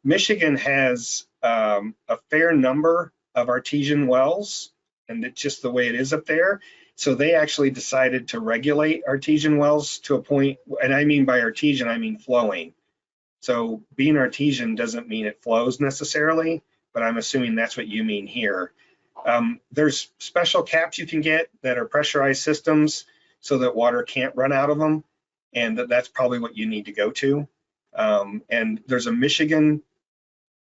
Michigan has a fair number of artesian wells, and it's just the way it is up there. So they actually decided to regulate artesian wells to a point, and I mean by artesian, I mean flowing. So being artesian doesn't mean it flows necessarily, but I'm assuming that's what you mean here. There's special caps you can get that are pressurized systems so that water can't run out of them, and that's probably what you need to go to. And there's a Michigan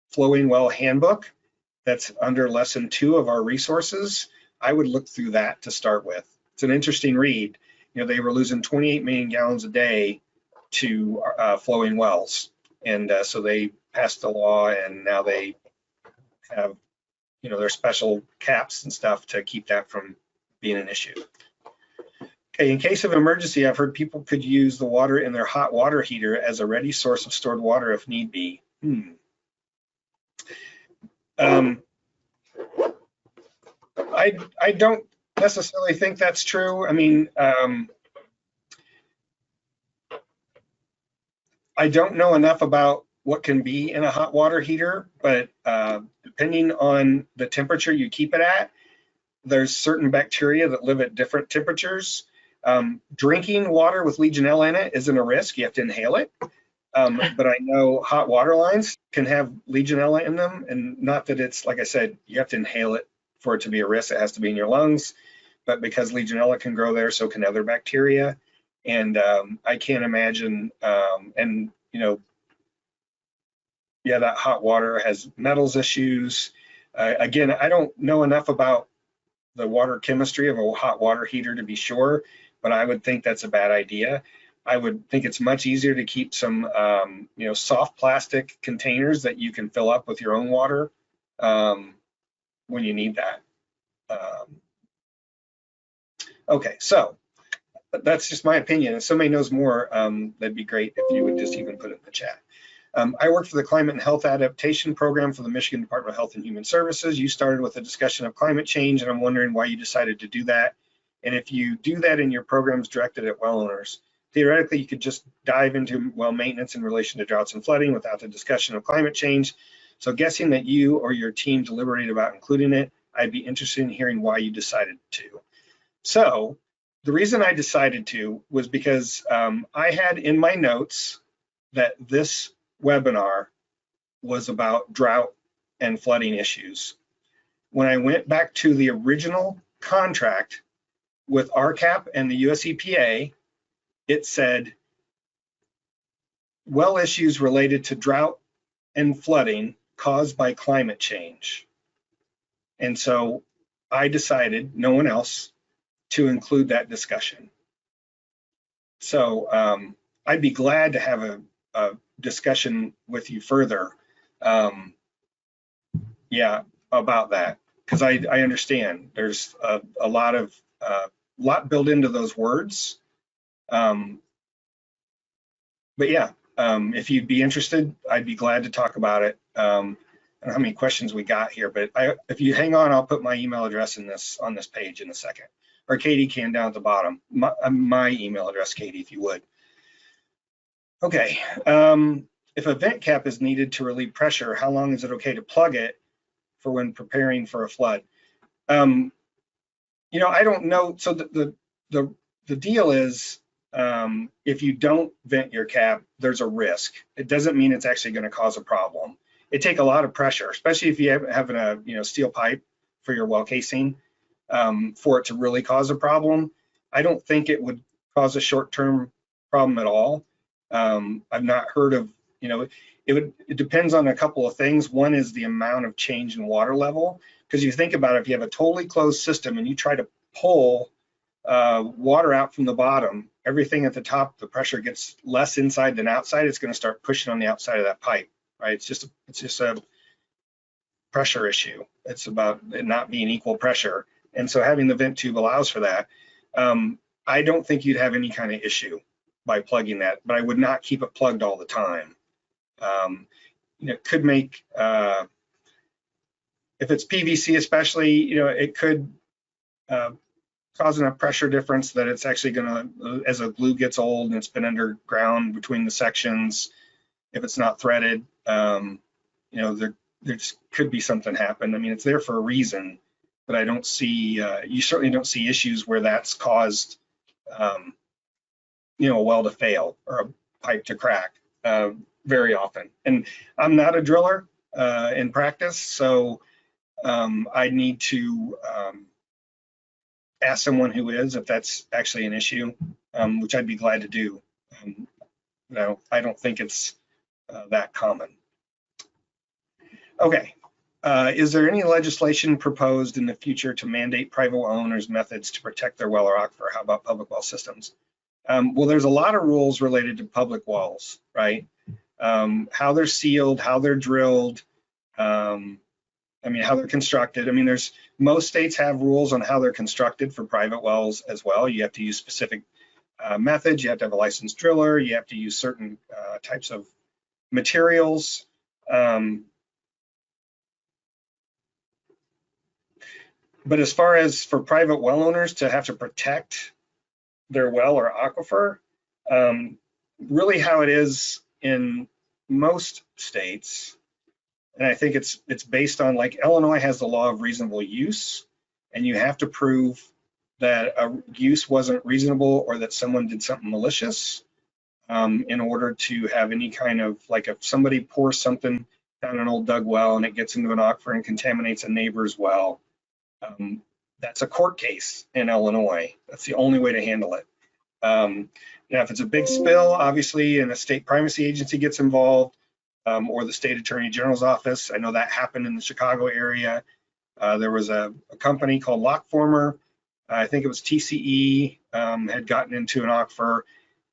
flowing well handbook that's under lesson 2 of our resources. I would look through that to start with. It's an interesting read. They were losing 28 million gallons a day to flowing wells. And so they passed a law, and now they have, their special caps and stuff to keep that from being an issue. Okay, in case of emergency, I've heard people could use the water in their hot water heater as a ready source of stored water if need be. I don't necessarily think that's true. I mean, I don't know enough about what can be in a hot water heater, but depending on the temperature you keep it at, there's certain bacteria that live at different temperatures. Drinking water with Legionella in it isn't a risk. You have to inhale it. But I know hot water lines can have Legionella in them, and not that it's, like I said, you have to inhale it for it to be a risk. It has to be in your lungs, but because Legionella can grow there, so can other bacteria. And I can't imagine, yeah, that hot water has metals issues. Again, I don't know enough about the water chemistry of a hot water heater to be sure, but I would think that's a bad idea. I would think it's much easier to keep some, soft plastic containers that you can fill up with your own water when you need that. Okay, so that's just my opinion. If somebody knows more, that'd be great if you would just even put it in the chat. I work for the Climate and Health Adaptation Program for the Michigan Department of Health and Human Services. You started with a discussion of climate change, and I'm wondering why you decided to do that. And if you do that in your programs directed at well owners, theoretically, you could just dive into well maintenance in relation to droughts and flooding without the discussion of climate change. So guessing that you or your team deliberated about including it, I'd be interested in hearing why you decided to. So the reason I decided to was because I had in my notes that this webinar was about drought and flooding issues. When I went back to the original contract with RCAP and the US EPA, it said well issues related to drought and flooding caused by climate change. And so I decided, no one else, to include that discussion. So I'd be glad to have a discussion with you further, yeah, about that, because I understand there's a lot built into those words. But yeah, if you'd be interested, I'd be glad to talk about it. I don't know how many questions we got here, but if you hang on, I'll put my email address on this page in a second, or Katie can down at the bottom. My email address, Katie, if you would. Okay, if a vent cap is needed to relieve pressure, how long is it okay to plug it for when preparing for a flood? I don't know. So the deal is, if you don't vent your cap, there's a risk. It doesn't mean it's actually going to cause a problem. It takes a lot of pressure, especially if you have a steel pipe for your well casing, for it to really cause a problem. I don't think it would cause a short-term problem at all. I've not heard of, it depends on a couple of things. One is the amount of change in water level, because you think about it, if you have a totally closed system and you try to pull water out from the bottom, everything at the top, the pressure gets less inside than outside. It's going to start pushing on the outside of that pipe, right? It's just a pressure issue. It's about it not being equal pressure. And so having the vent tube allows for that. I don't think you'd have any kind of issue by plugging that, but I would not keep it plugged all the time. It could make, if it's PVC especially, it could cause enough pressure difference that it's actually going to, as a glue gets old and it's been underground between the sections, if it's not threaded, there just could be something happen. I mean, it's there for a reason, but I don't see, you certainly don't see issues where that's caused, a well to fail or a pipe to crack very often. And I'm not a driller in practice, so I need to ask someone who is, if that's actually an issue, which I'd be glad to do. I don't think it's that common. Okay, is there any legislation proposed in the future to mandate private well owners' methods to protect their well or aquifer? How about public well systems? Well, there's a lot of rules related to public wells, right? How they're sealed, how they're drilled, how they're constructed. Most states have rules on how they're constructed for private wells as well. You have to use specific methods. You have to have a licensed driller. You have to use certain types of materials. But as far as for private well owners to have to protect their well or aquifer, really how it is in most states, and I think it's based on, like, Illinois has the law of reasonable use, and you have to prove that a use wasn't reasonable or that someone did something malicious in order to have any kind of, like, if somebody pours something down an old dug well and it gets into an aquifer and contaminates a neighbor's well, that's a court case in Illinois. That's the only way to handle it. If it's a big spill, obviously, and a state primacy agency gets involved, or the state attorney general's office. I know that happened in the Chicago area. There was a company called Lockformer. I think it was TCE, had gotten into an aquifer,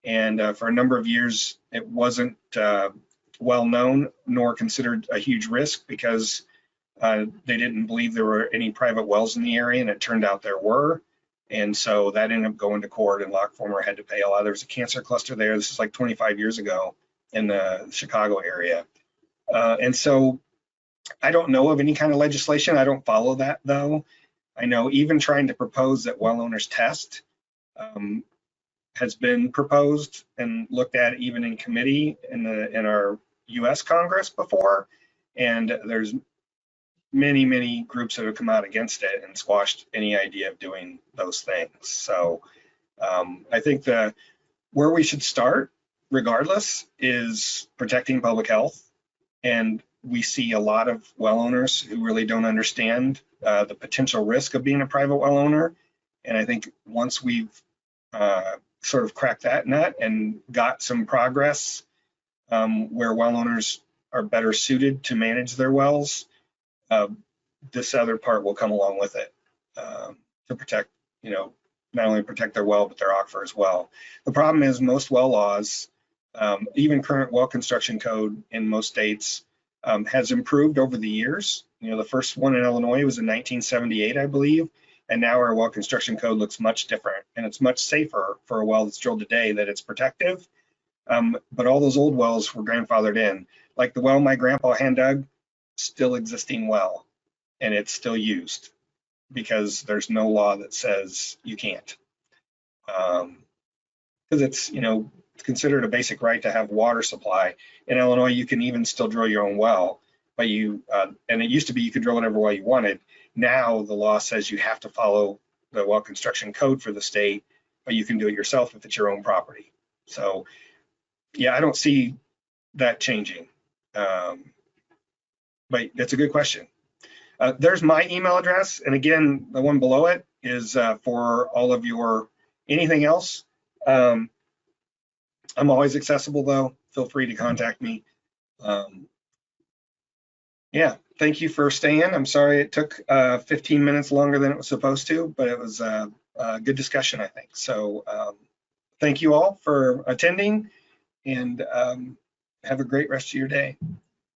and for a number of years, it wasn't well known nor considered a huge risk because they didn't believe there were any private wells in the area, and it turned out there were. And so that ended up going to court, and Lockformer had to pay a lot. There was a cancer cluster there. This is like 25 years ago in the Chicago area. And so I don't know of any kind of legislation. I don't follow that, though. I know even trying to propose that well owners test has been proposed and looked at even in committee in our US Congress before. And there's many groups that have come out against it and squashed any idea of doing those things. So I think where we should start, regardless, is protecting public health. And we see a lot of well owners who really don't understand the potential risk of being a private well owner. And I think once we've sort of cracked that nut and got some progress where well owners are better suited to manage their wells, this other part will come along with it to protect, not only protect their well, but their aquifer as well. The problem is most well laws, even current well construction code in most states, has improved over the years. The first one in Illinois was in 1978, I believe, and now our well construction code looks much different, and it's much safer for a well that's drilled today that it's protective. But all those old wells were grandfathered in. Like the well my grandpa hand dug, still existing well, and it's still used because there's no law that says you can't. Because it's considered a basic right to have water supply. In Illinois, you can even still drill your own well, but and it used to be you could drill whatever well you wanted. Now the law says you have to follow the well construction code for the state, but you can do it yourself if it's your own property. So yeah, I don't see that changing. But that's a good question. There's my email address, and again, the one below it is for all of your anything else. I'm always accessible though. Feel free to contact me. Yeah, thank you for staying. I'm sorry it took 15 minutes longer than it was supposed to, but it was a good discussion, I think. So thank you all for attending, and have a great rest of your day.